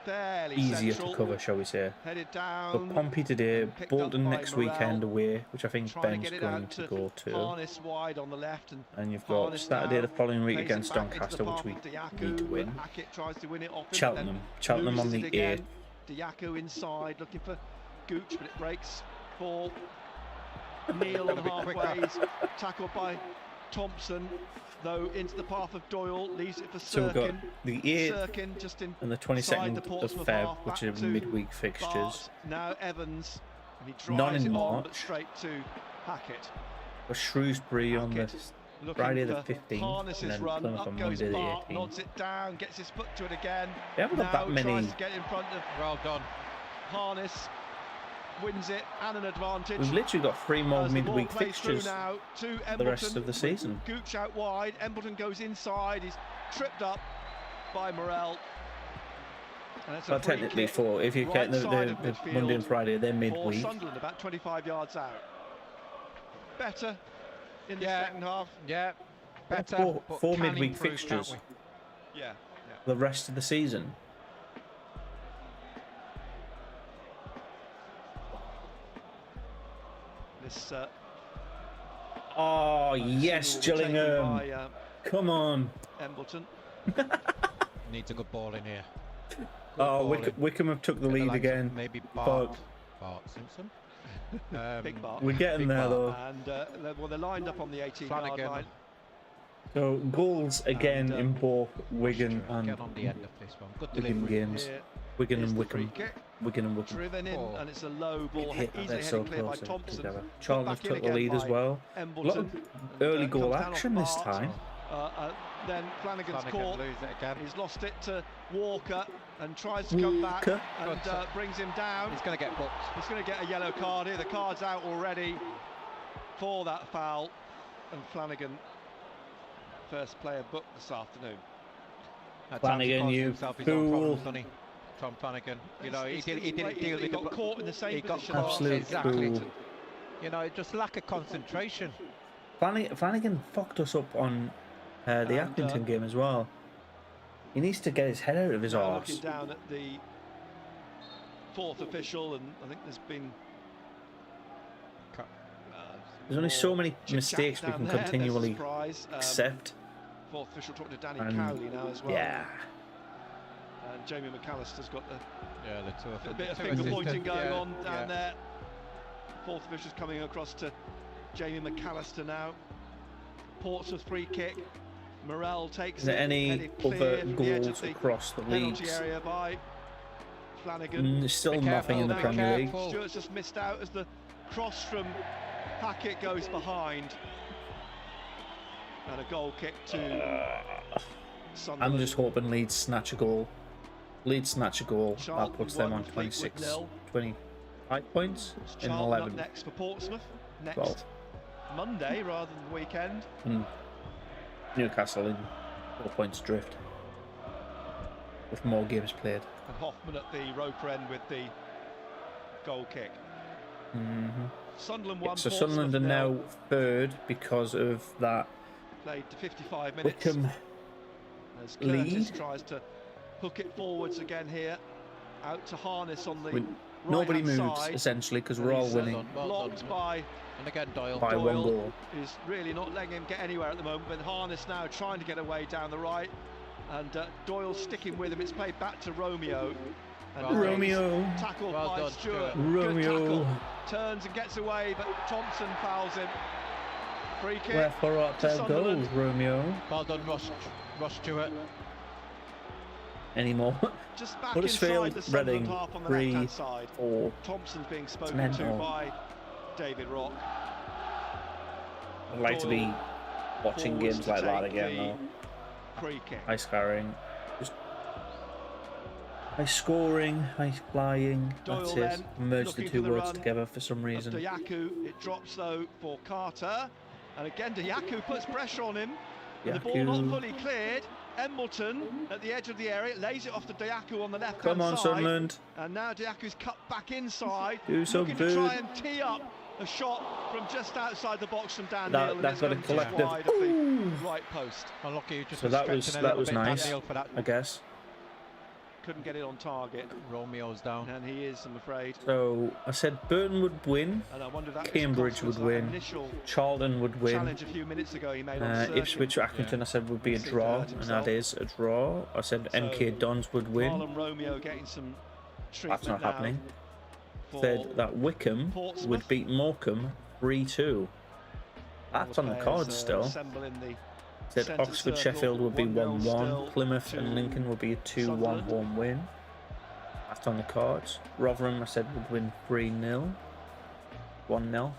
S6: fairly
S3: easier
S6: central,
S3: to cover, shall we say?
S6: headed
S3: But
S6: down.
S3: Pompey today,
S6: picked
S3: Bolton
S6: up by
S3: next
S6: Morel,
S3: weekend away, which I think
S6: trying to
S3: Ben's
S6: get it
S3: going
S6: out
S3: to
S6: to
S3: go to.
S6: Harness wide on the left, and
S3: And you've got
S6: Harness
S3: Saturday
S6: now
S3: the following week
S6: plays it
S3: against
S6: back into the
S3: Doncaster, which
S6: path
S3: we
S6: of Diaku,
S3: need to
S6: but
S3: win.
S6: Hackett tries to win it off him,
S3: Cheltenham.
S6: but
S3: Cheltenham
S6: then
S3: on
S6: loses
S3: the
S6: it again.
S3: 8th.
S6: Diaku inside looking for Gooch, but it breaks for Neil on halfways. Tackled by Thompson, though into the path of Doyle, leaves it for
S3: So we've got
S6: Sirkin.
S3: the 8th
S6: Sirkin just in
S3: and the
S6: inside
S3: 22nd
S6: the
S3: of
S6: Portsmouth
S3: Feb,
S6: half,
S3: which
S6: back
S3: are
S6: to
S3: midweek fixtures.
S6: Bart. Now Evans, and he
S3: None
S6: drives
S3: in
S6: it on, but
S3: March.
S6: straight to Hackett.
S3: For Shrewsbury on the
S6: Hackett looking
S3: Friday the
S6: for
S3: 15th,
S6: Harness's
S3: and then
S6: run,
S3: Plymouth
S6: up
S3: on
S6: goes
S3: Monday the
S6: Bart,
S3: 18th.
S6: nods it down, gets his foot to it again.
S3: They haven't got
S6: Now
S3: that many.
S6: tries to get in front of
S9: Well done.
S6: Harness, wins it and an advantage.
S3: We've literally got 3 more
S6: As the ball
S3: midweek
S6: plays through
S3: fixtures
S6: now to
S3: the rest
S6: Embleton.
S3: of the season.
S6: Gooch out wide, Embleton goes inside, he's tripped up by Morel. And it's a
S3: Well,
S6: free
S3: technically,
S6: kick,
S3: for if you
S6: right
S3: count the
S6: side of
S3: Monday
S6: midfield
S3: and Friday, they're
S6: for
S3: midweek.
S6: Sunderland, about 25 yards out. Better in the
S8: Yeah.
S6: second half.
S8: Yeah, better.
S3: Four
S8: but can
S3: midweek
S8: improve,
S3: fixtures.
S8: can't
S6: Yeah.
S3: The rest of the season.
S6: This
S3: Oh yes,
S6: will be taken
S3: Gillingham!
S6: by,
S3: Come on!
S6: Embleton.
S8: we? Needs a good ball in here. Good
S3: Oh,
S8: ball in.
S3: Wickham have took the
S8: Bit of
S3: lead
S8: like
S3: again.
S8: Maybe
S3: but
S8: Bart Simpson. Big bar.
S3: We're getting there though.
S6: And well, they're lined up on the 18-yard line.
S3: So goals again in both Wigan and
S8: Get on the end of this one. Good
S3: Wigan
S8: delivery.
S3: games. Wigan and Wickham. Wigan and Wickham.
S6: Driven in, and it's a low ball, easily
S3: They're so
S6: headed clear by
S3: close
S6: Thompson.
S3: together.
S6: Put
S3: Charlton
S6: back
S3: have
S6: in
S3: took the
S6: again
S3: lead as
S6: by
S3: well. A lot of
S6: Embleton,
S3: early
S6: and,
S3: goal
S6: comes down
S3: action
S6: off
S3: this
S6: Bart.
S3: time.
S6: Then Flanagan's
S8: Flanagan
S6: caught.
S8: lose it again.
S6: He's lost it to Walker and tries to come back
S3: Walker.
S6: and brings him down.
S8: He's going to get booked.
S6: He's going to get a yellow card here. The card's out already for that foul. And Flanagan, first player booked this afternoon.
S3: Flanagan, you fool.
S8: Tom Flanagan. You know, he didn't deal with
S6: He got caught in the same position.
S3: Absolute fool.
S8: You know, just lack of concentration.
S3: Flanagan fucked us up on the Accrington game as well. He needs to get his head out of his
S6: Now
S3: arse.
S6: looking down at the fourth official, and I think there's been
S3: There's only so many
S6: chit-chat
S3: mistakes we
S6: down
S3: can
S6: there.
S3: continually
S6: There's a surprise.
S3: accept.
S6: Fourth official talking to Danny
S3: And
S6: Cowley now as well.
S3: yeah.
S6: And Jamie McAllister's got
S8: The two of
S6: a
S8: them.
S6: bit of
S8: Two
S6: finger pointing
S8: assistants,
S6: going
S8: yeah,
S6: on down
S8: yeah.
S6: there. Fourth official's coming across to Jamie McAllister now. Portsmouth free kick. Morel takes
S3: Is there
S6: it,
S3: any
S6: headed
S3: other
S6: clear from the edge
S3: goals
S6: of the
S3: across the
S6: penalty
S3: leagues?
S6: area by Flanagan.
S3: There's still
S8: Be
S3: nothing in the
S8: careful, be
S3: Premier League.
S8: careful.
S6: Stewart's just missed out as the cross from Hackett goes behind. And a goal kick to Sunderland.
S3: I'm just hoping Leeds snatch a goal. Leeds snatch a goal. That
S6: Charlton
S3: puts them
S6: won
S3: on
S6: Fleetwood
S3: 26,
S6: 0.
S3: 25 points in
S6: Charlton
S3: 11.
S6: up next for Portsmouth. Next
S3: 12.
S6: Monday rather than the weekend.
S3: And Newcastle in 4 points drift with more games played.
S6: And Hoffman at the roper end with the goal kick. Sunderland won.
S3: So
S6: Portsmouth
S3: Sunderland are
S6: 0.
S3: now third because of that
S6: Played to 55 minutes.
S3: Wickham
S6: As Curtis
S3: lead.
S6: tries to hook it forwards again here. Out to Harness on the
S3: Nobody
S6: right-hand
S3: moves
S6: side.
S3: essentially because
S6: And
S3: we're all
S6: he's,
S3: winning
S6: blocked by
S8: And again, Doyle.
S3: by one goal.
S6: is really not letting him get anywhere at the moment, but Harness now trying to get away down the right, and Doyle sticking with him. It's played back to Romeo. And
S3: Romeo.
S6: tackled
S8: Well
S6: by
S8: done,
S6: Stewart.
S8: Stuart.
S3: Romeo.
S6: Good tackle. Turns and gets away, but Thompson fouls him. Free kick.
S3: Wherefore art
S6: to
S3: thou
S6: Sunderland.
S3: goals, Romeo?
S8: Well done, Ross Stewart.
S3: Anymore.
S6: Just back
S3: Huddersfield,
S6: inside the Sunderland
S3: Reading,
S6: half on the
S3: 3
S6: left-hand side.
S3: or
S6: Thompson's being spoken to
S3: mental.
S6: by David Rock.
S3: I'd like to be watching
S6: Forwards
S3: games
S6: to
S3: like that
S6: take
S3: again
S6: the
S3: though.
S6: Free kick.
S3: High scoring. Just high scoring, high flying. That's
S6: Doyle
S3: it.
S6: then
S3: Merge the
S6: looking
S3: two
S6: for the
S3: words
S6: run
S3: together for some
S6: Of
S3: reason.
S6: Dayaku, it drops though for Carter, and again Dayaku puts pressure on him. And the ball
S3: Dayaku.
S6: not fully cleared. Embleton at the edge of the area lays it off to Dayaku on the left
S3: Come
S6: hand
S3: on,
S6: side.
S3: Sunderland.
S6: And now Dayaku's cut back inside,
S3: Do
S6: looking to
S3: something.
S6: try and tee up a shot from just outside the box from Dan
S3: That-
S6: Neal, and
S3: that
S6: it's
S3: got a
S6: gone just
S3: collective
S6: wide of the
S3: ooh.
S6: right post.
S8: Unlucky, just
S3: So that was
S8: stretching a little bit,
S3: nice,
S8: Dan Neal, for that.
S3: I guess.
S6: Couldn't get it on target,
S8: Romeo's down.
S6: and he is, I'm afraid.
S3: So I said Burton would win,
S6: And I wonder if that was
S3: Cambridge
S6: cost
S3: would
S6: us that
S3: win,
S6: initial
S3: Charlton would win,
S6: challenge a few minutes ago he made on Cirkin.
S3: Ipswich or Accrington I said would be a
S6: Seemed to
S3: draw,
S6: hurt
S3: and
S6: himself.
S3: that is a draw. I said
S6: So,
S3: MK Dons would win.
S6: Marlon Romeo getting some treatment
S3: That's not
S6: now
S3: happening.
S6: for
S3: Said that Wickham
S6: Portsmouth.
S3: would beat Morecambe 3-2. That's on the
S6: players,
S3: cards still.
S6: assemble in the
S3: Said
S6: centre
S3: Oxford
S6: circle,
S3: Sheffield would be
S6: 1-0 still
S3: 1-1. Plymouth
S6: to
S3: and Lincoln would be a 2-1
S6: Sunderland.
S3: home win. That's on the cards. Rotherham I said would win 3-0. 1-0.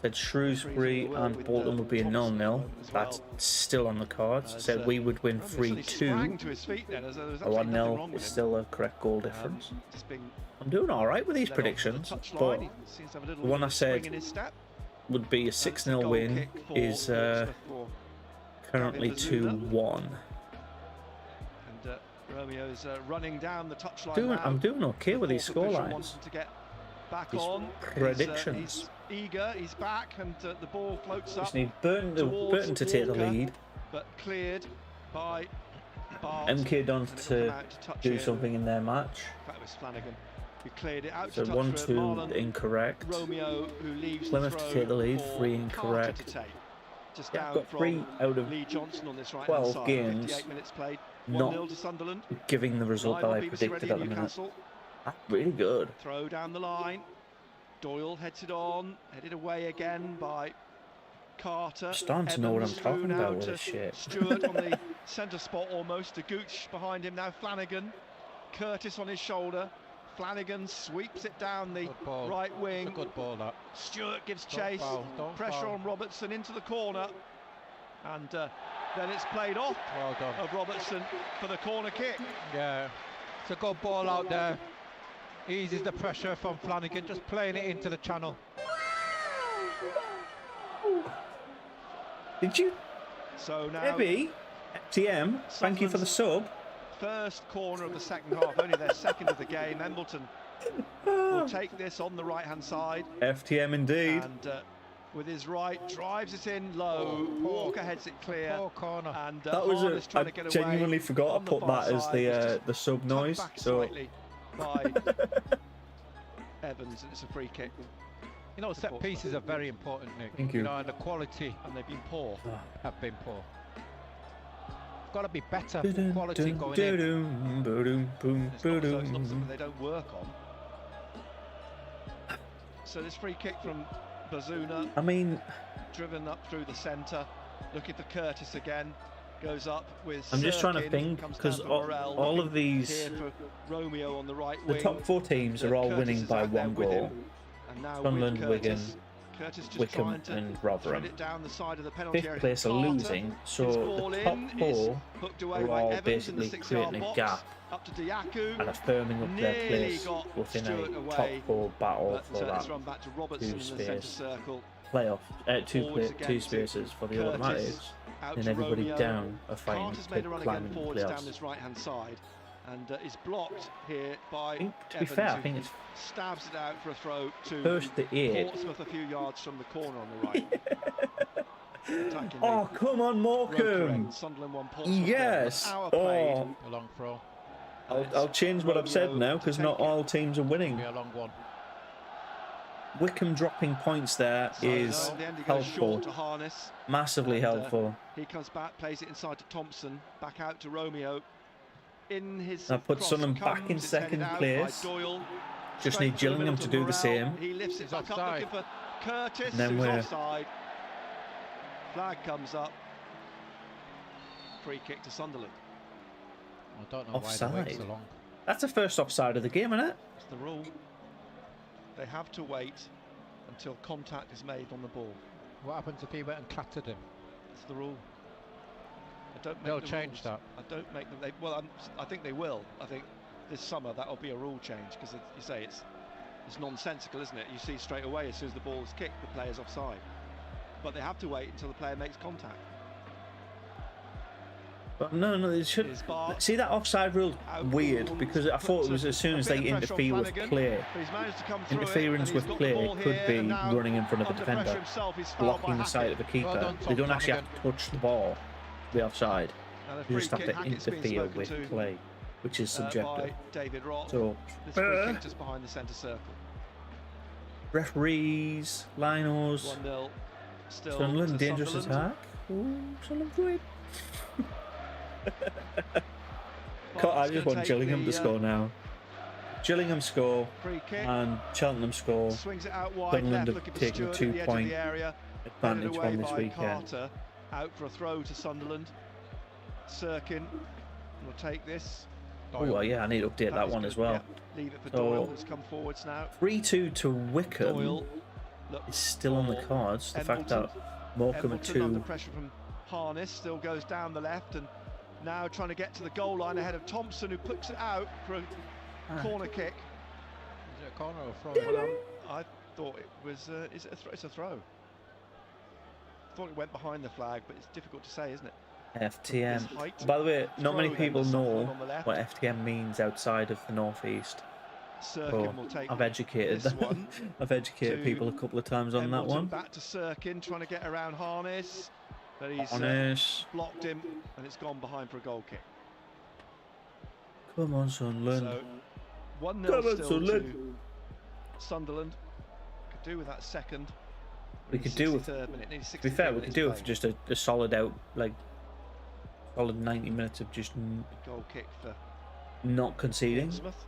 S3: Said Shrewsbury
S6: well
S3: and
S6: with,
S3: Bolton would be a
S6: Thompson
S3: 0-0.
S6: as
S3: That's
S6: well.
S3: still on the cards.
S6: As,
S3: Said we would win
S6: Obviously sprang
S3: 3-2.
S6: to his feet then, as there was
S3: A
S6: absolutely nothing
S3: 1-0
S6: wrong with
S3: is
S6: him.
S3: still a correct goal difference.
S6: Just being
S3: I'm doing alright with these
S6: led onto the
S3: predictions,
S6: touchline.
S3: but
S6: He seems to have a little
S3: the one
S6: bit
S3: I
S6: of a spring
S3: said
S6: in his step.
S3: would be a
S6: That's the
S3: 6-0
S6: goal
S3: win
S6: kick for
S3: is
S6: Portsmouth for
S3: currently
S6: Gavin Bazuna.
S3: 2-1.
S6: And Romeo's running down the touchline now.
S3: I'm doing okay with these
S6: The fourth official
S3: scorelines.
S6: wants him to get back
S3: These
S6: on.
S3: predictions.
S6: He's eager, he's back, and the ball floats up.
S3: Just need Burton to take the
S6: Walker,
S3: lead.
S6: But cleared by Bart.
S3: MK Dons
S6: and it'll
S3: to
S6: come out to touch
S3: do
S6: here.
S3: something in their match.
S6: In fact, it was Flanagan who cleared it out
S3: So
S6: to touch
S3: 1-2
S6: for Marlon
S3: incorrect.
S6: Romeo, who leaves
S3: Plymouth
S6: the
S3: to
S6: throw
S3: take the lead,
S6: for
S3: 3
S6: Carter
S3: incorrect.
S6: to take. Just
S3: Yeah,
S6: down
S3: I've got
S6: from
S3: 3 out of
S6: Lee Johnson on this right
S3: 12
S6: side.
S3: games
S6: 58 minutes played.
S3: not
S6: 1-0 to Sunderland.
S3: giving the result
S6: Live
S3: that
S6: on
S3: I
S6: BBC
S3: predicted
S6: Radio
S3: at the minute.
S6: Newcastle.
S3: That's really good.
S6: Throw down the line. Doyle heads it on, headed away again by Carter.
S3: Starting to know what I'm
S6: Evans
S3: talking
S6: through now
S3: about with
S6: to
S3: this shit.
S6: Stewart on the centre spot almost, to Gooch behind him now, Flanagan. Curtis on his shoulder. Flanagan sweeps it down the right wing.
S8: It's a good ball, that.
S6: Stewart gives
S8: Don't
S6: chase.
S8: foul, don't
S6: Pressure
S8: foul.
S6: on Robertson into the corner. And then it's played off
S8: Well done.
S6: of Robertson for the corner kick.
S8: Yeah, it's a good ball out there. Eases the pressure from Flanagan, just playing it into the channel.
S3: Did you?
S6: So now
S3: Maybe. FTM, thank you for the sub.
S6: first corner of the second half, only their second of the game. Embleton will take this on the right hand side.
S3: FTM indeed.
S6: And with his right, drives it in low. Walker heads it clear.
S8: Poor corner.
S6: And
S3: That was
S6: Harness trying
S3: I
S6: to get
S3: genuinely
S6: away
S3: forgot
S6: on
S3: to put
S6: the far
S3: that as
S6: side. It's
S3: the sub
S6: just
S3: noise.
S6: tucked back
S3: So
S6: slightly by Evans, and it's a free kick.
S8: You know, set pieces are very important, Nick.
S3: Thank you.
S8: You know, and the quality,
S6: And they've been poor.
S8: have been poor. Got to be better quality going in.
S6: It's not something they don't work on. So this free kick from Bazuna,
S3: I mean,
S6: driven up through the centre, looking for Curtis again, goes up with
S3: I'm just trying to
S6: Sirkin,
S3: think
S6: comes
S3: because
S6: down for Morel,
S3: all
S6: looking
S3: of these,
S6: here for Romeo on the right
S3: the
S6: wing.
S3: top four teams are all
S6: Curtis
S3: winning
S6: is
S3: by
S6: out there
S3: one
S6: with
S3: goal.
S6: him. And now
S3: Sunderland,
S6: with
S3: Wigan,
S6: Curtis. Curtis just
S3: Wickham
S6: trying to
S3: and
S6: thread
S3: Rotherham.
S6: it down the side of the penalty area.
S3: Fifth place are
S6: Carter
S3: losing, so
S6: his ball
S3: the top
S6: in, is
S3: four
S6: hooked away
S3: are
S6: by
S3: all
S6: Evans in the
S3: basically
S6: 6-yard
S3: creating a
S6: box.
S3: gap
S6: Up to Diaku.
S3: and affirming up their
S6: Nearly
S3: place
S6: got
S3: within
S6: Stewart
S3: a
S6: away,
S3: top four battle
S6: But
S3: for
S6: let's
S3: that
S6: run back to Robertson in the centre
S3: space.
S6: circle.
S3: playoff.
S6: Forwards again
S3: Two
S6: to
S3: spaces for the
S6: Curtis,
S3: automatics,
S6: out
S3: and
S6: to
S3: everybody
S6: Romeo.
S3: down are fighting
S6: Carter's
S3: to
S6: made a run
S3: climb
S6: again
S3: in the
S6: forwards down
S3: playoffs.
S6: this right hand side, and is blocked here by
S3: I think, to be
S6: Evans,
S3: fair, I
S6: who
S3: think it's
S6: stabs it out for a throw to
S3: first to 8.
S6: Portsmouth a few yards from the corner on the right. Attacking
S3: Oh, come on, Morecambe!
S6: Sunderland won, Portsmouth
S3: Yes!
S6: Hour played.
S3: Oh,
S8: A long throw.
S3: I'll change what I've said
S6: Romeo
S3: now
S6: to
S3: because
S6: take
S3: not
S6: it.
S3: all teams are winning.
S8: Be a long one.
S3: Wickham dropping points there
S6: So
S3: is
S6: in the end he goes
S3: helpful,
S6: short to Harness.
S3: massively
S6: And,
S3: helpful.
S6: He comes back, plays it inside to Thompson, back out to Romeo. In his
S3: That puts
S6: cross
S3: Sunderland back
S6: comes,
S3: in
S6: it's headed
S3: second
S6: out by
S3: place.
S6: Doyle.
S3: Just
S6: Straight
S3: need
S6: through the
S3: Gillingham
S6: middle
S3: to do the
S6: Morel.
S3: same.
S6: He lifts it
S8: He's
S6: back up
S8: offside.
S6: looking for Curtis,
S3: And then
S6: who's
S3: we're-
S6: offside. Flag comes up. Free kick to Sunderland.
S8: I don't know why they wait so
S3: Offside?
S8: long.
S3: That's the first offside of the game, isn't it?
S6: It's the rule. They have to wait until contact is made on the ball.
S8: What happens if he went and clattered him?
S6: It's the rule. I don't make
S8: They'll
S6: the
S8: change
S6: rules.
S8: that.
S6: I don't make them. I think they will. I think this summer that'll be a rule change because you say it's nonsensical, isn't it? You see straight away as soon as the ball is kicked, the player's offside. But they have to wait until the player makes contact.
S3: But no, they should.
S6: Here's Bart.
S3: See that offside rule
S6: Out
S3: weird
S6: ball,
S3: because I thought it was as soon
S6: a
S3: as
S6: bit
S3: they
S6: of pressure on
S3: interfere with
S6: Flanagan,
S3: play.
S6: but he's managed to come through
S3: Interference
S6: it, and
S3: with
S6: he's got
S3: play
S6: the ball
S3: could
S6: here,
S3: be
S6: and now
S3: running in front of a
S6: under pressure
S3: defender,
S6: himself, he's fouled
S3: blocking
S6: by
S3: the sight of a
S6: Hackett.
S3: keeper.
S8: Well done,
S3: They
S8: Tom
S3: don't actually have
S8: Flanagan.
S3: to touch the ball, the offside.
S6: And a
S3: You
S6: free
S3: just have
S6: kick,
S3: to
S6: Hackett's been
S3: interfere
S6: spoken
S3: with
S6: to,
S3: play, which is subjective.
S6: by David Roth.
S3: So,
S6: This free kick just behind the centre circle.
S3: referees, linos,
S6: 1-0 still
S3: Sunderland,
S6: to
S3: dangerous
S6: Sunderland.
S3: attack. Ooh, Sunderland great.
S6: Bart's
S3: I just
S6: gonna
S3: want
S6: take
S3: Gillingham
S6: the,
S3: to score now. Gillingham score
S6: Free kick.
S3: and Cheltenham score.
S6: Swings it out wide
S3: Sunderland
S6: left,
S3: have
S6: looking for
S3: taken
S6: Stewart
S3: a
S6: at the edge of
S3: 2-point
S6: the area.
S3: advantage
S6: Headed away
S3: from this
S6: by
S3: weekend.
S6: Carter, out for a throw to Sunderland. Sirkin will take this.
S3: Oh well, yeah, I need to update that
S6: is
S3: one
S6: good,
S3: as well.
S6: yeah. Leave it for
S3: So-
S6: Doyle, who's come forwards now.
S3: 3-2 to Wickham
S6: Doyle
S3: is still on the
S6: for
S3: cards. The fact that Morecambe are
S6: Embleton under
S3: 2.
S6: pressure from Harness, still goes down the left and now trying to get to the goal line ahead of Thompson, who puts it out for a corner kick.
S8: Is it a corner or a throw?
S6: Well, I thought it was. It's a throw. Thought it went behind the flag, but it's difficult to say, isn't it? His
S3: FTM.
S6: height.
S3: By the way, not many
S6: Throw then
S3: people
S6: to Sunderland
S3: know
S6: on the left.
S3: what FTM means outside of the northeast.
S6: Sirkin
S3: So
S6: will take
S3: I've educated
S6: this
S3: them.
S6: one.
S3: I've educated
S6: to
S3: people a couple of times on that
S6: Embleton
S3: one.
S6: back to Sirkin, trying to get around Harness, but he's
S3: Honest.
S6: blocked him, and it's gone behind for a goal kick.
S3: Come on, Sunderland.
S6: So 1-0
S3: Come on,
S6: still
S3: Sunderland.
S6: to Sunderland. Could do with that second.
S3: We could do with.
S6: 63rd minute, nearly
S3: To be fair,
S6: 63rd
S3: we
S6: minute
S3: could do it
S6: played.
S3: for just a solid out, like solid 90 minutes of just
S6: Goal kick for
S3: not conceding.
S6: Portsmouth.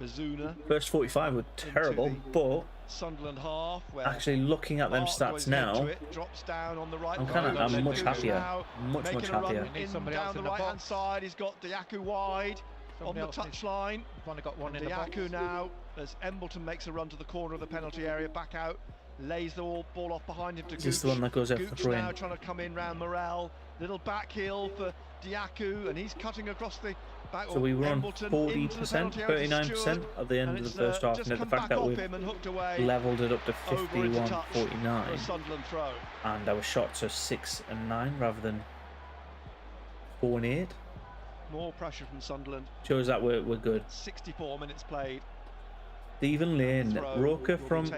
S6: Bazuna.
S3: First 45 were terrible, but
S6: Sunderland half. Where
S3: actually looking at them stats now,
S6: drops down on the right.
S3: I'm much happier. Much happier.
S6: Down the right hand side, he's got Diaku wide on the touchline.
S8: Got one in the box.
S6: Diaku now, as Embleton makes a run to the corner of the penalty area, back out, lays the ball off behind him to Gooch.
S3: Is this the one that goes out for the throw-in?
S6: Now trying to come in round Morel. Little back heel for Diaku, and he's cutting across the back.
S3: So we were on 40%, 39% at the end of the first half, and the fact that we've levelled it up to 51-49, and our shots are 6 and 9 rather than 4 and 8.
S6: More pressure from Sunderland.
S3: Shows that we're good.
S6: 64 minutes played.
S3: Stephen Lane, Roker from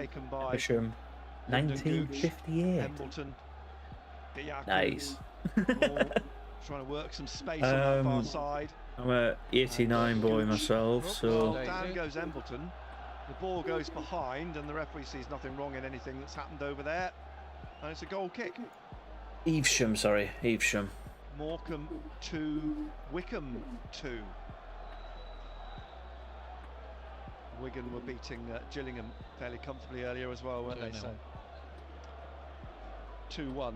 S3: Bisham, 1958.
S6: Embleton,
S3: nice.
S6: Trying to work some space on that far side.
S3: I'm a 89 boy myself, so
S6: down goes Embleton. The ball goes behind, and the referee sees nothing wrong in anything that's happened over there. And it's a goal kick.
S3: Evesham, sorry, Evesham.
S6: Morecambe 2, Wickham 2. Wigan were beating Gillingham fairly comfortably earlier as well, weren't they? So 2-1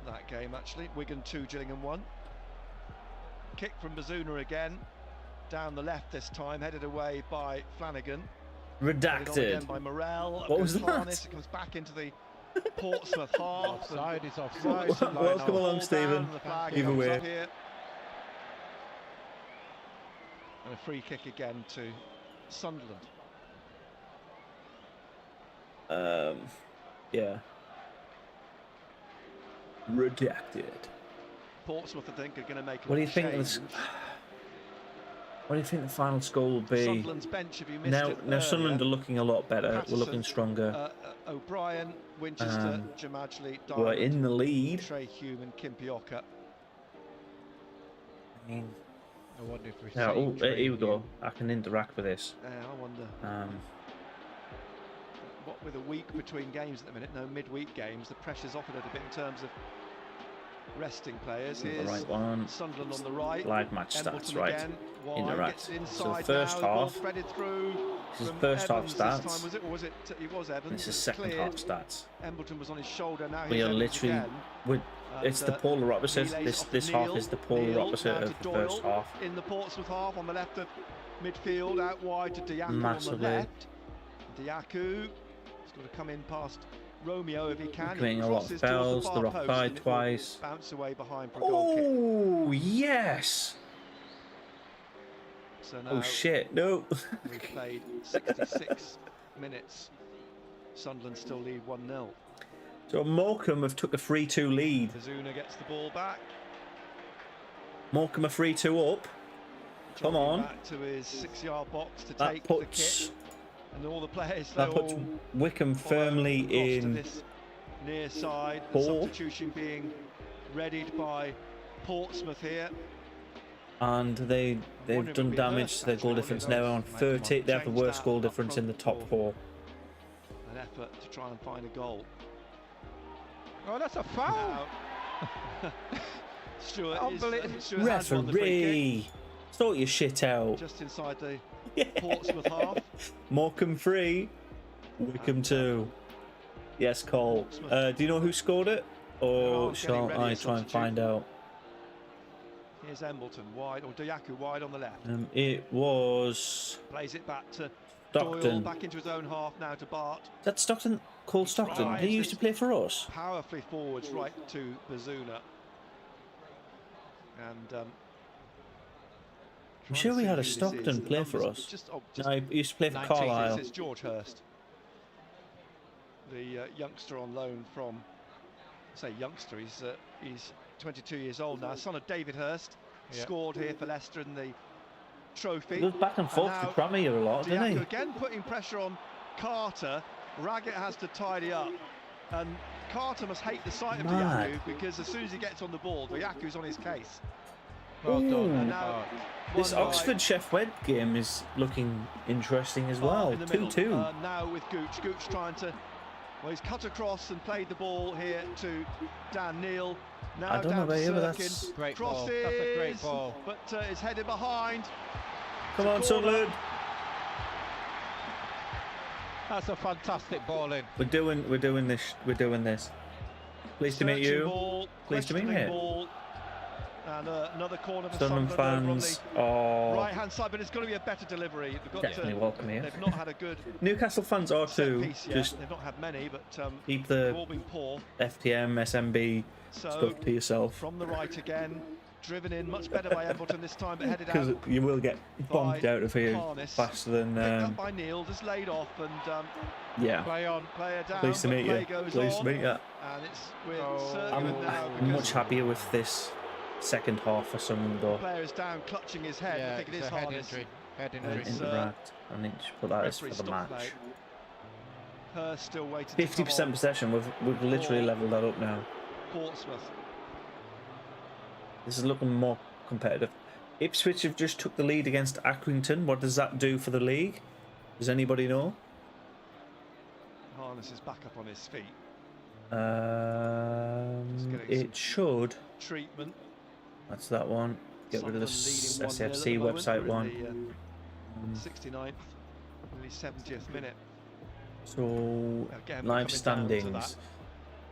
S6: that game actually. Wigan 2, Gillingham 1. Kick from Bazuna again, down the left this time, headed away by Flanagan.
S3: Redacted.
S6: Again by Morel.
S3: What was that?
S6: It comes back into the Portsmouth half.
S8: Offside is offside.
S3: Welcome along, Stephen. Either way.
S6: And a free kick again to Sunderland.
S3: Yeah. Redacted.
S6: Portsmouth, I think, are going to make a
S3: What do you think?
S6: change.
S3: What do you think the final score will be?
S6: Sunderland's bench, if you missed
S3: now,
S6: it
S3: now Sunderland are looking a lot better.
S6: Patterson,
S3: we're looking stronger.
S6: O'Brien, Winchester, Jamajli,
S3: we're in the lead.
S6: Trey Hume and Kimpioka.
S3: I mean,
S8: I wonder if we've
S3: now,
S8: seen
S3: here we go. I can interact with this.
S6: I wonder. What with a week between games at the minute, no midweek games, the pressure's off a little bit in terms of resting players. Here's
S3: the right one.
S6: Sunderland on the right.
S3: Live match stats, right?
S6: Again.
S3: Interact.
S6: So
S3: the first half.
S6: This
S3: is first half stats.
S6: This time, was it, or was it? It was Evans.
S3: This is second half stats.
S6: Embleton was on his shoulder. Now
S3: we are literally. It's the polar opposite. This half is the polar opposite of the first half.
S6: In the Portsmouth half, on the left of midfield, out wide to Diaku
S3: massively.
S6: on the left. Diaku has got to come in past Romeo if he can.
S3: Getting a lot of bells. They're offside twice.
S6: Bounce away behind for a goal kick.
S3: Oh yes.
S6: So now
S3: oh shit! No.
S6: we've played 66 minutes. Sunderland still lead 1-0.
S3: So Morecambe have took a 3-2 lead.
S6: Bazuna gets the ball back.
S3: Morecambe are 3-2 up. Come on.
S6: Back to his 6-yard box to
S3: that
S6: take
S3: puts,
S6: the kick. And all the players.
S3: That puts Wickham firmly in
S6: this near side.
S3: The
S6: substitution being readied by Portsmouth here.
S3: And they've done damage to their goal difference now on 30. They have the worst goal difference in the top 4.
S6: An effort to try and find a goal.
S8: Oh, that's a foul!
S6: Stuart
S3: referee, sort your shit out.
S6: Just inside the Portsmouth half.
S3: Morecambe 3, Wickham 2. Yes, Cole. Do you know who scored it? Or shall I try and find out?
S6: Here's Embleton wide, or Diaku wide on the left.
S3: It was.
S6: Plays it back to
S3: Stockton.
S6: Doyle, back into his own half now to Bart.
S3: Is that Stockton? Cole Stockton?
S6: Right.
S3: He used to play for us.
S6: Powerfully forwards right to Bazuna. And
S3: I'm sure we had a Stockton play for us. No, he used to play for Carlisle.
S6: It's George Hurst, the youngster on loan from. Say youngster. He's 22 years old now. Son of David Hurst. Scored here for Leicester in the trophy.
S3: He goes back and forth to Premier a lot, doesn't he?
S6: Again putting pressure on Carter. Raggett has to tidy up, and Carter must hate the sight of Diaku, because as soon as he gets on the ball, Diaku's on his case.
S8: Well done.
S6: And now
S3: this Oxford Chef Wed game is looking interesting as well. 2-2.
S6: Now with Gooch. Gooch trying to. Well, he's cut across and played the ball here to Dan Neal. Now
S3: I don't know about you, but that's
S8: great
S6: crosses,
S8: ball. That's a great ball.
S6: But it's headed behind.
S3: Come on, Sunderland.
S8: That's a fantastic ball in.
S3: We're doing this. Pleased to meet you. Pleased to meet you.
S6: Ball. And another corner for
S3: Sunderland fans. Oh,
S6: right hand side, but it's got to be a better delivery. They've got
S3: definitely welcome here.
S6: They've not had a good
S3: Newcastle fans are too. Just
S6: they've not had many, but
S3: keep
S6: they've
S3: the
S6: all been poor.
S3: FTM, SMB stuff to yourself.
S6: From the right again, driven in much better by Embleton this time, but headed
S3: Because
S6: out.
S3: you will get bombed out of here
S6: Harness.
S3: faster than.
S6: Picked up by Neil, just laid off and
S3: Yeah.
S6: player down.
S3: Pleased to meet you. Pleased to meet you.
S6: And it's with
S3: I'm much happier with this second half for Sunderland though.
S6: Players down, clutching his head. I think it is
S8: head
S6: Harness.
S8: injury. Head injury.
S3: Interact. I need to put that as for the match.
S6: Hurst still waiting.
S3: 50% possession. We've literally leveled that up now.
S6: Portsmouth.
S3: This is looking more competitive. Ipswich have just took the lead against Accrington. What does that do for the league? Does anybody know?
S6: Harness is back up on his feet.
S3: It should.
S6: Treatment.
S3: That's that one. Get rid of the SFC website one.
S6: 69th, nearly 70th minute.
S3: So
S6: Again,
S3: live standings.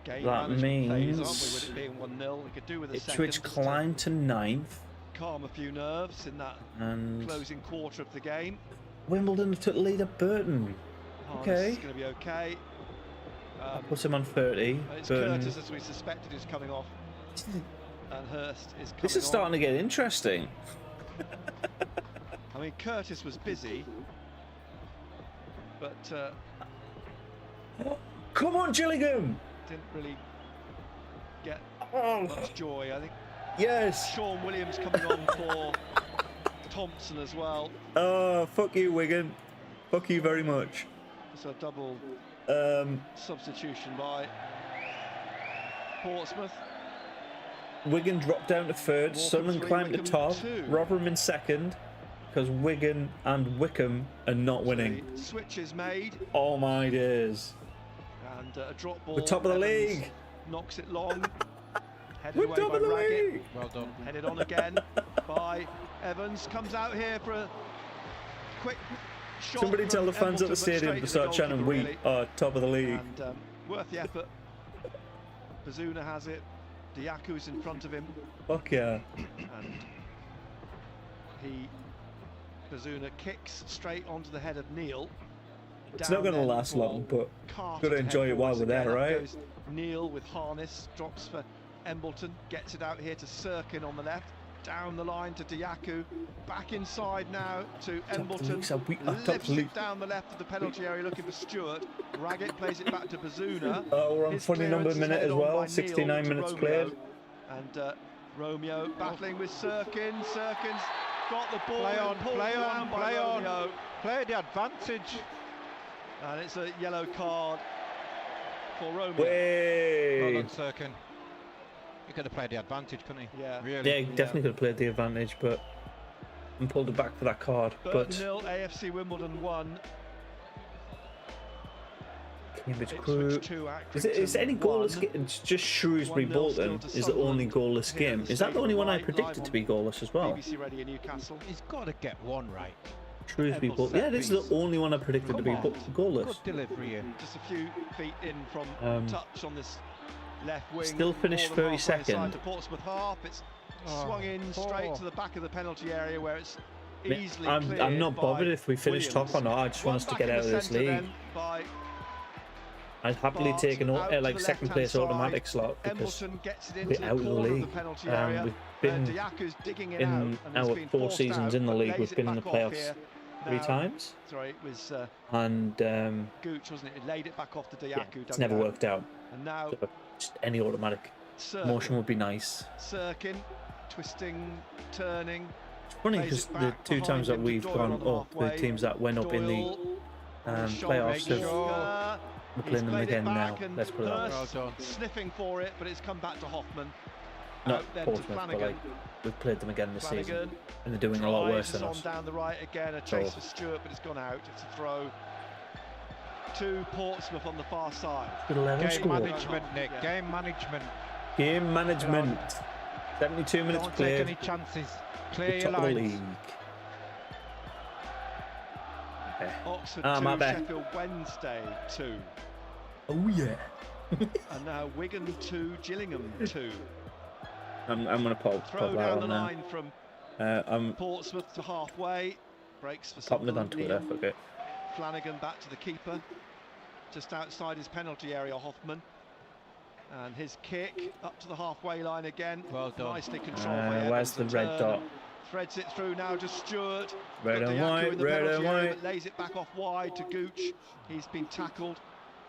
S3: That means Ipswich climbed to 9th.
S6: Calm a few nerves in that closing quarter of the game.
S3: Wimbledon took the lead at Burton. Okay.
S6: It's going to be okay.
S3: I'll put him on 30.
S6: It's
S3: Burton.
S6: Curtis, as we suspected, is coming off. And Hurst is coming
S3: This is starting to get interesting.
S6: I mean, Curtis was busy, but
S3: come on, Gillingham!
S6: Didn't really get much joy, I think.
S3: Yes.
S6: Sean Williams coming on for Thompson as well.
S3: Oh, fuck you, Wigan. Fuck you very much.
S6: It's a double substitution by Portsmouth.
S3: Wigan dropped down to third. Sunderland climbed to top. Rotherham in second. Because Wigan and Wickham are not winning.
S6: So switch is made.
S3: Oh my days.
S6: And a drop ball.
S3: We're top of the
S6: Evans
S3: league.
S6: Knocks it long. Headed
S3: We're
S6: away
S3: top
S6: by
S3: of the
S6: Raggett.
S3: league.
S8: Well done.
S6: Headed on again by Evans. Comes out here for a quick shot.
S3: Somebody tell the fans at the
S6: Embleton, but
S3: stadium
S6: straight
S3: to
S6: the
S3: start chanting,
S6: goalkeeper,
S3: we
S6: really.
S3: are top of the league.
S6: And worth the effort. Bazuna has it. Diaku's in front of him.
S3: Fuck yeah.
S6: And Bazuna kicks straight onto the head of Neil.
S3: It's not going to last long, but got to enjoy it while we're there, right?
S6: Neil with Harness, drops for Embleton, gets it out here to Sirkin on the left, down the line to Diaku, back inside now to Embleton, lifts it down the left of the penalty area looking for Stewart. Raggett plays it back to Bazuna.
S3: We're on funny number minute as well, 69 minutes played.
S6: And Romeo battling with Sirkin. Sirkin's got the ball.
S8: Play on, play on, play on. Play the advantage.
S6: And it's a yellow card for Romeo.
S3: Way.
S8: Well done, Sirkin. He could have played the advantage, couldn't he?
S6: Yeah.
S8: Really?
S3: Yeah, he definitely could have played the advantage, but and pulled it back for that card.
S6: Burton 0, AFC Wimbledon 1.
S3: Cambridge Crew. Is any goalless game? It's just Shrewsbury Bolton is the only goalless game. Is that the only one I predicted to be goalless as well?
S6: BBC Radio Newcastle.
S8: He's got to get one right.
S3: Shrewsbury Bolton. Yeah, this is the only one I predicted to be goalless.
S8: Good delivery in.
S6: Just a few feet in from touch on this left wing.
S3: Still finished 32nd.
S6: To Portsmouth half. It's swung in straight to the back of the penalty area where it's easily cleared.
S3: I'm not bothered if we finish top or not. I just want us to get out of this league. I'd happily take an second place automatic slot because we're out of the league. We've been in our 4 seasons in the league. We've been in the playoffs 3 times.
S6: Sorry, it was
S3: and
S6: Gooch, wasn't it? It laid it back off to Diaku.
S3: Yeah, it's never worked out.
S6: And now
S3: so just any automatic motion would be nice.
S6: Sirkin, twisting, turning.
S3: It's funny because the 2 times that we've gone up, the teams that went up in the playoffs have. We're playing them again now. Let's put it that way.
S6: Sniffing for it, but it's come back to Hoffman.
S3: Not Portsmouth, but like we've played them again this season, and they're doing a lot worse than us.
S6: Down the right again, a chase for Stewart, but it's gone out. It's a throw to Portsmouth on the far side.
S8: Game management, Nick. Yeah. Game management.
S3: Game management. 72 minutes played.
S8: Don't take any chances. Clear your
S3: top of the
S8: lines.
S3: league. Okay.
S6: Oxford
S3: my
S6: 2,
S3: bad.
S6: Sheffield Wednesday 2.
S3: Oh yeah.
S6: And now Wigan 2, Gillingham 2.
S3: I'm gonna pop
S6: Throw
S3: that
S6: down the
S3: on now.
S6: line from
S3: I'm
S6: Portsmouth to halfway. Breaks for
S3: popping it on
S6: Sunderland.
S3: Twitter.
S6: Neil.
S3: Okay.
S6: Flanagan back to the keeper. Just outside his penalty area, Hoffman. And his kick up to the halfway line again.
S8: Well done.
S6: Nicely controlled by Evans.
S3: Where's the red dot?
S6: Threads it through now to Stewart.
S3: Red
S6: Got
S3: and
S6: Diaku
S3: white,
S6: in the
S3: red
S6: penalty
S3: and
S6: area,
S3: white.
S6: but lays it back off wide to Gooch. He's been tackled.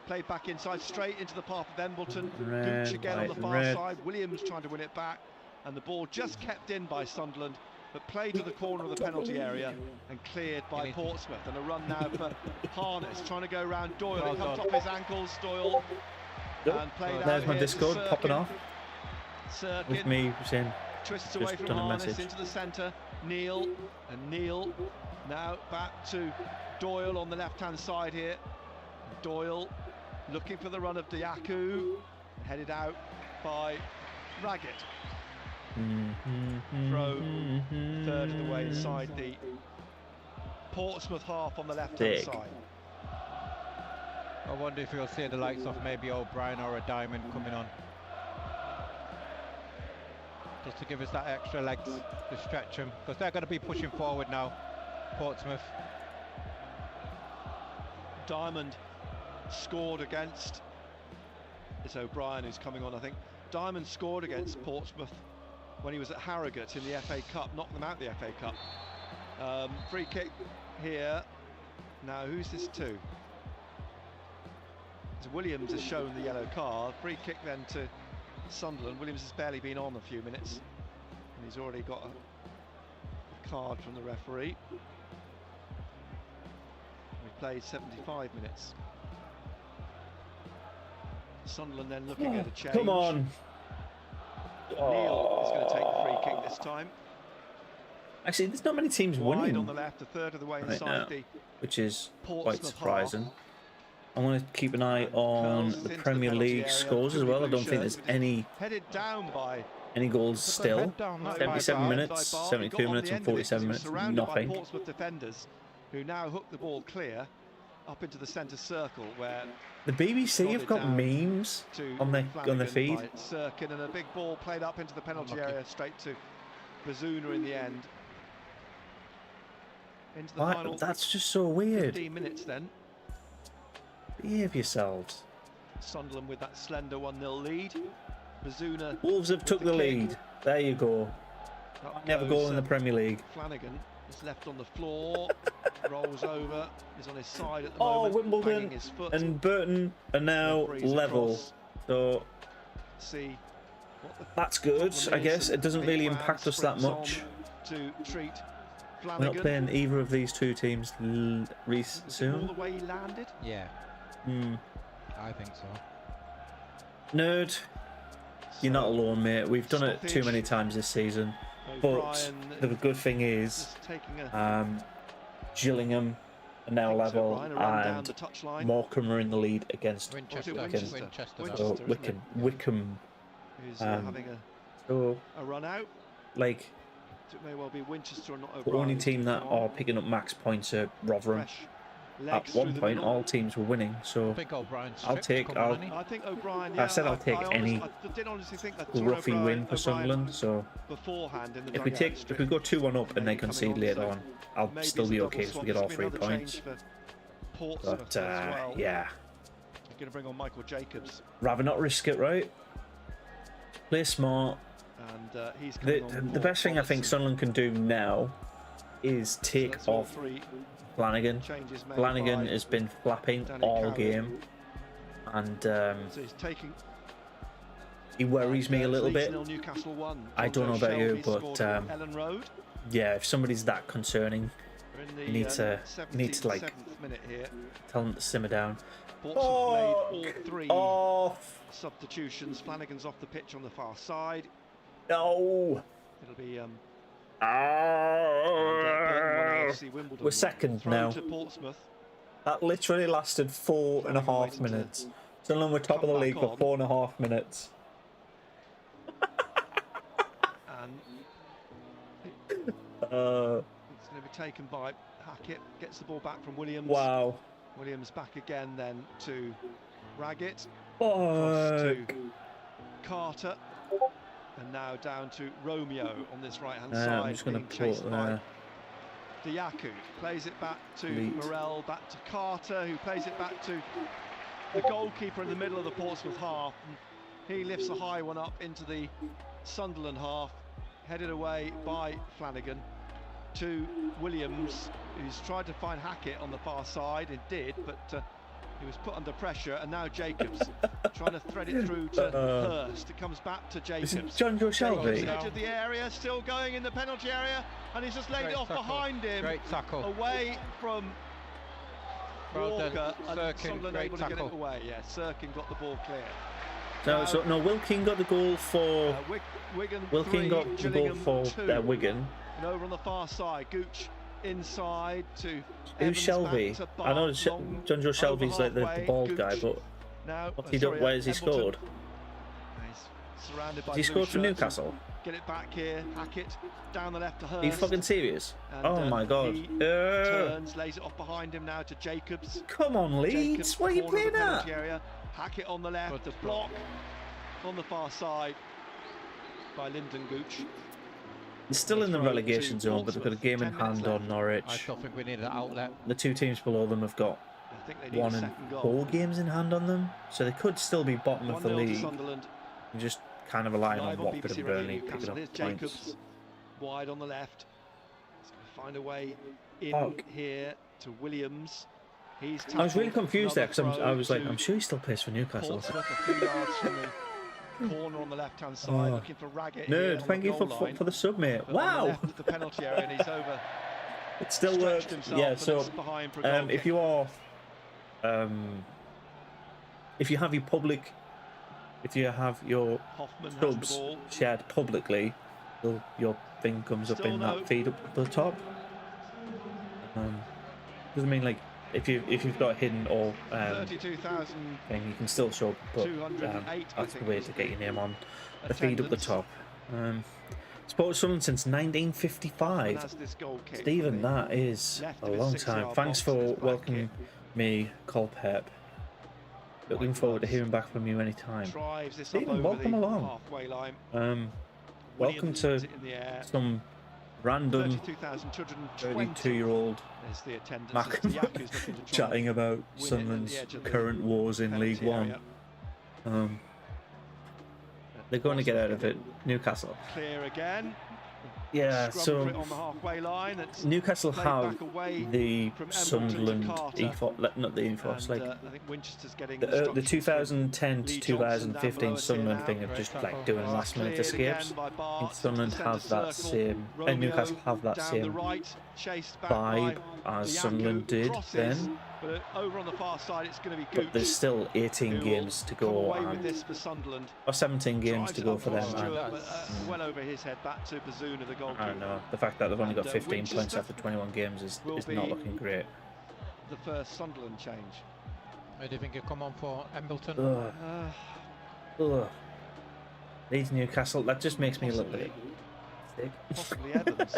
S6: Played back inside, straight into the path of Embleton.
S3: Red,
S6: Gooch again on the
S3: white,
S6: far
S3: red.
S6: side. Williams trying to win it back. And the ball just kept in by Sunderland, but played to the corner of the penalty area and cleared by Portsmouth. And a run now for Harness, trying to go round Doyle. It comes off his ankles, Doyle. And played out
S3: There's my
S6: here to
S3: Discord popping
S6: Sirkin.
S3: off
S6: Sirkin
S3: with me saying
S6: twists away
S3: just
S6: from
S3: done a
S6: Harness
S3: message.
S6: into the centre. Neil, and Neil now back to Doyle on the left-hand side here. Doyle looking for the run of Diaku, headed out by Raggett. Throw third of the way inside the Portsmouth half on the left-hand
S3: Dig.
S6: side.
S8: I wonder if we'll see the likes of maybe O'Brien or a Diamond coming on. Just to give us that extra legs to stretch them, because they're going to be pushing forward now, Portsmouth.
S6: Diamond scored against, it's O'Brien who's coming on, I think. Diamond scored against Portsmouth when he was at Harrogate in the FA Cup, knocked them out the FA Cup. Free kick here. Now who's this to? So Williams has shown the yellow card. Free kick then to Sunderland. Williams has barely been on a few minutes and he's already got a card from the referee. We played 75 minutes. Sunderland then looking at a change.
S3: Come on.
S6: Neil is going to take the free kick this time.
S3: Actually, there's not many teams
S6: Wide
S3: winning
S6: on the left, a third of the way
S3: right
S6: inside
S3: now,
S6: the
S3: which is quite
S6: Portsmouth
S3: surprising.
S6: half.
S3: I want to keep an eye on
S6: Curls
S3: the
S6: into
S3: Premier
S6: penalty
S3: League
S6: area.
S3: scores as
S6: Could be
S3: well. I
S6: blue
S3: don't think there's
S6: shirt.
S3: any
S6: Headed down by
S3: goals still.
S8: Head down, not
S3: 77
S8: by
S3: minutes,
S6: Bar. He
S3: 72
S6: got on
S3: minutes
S6: the
S3: and
S6: end of it 'cause
S3: 47
S6: he was
S3: minutes,
S6: surrounded by
S3: nothing.
S6: Portsmouth defenders who now hook the ball clear up into the centre circle where
S3: The BBC have
S6: nodded
S3: got
S6: down
S3: memes
S6: to
S3: on their
S6: Flanagan
S3: feed.
S6: by Sirkin, and a big ball played up into the penalty area straight to Bazuna in the end. Into the final
S3: That's just so weird.
S6: 15 minutes then.
S3: Behave yourselves.
S6: Sunderland with that slender 1-0 lead. Bazuna.
S3: Wolves have took the
S6: kick.
S3: lead. There you go.
S6: Up
S3: Never
S6: goes,
S3: goal in the Premier League.
S6: Flanagan is left on the floor, rolls over, is on his side at the
S3: Oh,
S6: moment,
S3: Wimbledon
S6: banging his foot.
S3: and Burton are now
S6: Referees
S3: level.
S6: across.
S3: So
S6: See what the
S3: that's good,
S6: problem
S3: I
S6: is,
S3: guess.
S6: and
S3: It doesn't
S6: Big
S3: really
S6: Man
S3: impact us that
S6: sprints on
S3: much.
S6: to treat
S3: We're not
S6: Flanagan.
S3: playing either of these two teams
S6: Was it more
S3: soon.
S6: the way he landed?
S8: Yeah,
S3: Hmm.
S8: I think so.
S3: Nerd, you're not alone, mate. We've done it too
S6: Stoppage.
S3: many times this season. But
S6: O'Brien
S3: the good thing is,
S6: just taking a
S3: Gillingham are now
S6: Thanks,
S3: level,
S6: O'Brien, a run down
S3: and
S6: the touchline.
S3: Morecambe are in the lead against
S8: Winchester,
S6: Winchester?
S8: Winchester.
S6: Winchester.
S3: so
S6: isn't it?
S3: Wickham.
S6: who's
S3: um,
S6: having
S3: So,
S6: a run out.
S3: like,
S6: It may well be Winchester or not
S3: the
S6: O'Brien.
S3: only
S6: who's
S3: team that
S6: moving on.
S3: are picking up max points are Rotherham.
S6: Fresh
S3: At
S6: legs
S3: one
S6: through the
S3: point,
S6: middle.
S3: all teams were winning, so
S8: I think O'Brien's
S3: I'll
S8: stripped
S3: take-
S8: coming
S3: I'll-
S8: on, hasn't he?
S6: I think O'Brien.
S3: I said I'll take any
S6: I did honestly think that
S3: roughy win for Sunderland. So
S6: beforehand in the
S3: if we go 2-1 up and they concede later on, I'll
S6: maybe
S3: still
S6: it's a
S3: be
S6: double
S3: okay because
S6: swap.
S3: we get all
S6: There's been
S3: 3
S6: another
S3: points.
S6: change for Portsmouth
S3: But
S6: as well.
S3: yeah,
S6: You're going to bring on Michael Jacobs,
S3: rather not risk it, right? Play smart.
S6: and he's coming on.
S3: The best thing I think Sunderland can do now is take
S6: That's all
S3: off
S6: three
S3: Flanagan.
S6: changes made
S3: Flanagan
S6: by
S3: has been flapping
S6: Danny
S3: all
S6: Carroll.
S3: game, and
S6: So he's taking.
S3: he worries me a little
S6: Leeds
S3: bit.
S6: 0, Newcastle 1.
S3: I don't know about you,
S6: Shelby
S3: but,
S6: scored at Ellen Road.
S3: Yeah, if somebody's that concerning,
S6: We're in the,
S3: you need to
S6: 77th
S3: like
S6: minute here.
S3: tell them to simmer down.
S6: Portsmouth made all 3
S3: Off!
S6: substitutions. Flanagan's off the pitch on the far side.
S3: No!
S6: It'll be
S3: Ah!
S6: AFC Wimbledon.
S3: We're second
S6: Throw
S3: now.
S6: to Portsmouth.
S3: That literally lasted 4.5 minutes. Sunderland were top of the
S6: come
S3: league
S6: back
S3: for 4.5 minutes.
S6: And
S3: Uh,
S6: it's going to be taken by Hackett, gets the ball back from Williams.
S3: Wow.
S6: Williams back again then to Raggett.
S3: Across
S6: to Carter. And now down to Romeo on this right-hand side.
S3: I'm just going to put
S6: Diaku plays it back to Morel, back to Carter, who plays it back to the goalkeeper in the middle of the Portsmouth half. And he lifts a high one up into the Sunderland half, headed away by Flanagan to Williams, who's tried to find Hackett on the far side. It did, but he was put under pressure, and now Jacobs trying to thread it through to Hurst. It comes back to Jacobs.
S3: John Shelby.
S6: Edge of the area, still going in the penalty area, and he's just laid it off behind him.
S8: Great tackle.
S6: Away from Walker, and
S8: Sirkin,
S6: Sunderland
S8: great
S6: able to get
S8: tackle.
S6: it away. Yeah, Sirkin got the ball clear.
S3: No, Wilkin got the goal for
S6: Wigan.
S3: Wilkin
S6: 3,
S3: got the ball
S6: Gillingham
S3: for
S6: 2.
S3: Wigan.
S6: And over on the far side, Gooch inside to
S3: Who's
S6: Evans,
S3: Shelby?
S6: back to
S3: I know
S6: Bart, long
S3: John Joe Shelby's
S6: over
S3: like the
S6: halfway.
S3: bald guy,
S6: Gooch
S3: but
S6: now,
S3: what's he done? Where has he
S6: Embleton.
S3: scored?
S6: He's surrounded by
S3: Has he scored for
S6: blue shirts.
S3: Newcastle?
S6: Get it back here, Hackett down the left to Hurst.
S3: Are you fucking serious?
S6: And,
S3: Oh my god.
S6: he turns, lays it off behind him now to Jacobs.
S3: Come on, Leeds.
S6: Jacobs,
S3: What are you
S6: corner of the
S3: playing
S6: penalty
S3: at?
S6: area. Hackett on the left, the block on the far side by Lyndon Gooch.
S3: They're still in the
S6: Throw
S3: relegation
S6: to
S3: zone, but they've got a game in
S6: 10 minutes
S3: hand
S6: left.
S3: on Norwich.
S8: I still think we need an outlet.
S3: The two teams below them have got
S6: I think they need a
S3: 1 and
S6: second goal.
S3: 4 games in hand on them, so they could still be bottom of the
S6: 1-0 to
S3: league.
S6: Sunderland.
S3: And just kind of relying on
S6: Live on
S3: Watford
S6: BBC
S3: and
S6: Radio
S3: Burnley picking
S6: Newcastle.
S3: up
S6: Here's
S3: points.
S6: Jacobs wide on the left. He's going to find a way in
S3: Fuck.
S6: here to Williams. He's
S3: I was really
S6: tackled.
S3: confused there
S6: Another
S3: because I
S6: throw
S3: was like,
S6: to
S3: I'm sure he still plays for Newcastle.
S6: Portsmouth, a few yards from the corner on the left-hand side,
S3: Oh.
S6: looking for Raggett here
S3: Nerd,
S6: on
S3: thank
S6: the
S3: you
S6: goal line.
S3: for the sub, mate.
S6: But on the
S3: Wow!
S6: left of the penalty area, and he's over.
S3: It still
S6: Stretched
S3: works.
S6: himself,
S3: Yeah,
S6: and
S3: so
S6: it's behind for a goal
S3: if
S6: kick.
S3: you are, if you have your
S6: Hoffman has the
S3: subs
S6: ball.
S3: shared publicly, your thing comes up
S6: Still
S3: in
S6: no.
S3: that feed up the top. Doesn't mean like if you've got a hidden or
S6: 32,000
S3: thing, you can still show up, but
S6: 208, I
S3: that's the
S6: think,
S3: way
S6: was
S3: to get
S6: the
S3: your name on the feed up the
S6: attendance.
S3: top. Supported Sunderland since
S6: And
S3: 1955.
S6: has this goal kick
S3: Stephen,
S6: from the
S3: that is
S6: left
S3: a
S6: of his
S3: long
S6: 6-yard
S3: time. Thanks
S6: box and his
S3: for
S6: back
S3: welcoming
S6: kick.
S3: me, Col Pep. Looking forward to hearing back from you anytime.
S6: Drives this up
S3: Stephen,
S6: over
S3: welcome
S6: the
S3: along.
S6: halfway line.
S3: Welcome
S6: Williams
S3: to
S6: puts it in the air.
S3: some random
S6: 32,220
S3: 32-year-old
S6: is the attendance.
S3: Mac
S6: as Diaku's looking to try
S3: chatting about
S6: win it at
S3: Sunderland's
S6: the edge of the
S3: current woes in
S6: penalty
S3: League One.
S6: area.
S3: They're going to get out of it. Newcastle.
S6: Clear again.
S3: Yeah,
S6: Scrum
S3: so
S6: for it on the halfway line. It's
S3: Newcastle
S6: played
S3: have
S6: back away
S3: the
S6: from Embleton to
S3: Sunderland
S6: Carter.
S3: ethos, not the ethos,
S6: And,
S3: like
S6: I think Winchester's getting
S3: the
S6: instructions
S3: 2010 to
S6: Lee Johnson down
S3: 2015
S6: below us here
S3: Sunderland
S6: now.
S3: thing of just like doing
S6: Well,
S3: last minute
S6: cleared again
S3: escapes.
S6: by
S3: I think
S6: Bart
S3: Sunderland
S6: to the
S3: have
S6: centre
S3: that
S6: circle.
S3: same, and Newcastle have that
S6: Down the
S3: same
S6: right, chased back
S3: vibe
S6: by
S3: as
S6: Diaku,
S3: Sunderland did
S6: crosses,
S3: then.
S6: But over on the far side, it's going to be
S3: But
S6: Gooch.
S3: there's still 18
S6: who will
S3: games to
S6: come
S3: go,
S6: away with
S3: and,
S6: this for Sunderland.
S3: or 17 games
S6: Drives
S3: to
S6: it
S3: go
S6: up
S3: for them.
S6: towards
S3: And,
S6: Stewart, but, well over his head, back to Bazuna, the goalkeeper.
S3: I don't know. The fact that they've only got
S6: And,
S3: 15 points
S6: Winchester
S3: after 21 games is
S6: will
S3: not
S6: be
S3: looking great.
S6: The first Sunderland change.
S8: Where do you think he'll come on for Embleton?
S3: Ugh. Leeds Newcastle, that just makes me look
S6: Possibly.
S3: bit sick.
S6: Possibly Evans.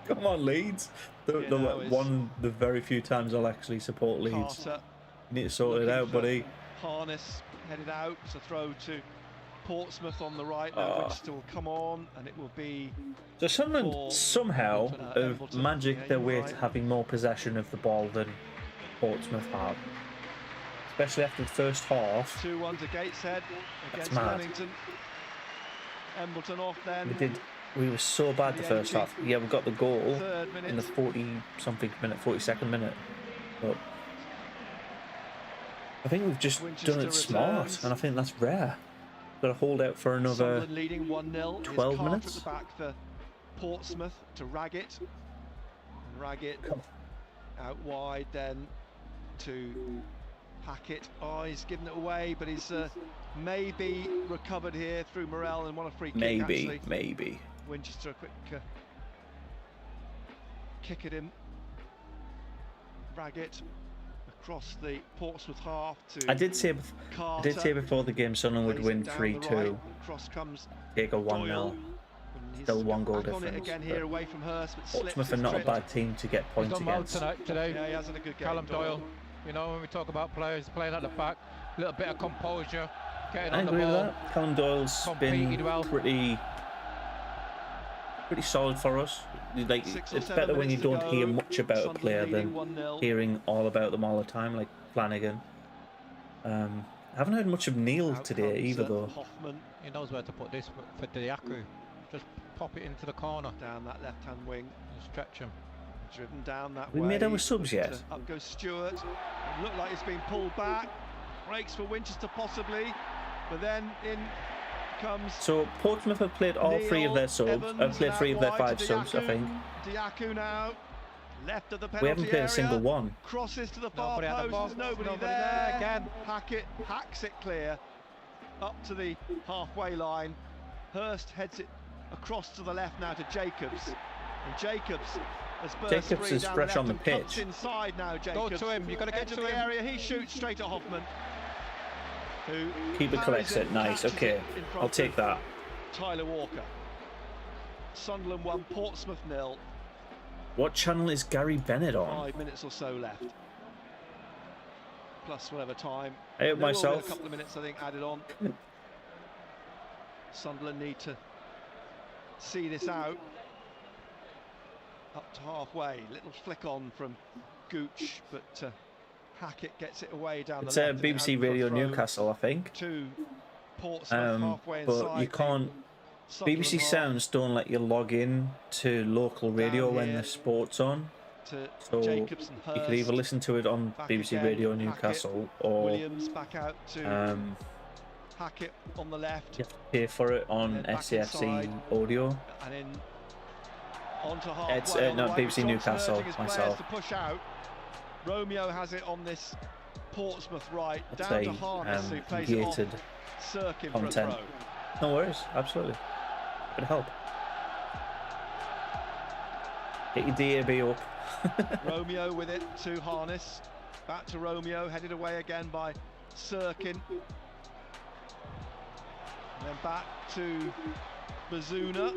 S3: Come on, Leeds. The
S6: now is
S3: one, the very few times I'll actually support Leeds.
S6: Carter
S3: You need to sort it
S6: looking
S3: out,
S6: for
S3: buddy.
S6: Harness headed out. It's a throw to Portsmouth on the right. Now Winchester will come on, and it will be
S3: So Sunderland
S6: for
S3: somehow have
S6: Embleton.
S3: magicked
S6: Yeah,
S3: their
S6: you're
S3: way
S6: right.
S3: to having more possession of the ball than Portsmouth have. Especially after the first half.
S6: 2-1 to Gateshead against
S3: mad.
S6: Leamington. Embleton off then.
S3: We were so bad the first half. Yeah, we got the goal
S6: Third minute.
S3: in the 40-something minute, 42nd minute. But I think we've just
S6: Winchester
S3: done it smart,
S6: returns.
S3: and I think that's rare. Got to hold out for another.
S6: Sunderland leading 1-0.
S3: 12
S6: Carter
S3: minutes.
S6: at the back for Portsmouth to Raggett. And Raggett out wide then to Hackett. Oh, he's given it away, but he's maybe recovered here through Morel and won a free kick. Actually.
S3: Maybe.
S6: Winchester a quick kick at him. Raggett across the Portsmouth half to
S3: I did say
S6: Carter.
S3: before the game Sunderland would
S6: Plays
S3: win
S6: it down the
S3: 3-2,
S6: right. Cross comes
S3: take a 1-0.
S6: Doyle.
S3: Still one goal
S6: back on it
S3: difference.
S6: again here away from Hurst, but
S3: Portsmouth
S6: slips
S3: are not a
S6: his
S3: bad team to get points
S8: He's done well
S3: against.
S8: today.
S6: Yeah, he has had a good game.
S8: Callum Doyle. You know, when we talk about players playing at the back, a little bit of composure, getting
S3: I
S8: on the
S3: agree with
S8: ball.
S3: that. Callum Doyle's been
S8: competed well.
S3: pretty solid for us. Like,
S6: 6 or
S3: it's
S6: 7
S3: better when you
S6: minutes to
S3: don't hear
S6: go.
S3: much about a
S6: Sunderland
S3: player
S6: leading
S3: than
S6: 1-0.
S3: hearing all about them all the time, like Flanagan. I haven't heard much of Neil
S6: Out
S3: today
S6: comes,
S3: either, though.
S6: Hoffman
S8: He knows where to put this for Diaku. Just pop it into the corner
S6: down that left-hand wing,
S8: and stretch him.
S6: driven down that
S3: We
S6: way.
S3: made our subs
S6: but,
S3: yet?
S6: Up goes Stewart. It looked like it's been pulled back. Breaks for Winchester possibly, but then in comes.
S3: So Portsmouth have played all 3 of their subs. Have played 3 of their 5 subs, I think.
S6: Diaku now, left of the penalty
S3: We haven't played
S6: area.
S3: a single one.
S6: Crosses to the far
S8: Nobody at the
S6: post.
S8: box,
S6: There's nobody there.
S8: again.
S6: Hackett hacks it clear up to the halfway line. Hurst heads it across to the left now to Jacobs, and Jacobs has burst
S3: Jacobs
S6: free
S3: is
S6: down
S3: fresh
S6: the
S3: on the
S6: left and cuts
S3: pitch.
S6: inside now.
S8: Go
S6: Jacobs,
S8: to him. You got to get
S6: edge of
S8: to
S6: the
S8: him.
S6: area. He shoots straight at Hoffman, who
S3: Keeper
S6: parries
S3: collects it. Nice.
S6: catches
S3: Okay,
S6: it in front
S3: I'll take
S6: of
S3: that.
S6: Tyler Walker. Sunderland 1, Portsmouth 0.
S3: What channel is Gary Bennett on?
S6: 5 minutes or so left, plus whatever time.
S3: I hope
S6: There will be
S3: myself.
S6: a couple of minutes, I think, added on. Sunderland need to see this out. Up to halfway, little flick on from Gooch, but Hackett gets it away down
S3: It's
S6: the left. and
S3: BBC
S6: out for a
S3: Radio
S6: throw
S3: Newcastle, I think.
S6: To Portsmouth, halfway inside.
S3: But you can't.
S6: Sunderland
S3: BBC
S6: half
S3: Sounds don't let you log in to local radio
S6: Down
S3: when
S6: here
S3: the sport's on.
S6: to
S3: So
S6: Jacobs and
S3: you could either
S6: Hurst.
S3: listen to it on
S6: Back
S3: BBC
S6: again,
S3: Radio
S6: Hackett,
S3: Newcastle or
S6: Williams back out to Hackett on the left,
S3: you have to pay for it on
S6: And then back
S3: SCFC
S6: inside.
S3: audio.
S6: and then onto halfway.
S3: It's,
S6: on the
S3: no,
S6: right.
S3: BBC
S6: Johnson
S3: Newcastle,
S6: urging his players
S3: myself.
S6: to push out. Romeo has it on this Portsmouth right,
S3: I'd
S6: down to
S3: say
S6: Harness, who plays it off
S3: gated
S6: Sirkin for a
S3: content.
S6: throw.
S3: No worries, absolutely. Could help. Get your DAB up.
S6: Romeo with it to Harness, back to Romeo, headed away again by Sirkin, and then back to Bazuna.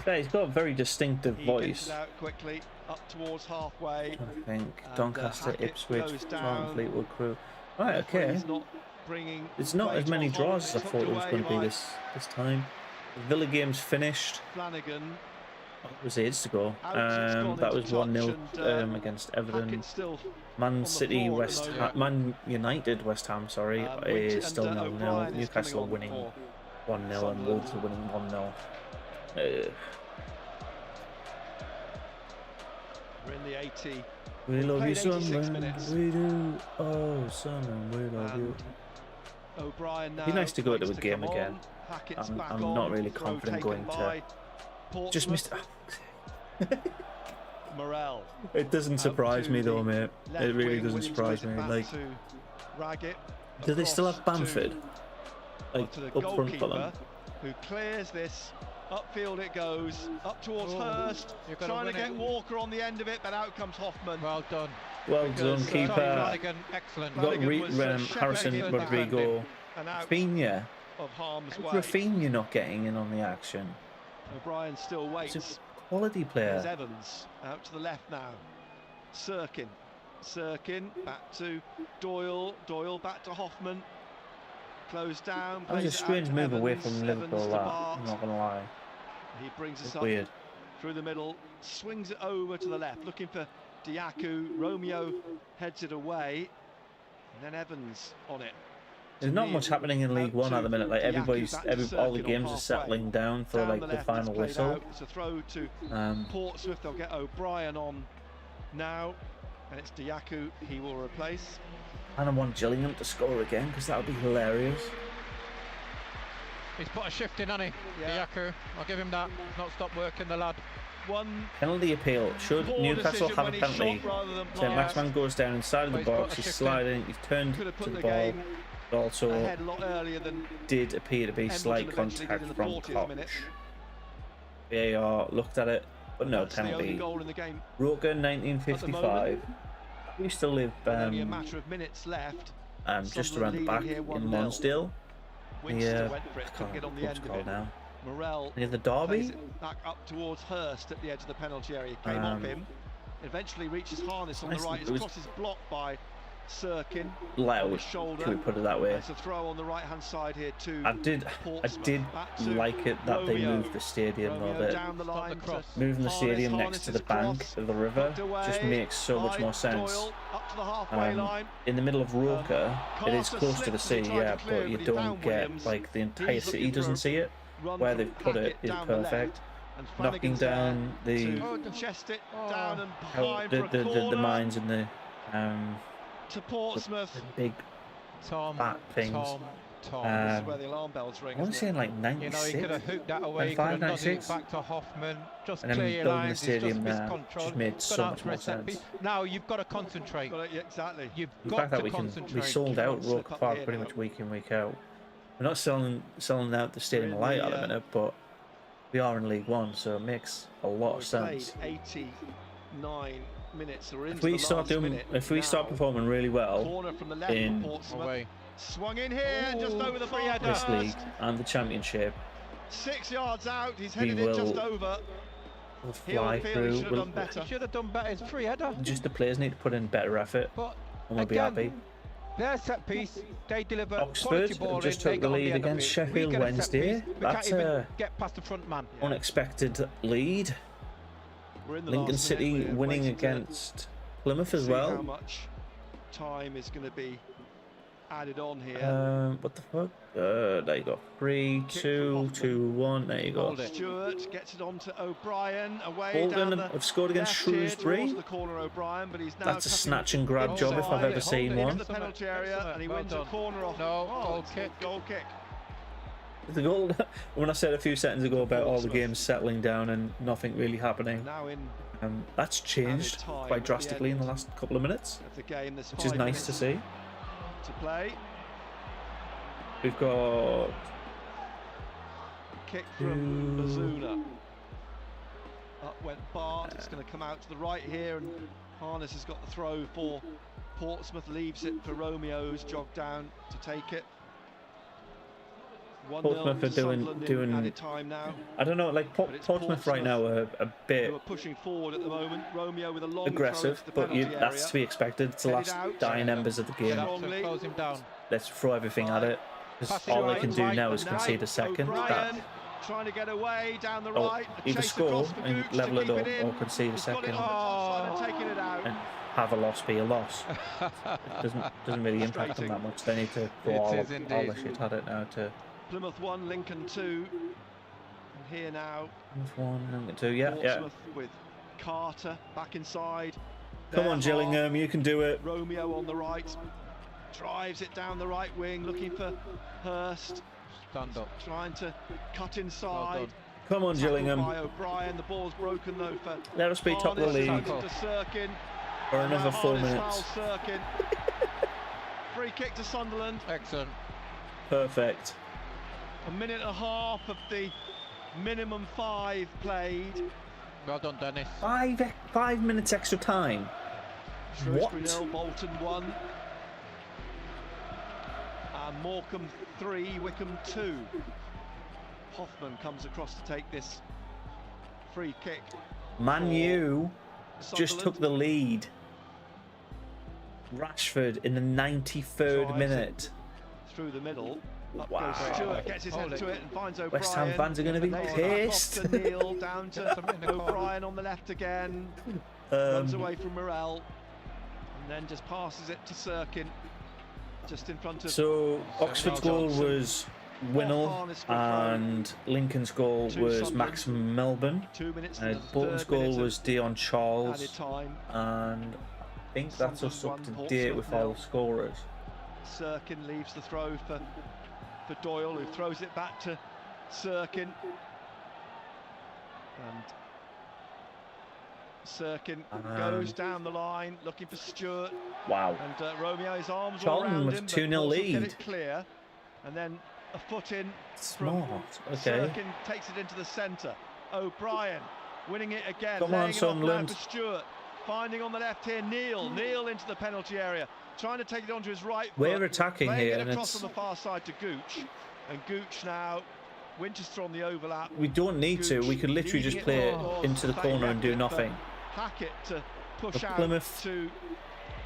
S3: He's got a very distinctive
S6: He
S3: voice.
S6: gets it out quickly up towards halfway.
S3: I think
S6: And,
S3: Doncaster,
S6: Hackett
S3: Ipswich,
S6: goes
S3: Charlton,
S6: down.
S3: Fleetwood Crew. Right, okay.
S6: He's not bringing
S3: It's not
S6: play
S3: as
S6: to
S3: many
S6: a halt.
S3: draws as I
S6: It's
S3: thought it was
S6: tucked
S3: going to be
S6: away
S3: this time. The Villa game's finished.
S6: Flanagan.
S3: It was ages to go.
S6: Out it's gone
S3: That
S6: into
S3: was 1-0
S6: touch and,
S3: against Everton.
S6: Hackett's still
S3: Man
S6: the
S3: City,
S6: floor at
S3: West
S6: the
S3: Ham,
S6: moment.
S3: Man United, West Ham, sorry,
S6: Winch
S3: is still
S6: and,
S3: 0-0.
S6: O'Brien is
S3: Newcastle
S6: coming on
S3: winning
S6: for
S3: 1-0 and
S6: Sunderland.
S3: Wolves are winning 1-0.
S6: We're in the 80.
S3: We love you,
S6: Played 86
S3: Sunderland.
S6: minutes.
S3: We do. Oh, Sunderland, we love you.
S6: And O'Brien now
S3: Be nice to go to
S6: waits
S3: a game
S6: come
S3: again.
S6: on. Hackett's
S3: I'm
S6: back
S3: not
S6: on.
S3: really
S6: Throw
S3: confident
S6: taken
S3: going to.
S6: by
S3: Just
S6: Portsmouth.
S3: missed.
S6: Morel.
S3: It doesn't surprise me though, mate.
S6: Left
S3: It really
S6: wing,
S3: doesn't
S6: Williams
S3: surprise
S6: plays it
S3: me.
S6: back
S3: Like,
S6: to Raggett,
S3: do they still have
S6: across to-
S3: Bamford? Like,
S6: to the
S3: up front for them?
S6: goalkeeper, who clears this. Upfield it goes, up towards Hurst,
S8: you've gotta
S6: trying to
S8: win
S6: get
S8: it.
S6: Walker on the end of it, but out comes Hoffman.
S8: Well done.
S3: Well done,
S6: Because,
S3: keeper.
S8: Flanagan, excellent.
S3: We've got
S6: Flanagan was,
S3: Harrison,
S6: shepherding
S3: Rodrigo,
S6: and out
S3: Rafinha.
S6: of harm's way.
S3: Rafinha not getting in on the action.
S6: O'Brien still
S3: He's
S6: waits.
S3: a quality
S6: There's
S3: player.
S6: Evans out to the left now. Sirkin back to Doyle. Doyle back to Hoffman. Closed down.
S3: That was a
S6: plays it out
S3: strange
S6: to
S3: move away
S6: Evans.
S3: from Liverpool,
S6: Evans to
S3: that.
S6: Bart.
S3: I'm not going to lie.
S6: He brings us
S3: It's
S6: up
S3: weird.
S6: through the middle, swings it over to the left, looking for Diaku. Romeo heads it away, and then Evans on it.
S3: There's not much happening in League One at the minute. Like, all the games are settling down for like the final whistle.
S6: It's a throw to Portsmouth. They'll get O'Brien on now, and it's Diaku he will replace.
S3: And I want Gillingham to score again because that would be hilarious.
S8: He's put a shift in, hasn't he?
S6: Yeah.
S8: Diaku. I'll give him that. He's not stopped working, the lad.
S6: One
S3: Penalty appeal. Should
S6: poor
S3: Newcastle
S6: decision
S3: have a
S6: when he
S3: penalty?
S6: shot rather than
S3: So
S6: pass.
S3: Maxman goes down inside of the
S8: Well, he's put
S3: box,
S8: a
S3: he's
S8: shift in.
S3: sliding, he's turned
S6: Could have
S3: to
S6: put
S3: the
S6: the
S3: ball.
S6: game
S3: But also
S6: ahead a lot earlier than
S3: did appear to be
S6: Embleton
S3: slight
S6: eventually did
S3: contact
S6: in the
S3: from
S6: 40th minute.
S3: Koch. VAR looked at it, but no
S6: That's the only
S3: penalty.
S6: goal in the game.
S3: Roker 1955. We still live
S6: Only a matter of minutes left.
S3: just
S6: Sunderland
S3: around the back
S6: leading here
S3: in
S6: 1-0.
S3: Lonsdale.
S6: Winchester
S3: Yeah,
S6: went for it,
S3: I
S6: couldn't
S3: can't
S6: get on the
S3: remember
S6: end
S3: what
S6: of
S3: it's
S6: it.
S3: called
S6: Morel
S3: Near the
S6: plays
S3: derby.
S6: it back up towards Hurst at the edge of the penalty area. Came off him. Eventually reaches Harness on the right. His cross is blocked by Sirkin.
S3: Loud.
S6: Shoulder.
S3: Can we put it that way?
S6: It's a throw on the right hand side here too.
S3: I did like it that they moved the stadium a little bit. Moving the stadium next to the bank of the river just makes so much more sense. In the middle of Roker, it is close to the sea, yeah, but you don't get, like, the entire city doesn't see it. Where they've put it is perfect. Knocking down the mines and the
S6: to Portsmouth.
S3: The big fat things.
S6: This is where the alarm bells ring.
S3: I want to say in like 96.
S8: You know, he could have hooked that away, he
S3: 95,
S8: could have nodded it
S3: 96.
S8: back to Hoffman, just
S3: And then
S8: clear your
S3: building the
S8: lines,
S3: stadium
S8: it's
S3: there
S8: just miscontrol.
S3: just made so much more sense.
S8: Now you've got to concentrate.
S6: Exactly.
S8: You've
S3: The
S8: got
S3: fact that
S8: to
S3: we
S8: concentrate.
S3: sold out Roker Park pretty much week in, week out. We're not selling out the Stadium of Light at the minute, but we are in League One, so it makes a lot of sense.
S6: 89 minutes.
S3: If we start performing really well
S6: Corner from the left
S3: in
S6: for Portsmouth. Swung in here, just over the bar.
S3: this league and the Championship,
S6: 6 yards out. He's
S3: we
S6: headed it just
S3: will
S6: over.
S3: we'll fly through.
S6: Should have done better.
S8: Should have done better. It's free header.
S3: Just the players need to put in better effort,
S8: But
S3: and we'll be happy.
S8: Their set piece, they deliver
S3: Oxford
S8: quality ball
S3: just
S8: in,
S3: took the lead against Sheffield Wednesday. That's a
S8: get past the front man.
S3: unexpected lead. Lincoln City winning against Plymouth as well.
S6: How much time is going to be added on here?
S3: What the fuck? There you go. 3, 2, 2, 1. There you go.
S6: Stewart gets it on to O'Brien. Away
S3: Holden
S6: down the
S3: have scored against
S6: left here
S3: Shrewsbury.
S6: towards the corner, O'Brien, but he's now
S3: That's a
S6: cutting
S3: snatch and grab job if I've ever seen one.
S6: into the penalty area, and he wins a corner off.
S8: Goal kick.
S6: Goal kick.
S3: The goal. When I said a few seconds ago about all the games settling down and nothing really happening,
S6: Now in
S3: that's changed quite drastically in the last couple of minutes,
S6: the game, there's
S3: which is
S6: 5
S3: nice to see.
S6: to play.
S3: We've got
S6: Kick from Bazuna. Up went Bart. It's going to come out to the right here, and Harness has got the throw for Portsmouth. Leaves it for Romeo's jog down to take it.
S3: Portsmouth are doing
S6: added time now.
S3: I don't know, like Portsmouth right now are a bit
S6: Who are pushing forward at the moment. Romeo with a long
S3: aggressive,
S6: throw into the
S3: but
S6: penalty
S3: that's
S6: area.
S3: to be expected. It's the last dying embers of the game.
S8: Close him down.
S3: Let's throw everything at it. Because all they can do now is concede a second.
S6: O'Brien trying to get away down the right.
S3: Either score and level it up, or concede a second and have a loss be a loss. It doesn't really impact them that much. They need to go all the shit at it now to.
S6: Plymouth 1, Lincoln 2. And here now.
S3: Plymouth 1, Lincoln 2. Yeah,
S6: Portsmouth with Carter back inside.
S3: Come on, Gillingham, you can do it.
S6: Romeo on the right. Drives it down the right wing, looking for Hurst.
S8: Stand up.
S6: Trying to cut inside.
S3: Come on, Gillingham.
S6: By O'Brien. The ball's broken though for
S3: Let us be top of the league for another 4 minutes.
S6: Free kick to Sunderland.
S8: Excellent.
S3: Perfect.
S6: A minute and a half of the minimum 5 played.
S8: Well done, Dennis.
S3: 5 minutes extra time.
S6: Shrewsbury 0, Bolton 1. And Morecambe 3, Wickham 2. Hoffman comes across to take this free kick.
S3: Man U just took the lead. Rashford in the 93rd minute.
S6: Through the middle. Up
S3: Wow.
S6: goes Stewart, gets his head to it and finds O'Brien.
S3: West Ham fans are going to be pissed.
S6: Off to Neil, down to O'Brien on the left again. Runs away from Morel. And then just passes it to Sirkin. Just in front of...
S3: So Oxford's goal was Winnell and Lincoln's goal was Maxim Melbourne.
S6: 2 minutes.
S3: Bolton's goal was Dion Charles. And I think that's us up to date with all the scorers.
S6: Sirkin leaves the throw for Doyle, who throws it back to Sirkin. And Sirkin goes down the line looking for Stewart.
S3: Wow.
S6: And Romeo's arms
S3: Charlton
S6: all around
S3: with
S6: him.
S3: 2-0 lead.
S6: Get it clear. And then a foot in.
S3: Smart.
S6: From
S3: Okay.
S6: Sirkin takes it into the centre. O'Brien winning it again.
S3: Come on,
S6: laying it off now
S3: Sunderland.
S6: for Stewart. Finding on the left here, Neil into the penalty area. Trying to take it onto his right foot.
S3: We're attacking
S6: Playing
S3: here,
S6: it
S3: and
S6: across
S3: it's
S6: on the far side to Gooch. And Gooch now Winchester on the overlap.
S3: We don't need to. We could literally just play it into the corner and do nothing.
S6: Hackett to push out
S3: Plymouth
S6: to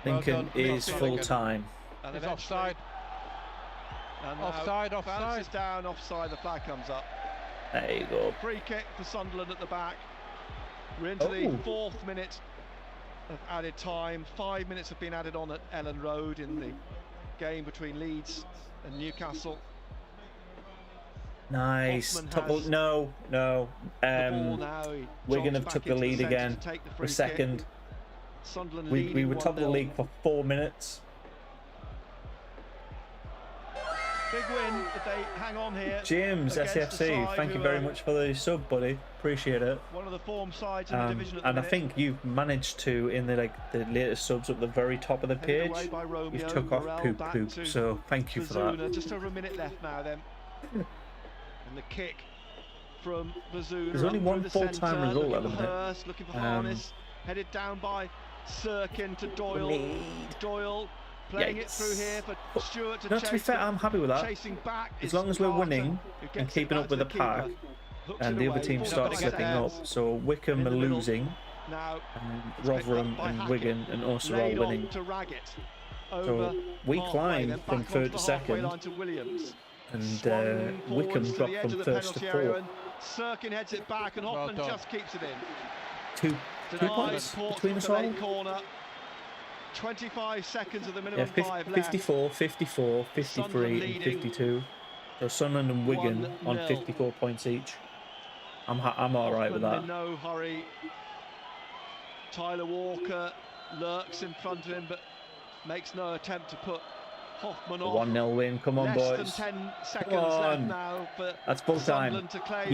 S3: Lincoln is full time.
S8: And it's offside.
S6: And
S8: Offside.
S6: Bounces down, offside, the flag comes up.
S3: There you go.
S6: Free kick for Sunderland at the back. We're into the 4th minute of added time. 5 minutes have been added on at Ellen Road in the game between Leeds and Newcastle.
S3: Nice. No. Wigan have took the lead again for a second. We were top of the league for 4 minutes.
S6: Big win, but they hang on here.
S3: James, SFC, thank you very much for the sub, buddy. Appreciate it.
S6: One of the form sides in the division at the
S3: and I
S6: minute.
S3: think you've managed to, in the latest subs at the very top of the page, you've took off poop. So thank you for that.
S6: Just over a minute left now then. And the kick from Bazuna.
S3: There's only one full-time result at the minute.
S6: Hurst, looking for Harness, headed down by Sirkin to Doyle. Doyle playing it through here for Stewart to chase.
S3: To be fair, I'm happy with that.
S6: Chasing back
S3: as long as we're winning and keeping up with the pack, and the other team start slipping up. So Wickham are losing, Rotherham and Wigan and also are winning. So we climb from 3rd to 2nd, and Wickham drop from 1st to 4th.
S6: Sirkin heads it back and Hoffman just keeps it in.
S3: Two points between us all.
S6: Corner. 25 seconds of the minimum 5 left.
S3: 54, 54, 53 and 52. So Sunderland and Wigan on 54 points each. I'm alright with that.
S6: In no hurry. Tyler Walker lurks in front of him but makes no attempt to put Hoffman off.
S3: 1-0 win, come on boys.
S6: Less than 10 seconds left now for
S3: that's full time.
S6: Sunderland to claim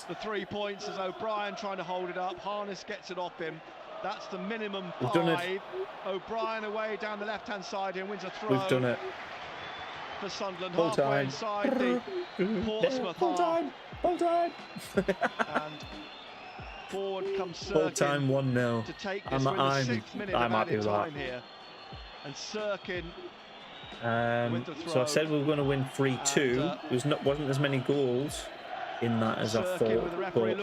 S6: the 3 points as O'Brien trying to hold it up. Harness gets it off him. That's the minimum 5.
S3: We've done it.
S6: O'Brien away down the left-hand side and wins a throw.
S3: We've done it.
S6: For Sunderland,
S3: full
S6: halfway
S3: time.
S6: inside the Portsmouth
S3: full time. Full time.
S6: And forward comes Sirkin.
S3: Full time 1-0.
S6: To take this win, the 6th minute of
S3: happy
S6: added
S3: with
S6: time
S3: that.
S6: here. And Sirkin.
S3: So I said we were going to win 3-2. There wasn't as many goals in that as I thought, but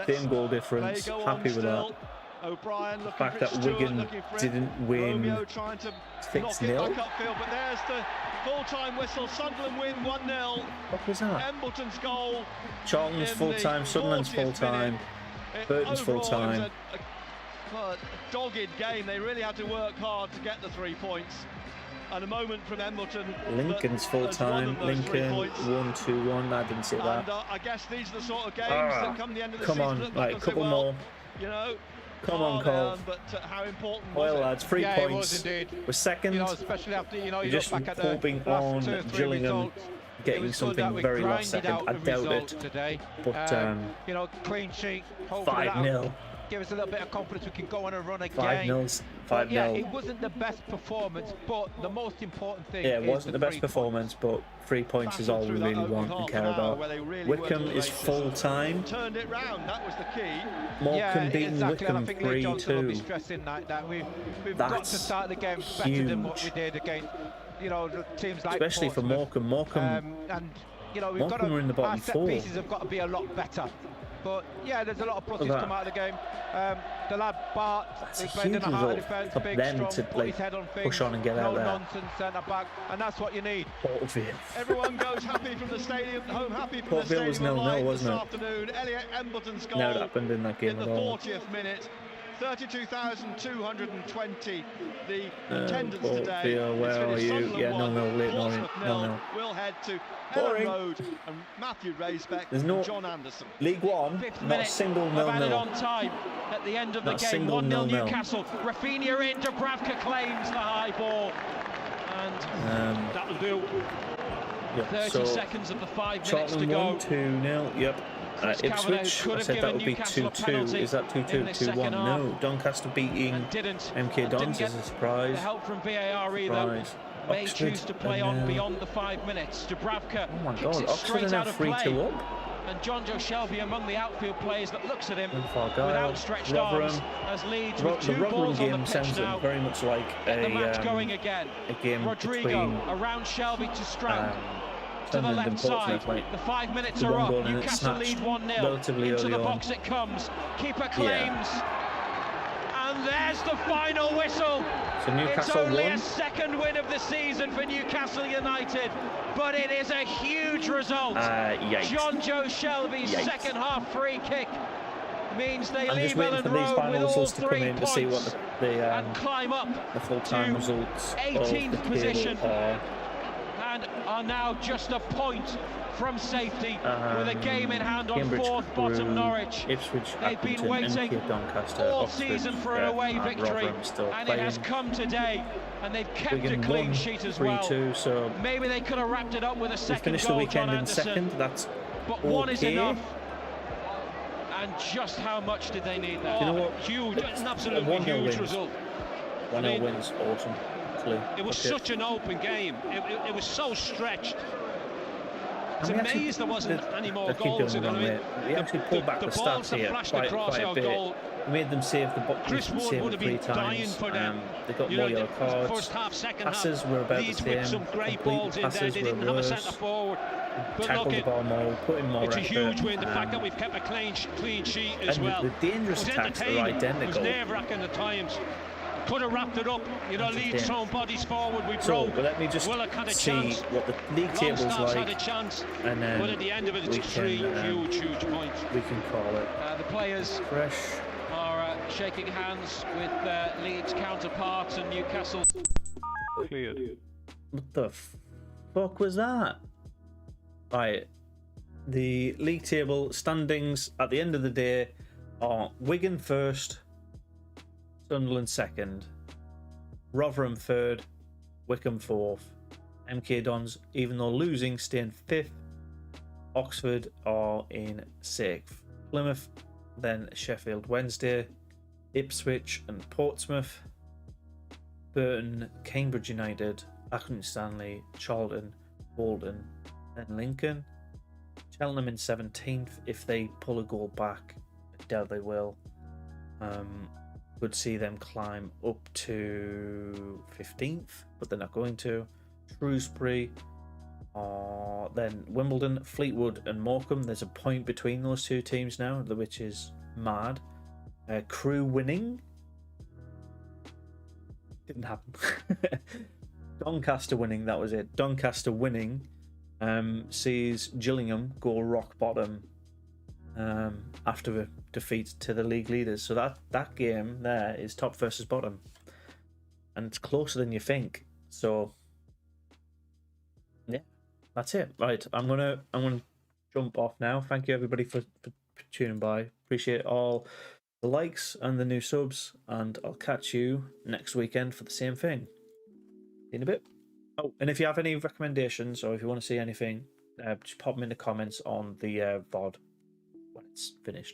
S3: same goal difference. Happy with that.
S6: O'Brien
S3: the fact that Wigan didn't win 6-0.
S6: But there's the full-time whistle. Sunderland win 1-0.
S3: What was that?
S6: Embleton's goal.
S3: Charlton's full-time, Sunderland's full-time, Burton's full-time.
S6: A dogged game. They really had to work hard to get the 3 points. And a moment from Embleton.
S3: Lincoln's full-time. Lincoln 1-2-1. I didn't see that.
S6: And I guess these are the sort of games that come the end of the season.
S3: Come on, right, a couple more.
S6: You know.
S3: Come on, Cole.
S6: But how important
S3: well,
S6: was
S3: lads, 3 points.
S8: We're
S3: second.
S8: Especially after
S3: you're just hoping on Gillingham getting something very last second. I doubt it.
S8: Today.
S3: But
S8: clean sheet.
S3: 5-0.
S8: Give us a little bit of confidence. We can go on a run again.
S3: 5-0.
S8: Yeah, it wasn't the best performance, but the most important thing.
S3: Yeah, it wasn't the best performance, but 3 points is all we really want and care about. Wickham is full time.
S6: Turned it round. That was the key.
S3: Morecambe beating Wickham
S8: 3-2. Stressing that we've got to start the game better than what we did against the teams like
S3: especially for Morecambe. Morecambe were in the bottom 4.
S8: Our set pieces have got to be a lot better. But yeah, there's a lot of pluses come out of the game. The lad Bart,
S3: who's playing in a hard defence,
S8: for
S3: big, them strong, to like push on and get out there.
S8: Nonsense centre back, and that's what you need.
S3: Portville.
S6: Everyone goes happy from the stadium, home happy from
S3: Portville
S6: the stadium.
S3: was 0-0, wasn't it?
S6: This afternoon, Elliot Embleton's goal.
S3: No, that happened in that game
S6: in the 40th minute. 32,220 the attendance today.
S3: Where are you? Yeah, 0-0, late 0-0.
S6: We'll head to Ellen Road and Matthew Raisbeck and John Anderson.
S3: League One, not a single 0-0.
S8: on time at the end of the game. 1-0 Newcastle. Rafinha in, Dubravka claims the high ball. And that'll do. 30 seconds of the 5 minutes to go.
S3: 2-0, yep. Ipswich, I said that would be 2-2. Is that 2-2? 2-1? No. Doncaster beating MK Dons is a surprise.
S8: The help from VAR either. May choose to play on beyond the 5 minutes. Dubravka kicks it straight out of play.
S3: Up.
S8: And John Joe Shelby among the outfield players that looks at him with outstretched arms as Leeds with 2 balls on the pitch now.
S3: Very much like
S8: the match going again.
S3: A game
S8: Rodrigo
S3: between,
S8: around Shelby to Stroud. to the
S3: Sunderland
S8: left
S3: and
S8: side.
S3: Portsmouth, like,
S8: The 5 minutes
S3: the
S8: are
S3: one
S8: up.
S3: goal and it's
S8: Newcastle
S3: snatched
S8: lead 1-0.
S3: relatively
S8: Into
S3: early
S8: the
S3: on.
S8: box it comes. Keeper claims. And there's the final whistle.
S3: So Newcastle
S8: It's only
S3: won.
S8: a second win of the season for Newcastle United, but it is a huge result.
S3: Yikes.
S8: John Joe Shelby's
S3: Yikes.
S8: second half free kick means they
S3: I'm just
S8: leave
S3: waiting
S8: Ellen
S3: for these
S8: Road
S3: final
S8: with all
S3: whistles to come
S8: 3
S3: in to see
S8: points
S3: what
S8: and climb up
S3: the full-time
S8: to
S3: results
S8: 18th
S3: of the
S8: position
S3: table are.
S8: and are now just a point from safety with a game in hand on
S3: Cambridge,
S8: 4th bottom
S3: Crewe,
S8: Norwich.
S3: Ipswich,
S8: They've been
S3: Accrington,
S8: waiting
S3: MK Doncaster,
S8: all
S3: Oxford,
S8: season for an away
S3: and
S8: victory,
S3: Rotherham still
S8: and
S3: playing.
S8: it has come today, and they've kept
S3: Wigan
S8: a clean
S3: won
S8: sheet as well.
S3: 3-2, so
S8: Maybe they could have wrapped it up with a
S3: we
S8: second
S3: finished the
S8: goal,
S3: weekend
S8: John
S3: in
S8: Anderson,
S3: second. That's
S8: but
S3: okay.
S8: one is enough. And just how much did they need that?
S3: You know what?
S8: Huge, an absolutely
S3: 1-0
S8: huge
S3: wins.
S8: result.
S3: 1-0 wins, awesome. Actually,
S8: It was such an open game. It was so stretched. It's
S3: And we actually-
S8: amazed there wasn't any more
S3: I keep
S8: goals.
S3: doing
S8: I
S3: it wrong
S8: mean,
S3: way. We actually pulled back the
S8: balls
S3: stats
S8: that
S3: here
S8: flashed
S3: quite
S8: across
S3: a
S8: our
S3: bit.
S8: goal.
S3: We made them save the
S8: Chris Wood
S3: save
S8: would
S3: it
S8: have been
S3: 3
S8: dying
S3: times.
S8: for them.
S3: They got
S8: You
S3: more
S8: know,
S3: yellow cards.
S8: first half, second
S3: Passes
S8: half,
S3: were about
S8: Leeds
S3: the
S8: with
S3: same.
S8: some great
S3: Complete
S8: balls in there.
S3: passes
S8: They
S3: were
S8: didn't have a
S3: worse.
S8: centre forward. But
S3: Tackled
S8: look,
S3: the ball more, put in more
S8: it's a
S3: effort.
S8: huge win. The fact that we've kept a clean sheet as
S3: and
S8: well.
S3: the dangerous
S8: It was
S3: attacks are
S8: entertaining. It was
S3: identical.
S8: nerve-wracking at times. Could have wrapped it up. You know,
S3: That's the
S8: Leeds
S3: thing.
S8: thrown bodies forward. We
S3: So
S8: broke.
S3: let me just
S8: Willock had a
S3: see
S8: chance.
S3: what the league table's
S8: Longstaff's
S3: like,
S8: had a chance.
S3: and then
S8: But at the end of it,
S3: we
S8: it's 3
S3: can,
S8: huge points.
S3: we can call it
S8: The players
S3: fresh.
S8: are shaking hands with Leeds counterparts and Newcastle.
S10: Cleared.
S3: What the fuck was that? Right, the league table standings at the end of the day are Wigan first, Sunderland second, Rotherham third, Wycombe fourth, MK Dons, even though losing, stay in fifth. Oxford are in sixth. Plymouth, then Sheffield Wednesday, Ipswich and Portsmouth, Burton, Cambridge United, Accrington Stanley, Charlton, Bolton, then Lincoln. Cheltenham in 17th. If they pull a goal back, I doubt they will. Would see them climb up to 15th, but they're not going to. Shrewsbury, then Wimbledon, Fleetwood and Morecambe. There's a point between those two teams now, which is mad. Crewe winning. Didn't happen. Doncaster winning, that was it. Doncaster winning sees Gillingham go rock bottom after a defeat to the league leaders. So that game there is top versus bottom, and it's closer than you think. So yeah, that's it. Right, I'm gonna jump off now. Thank you everybody for tuning by. Appreciate all the likes and the new subs, and I'll catch you next weekend for the same thing. In a bit. Oh, and if you have any recommendations or if you want to see anything, just pop them in the comments on the VOD when it's finished.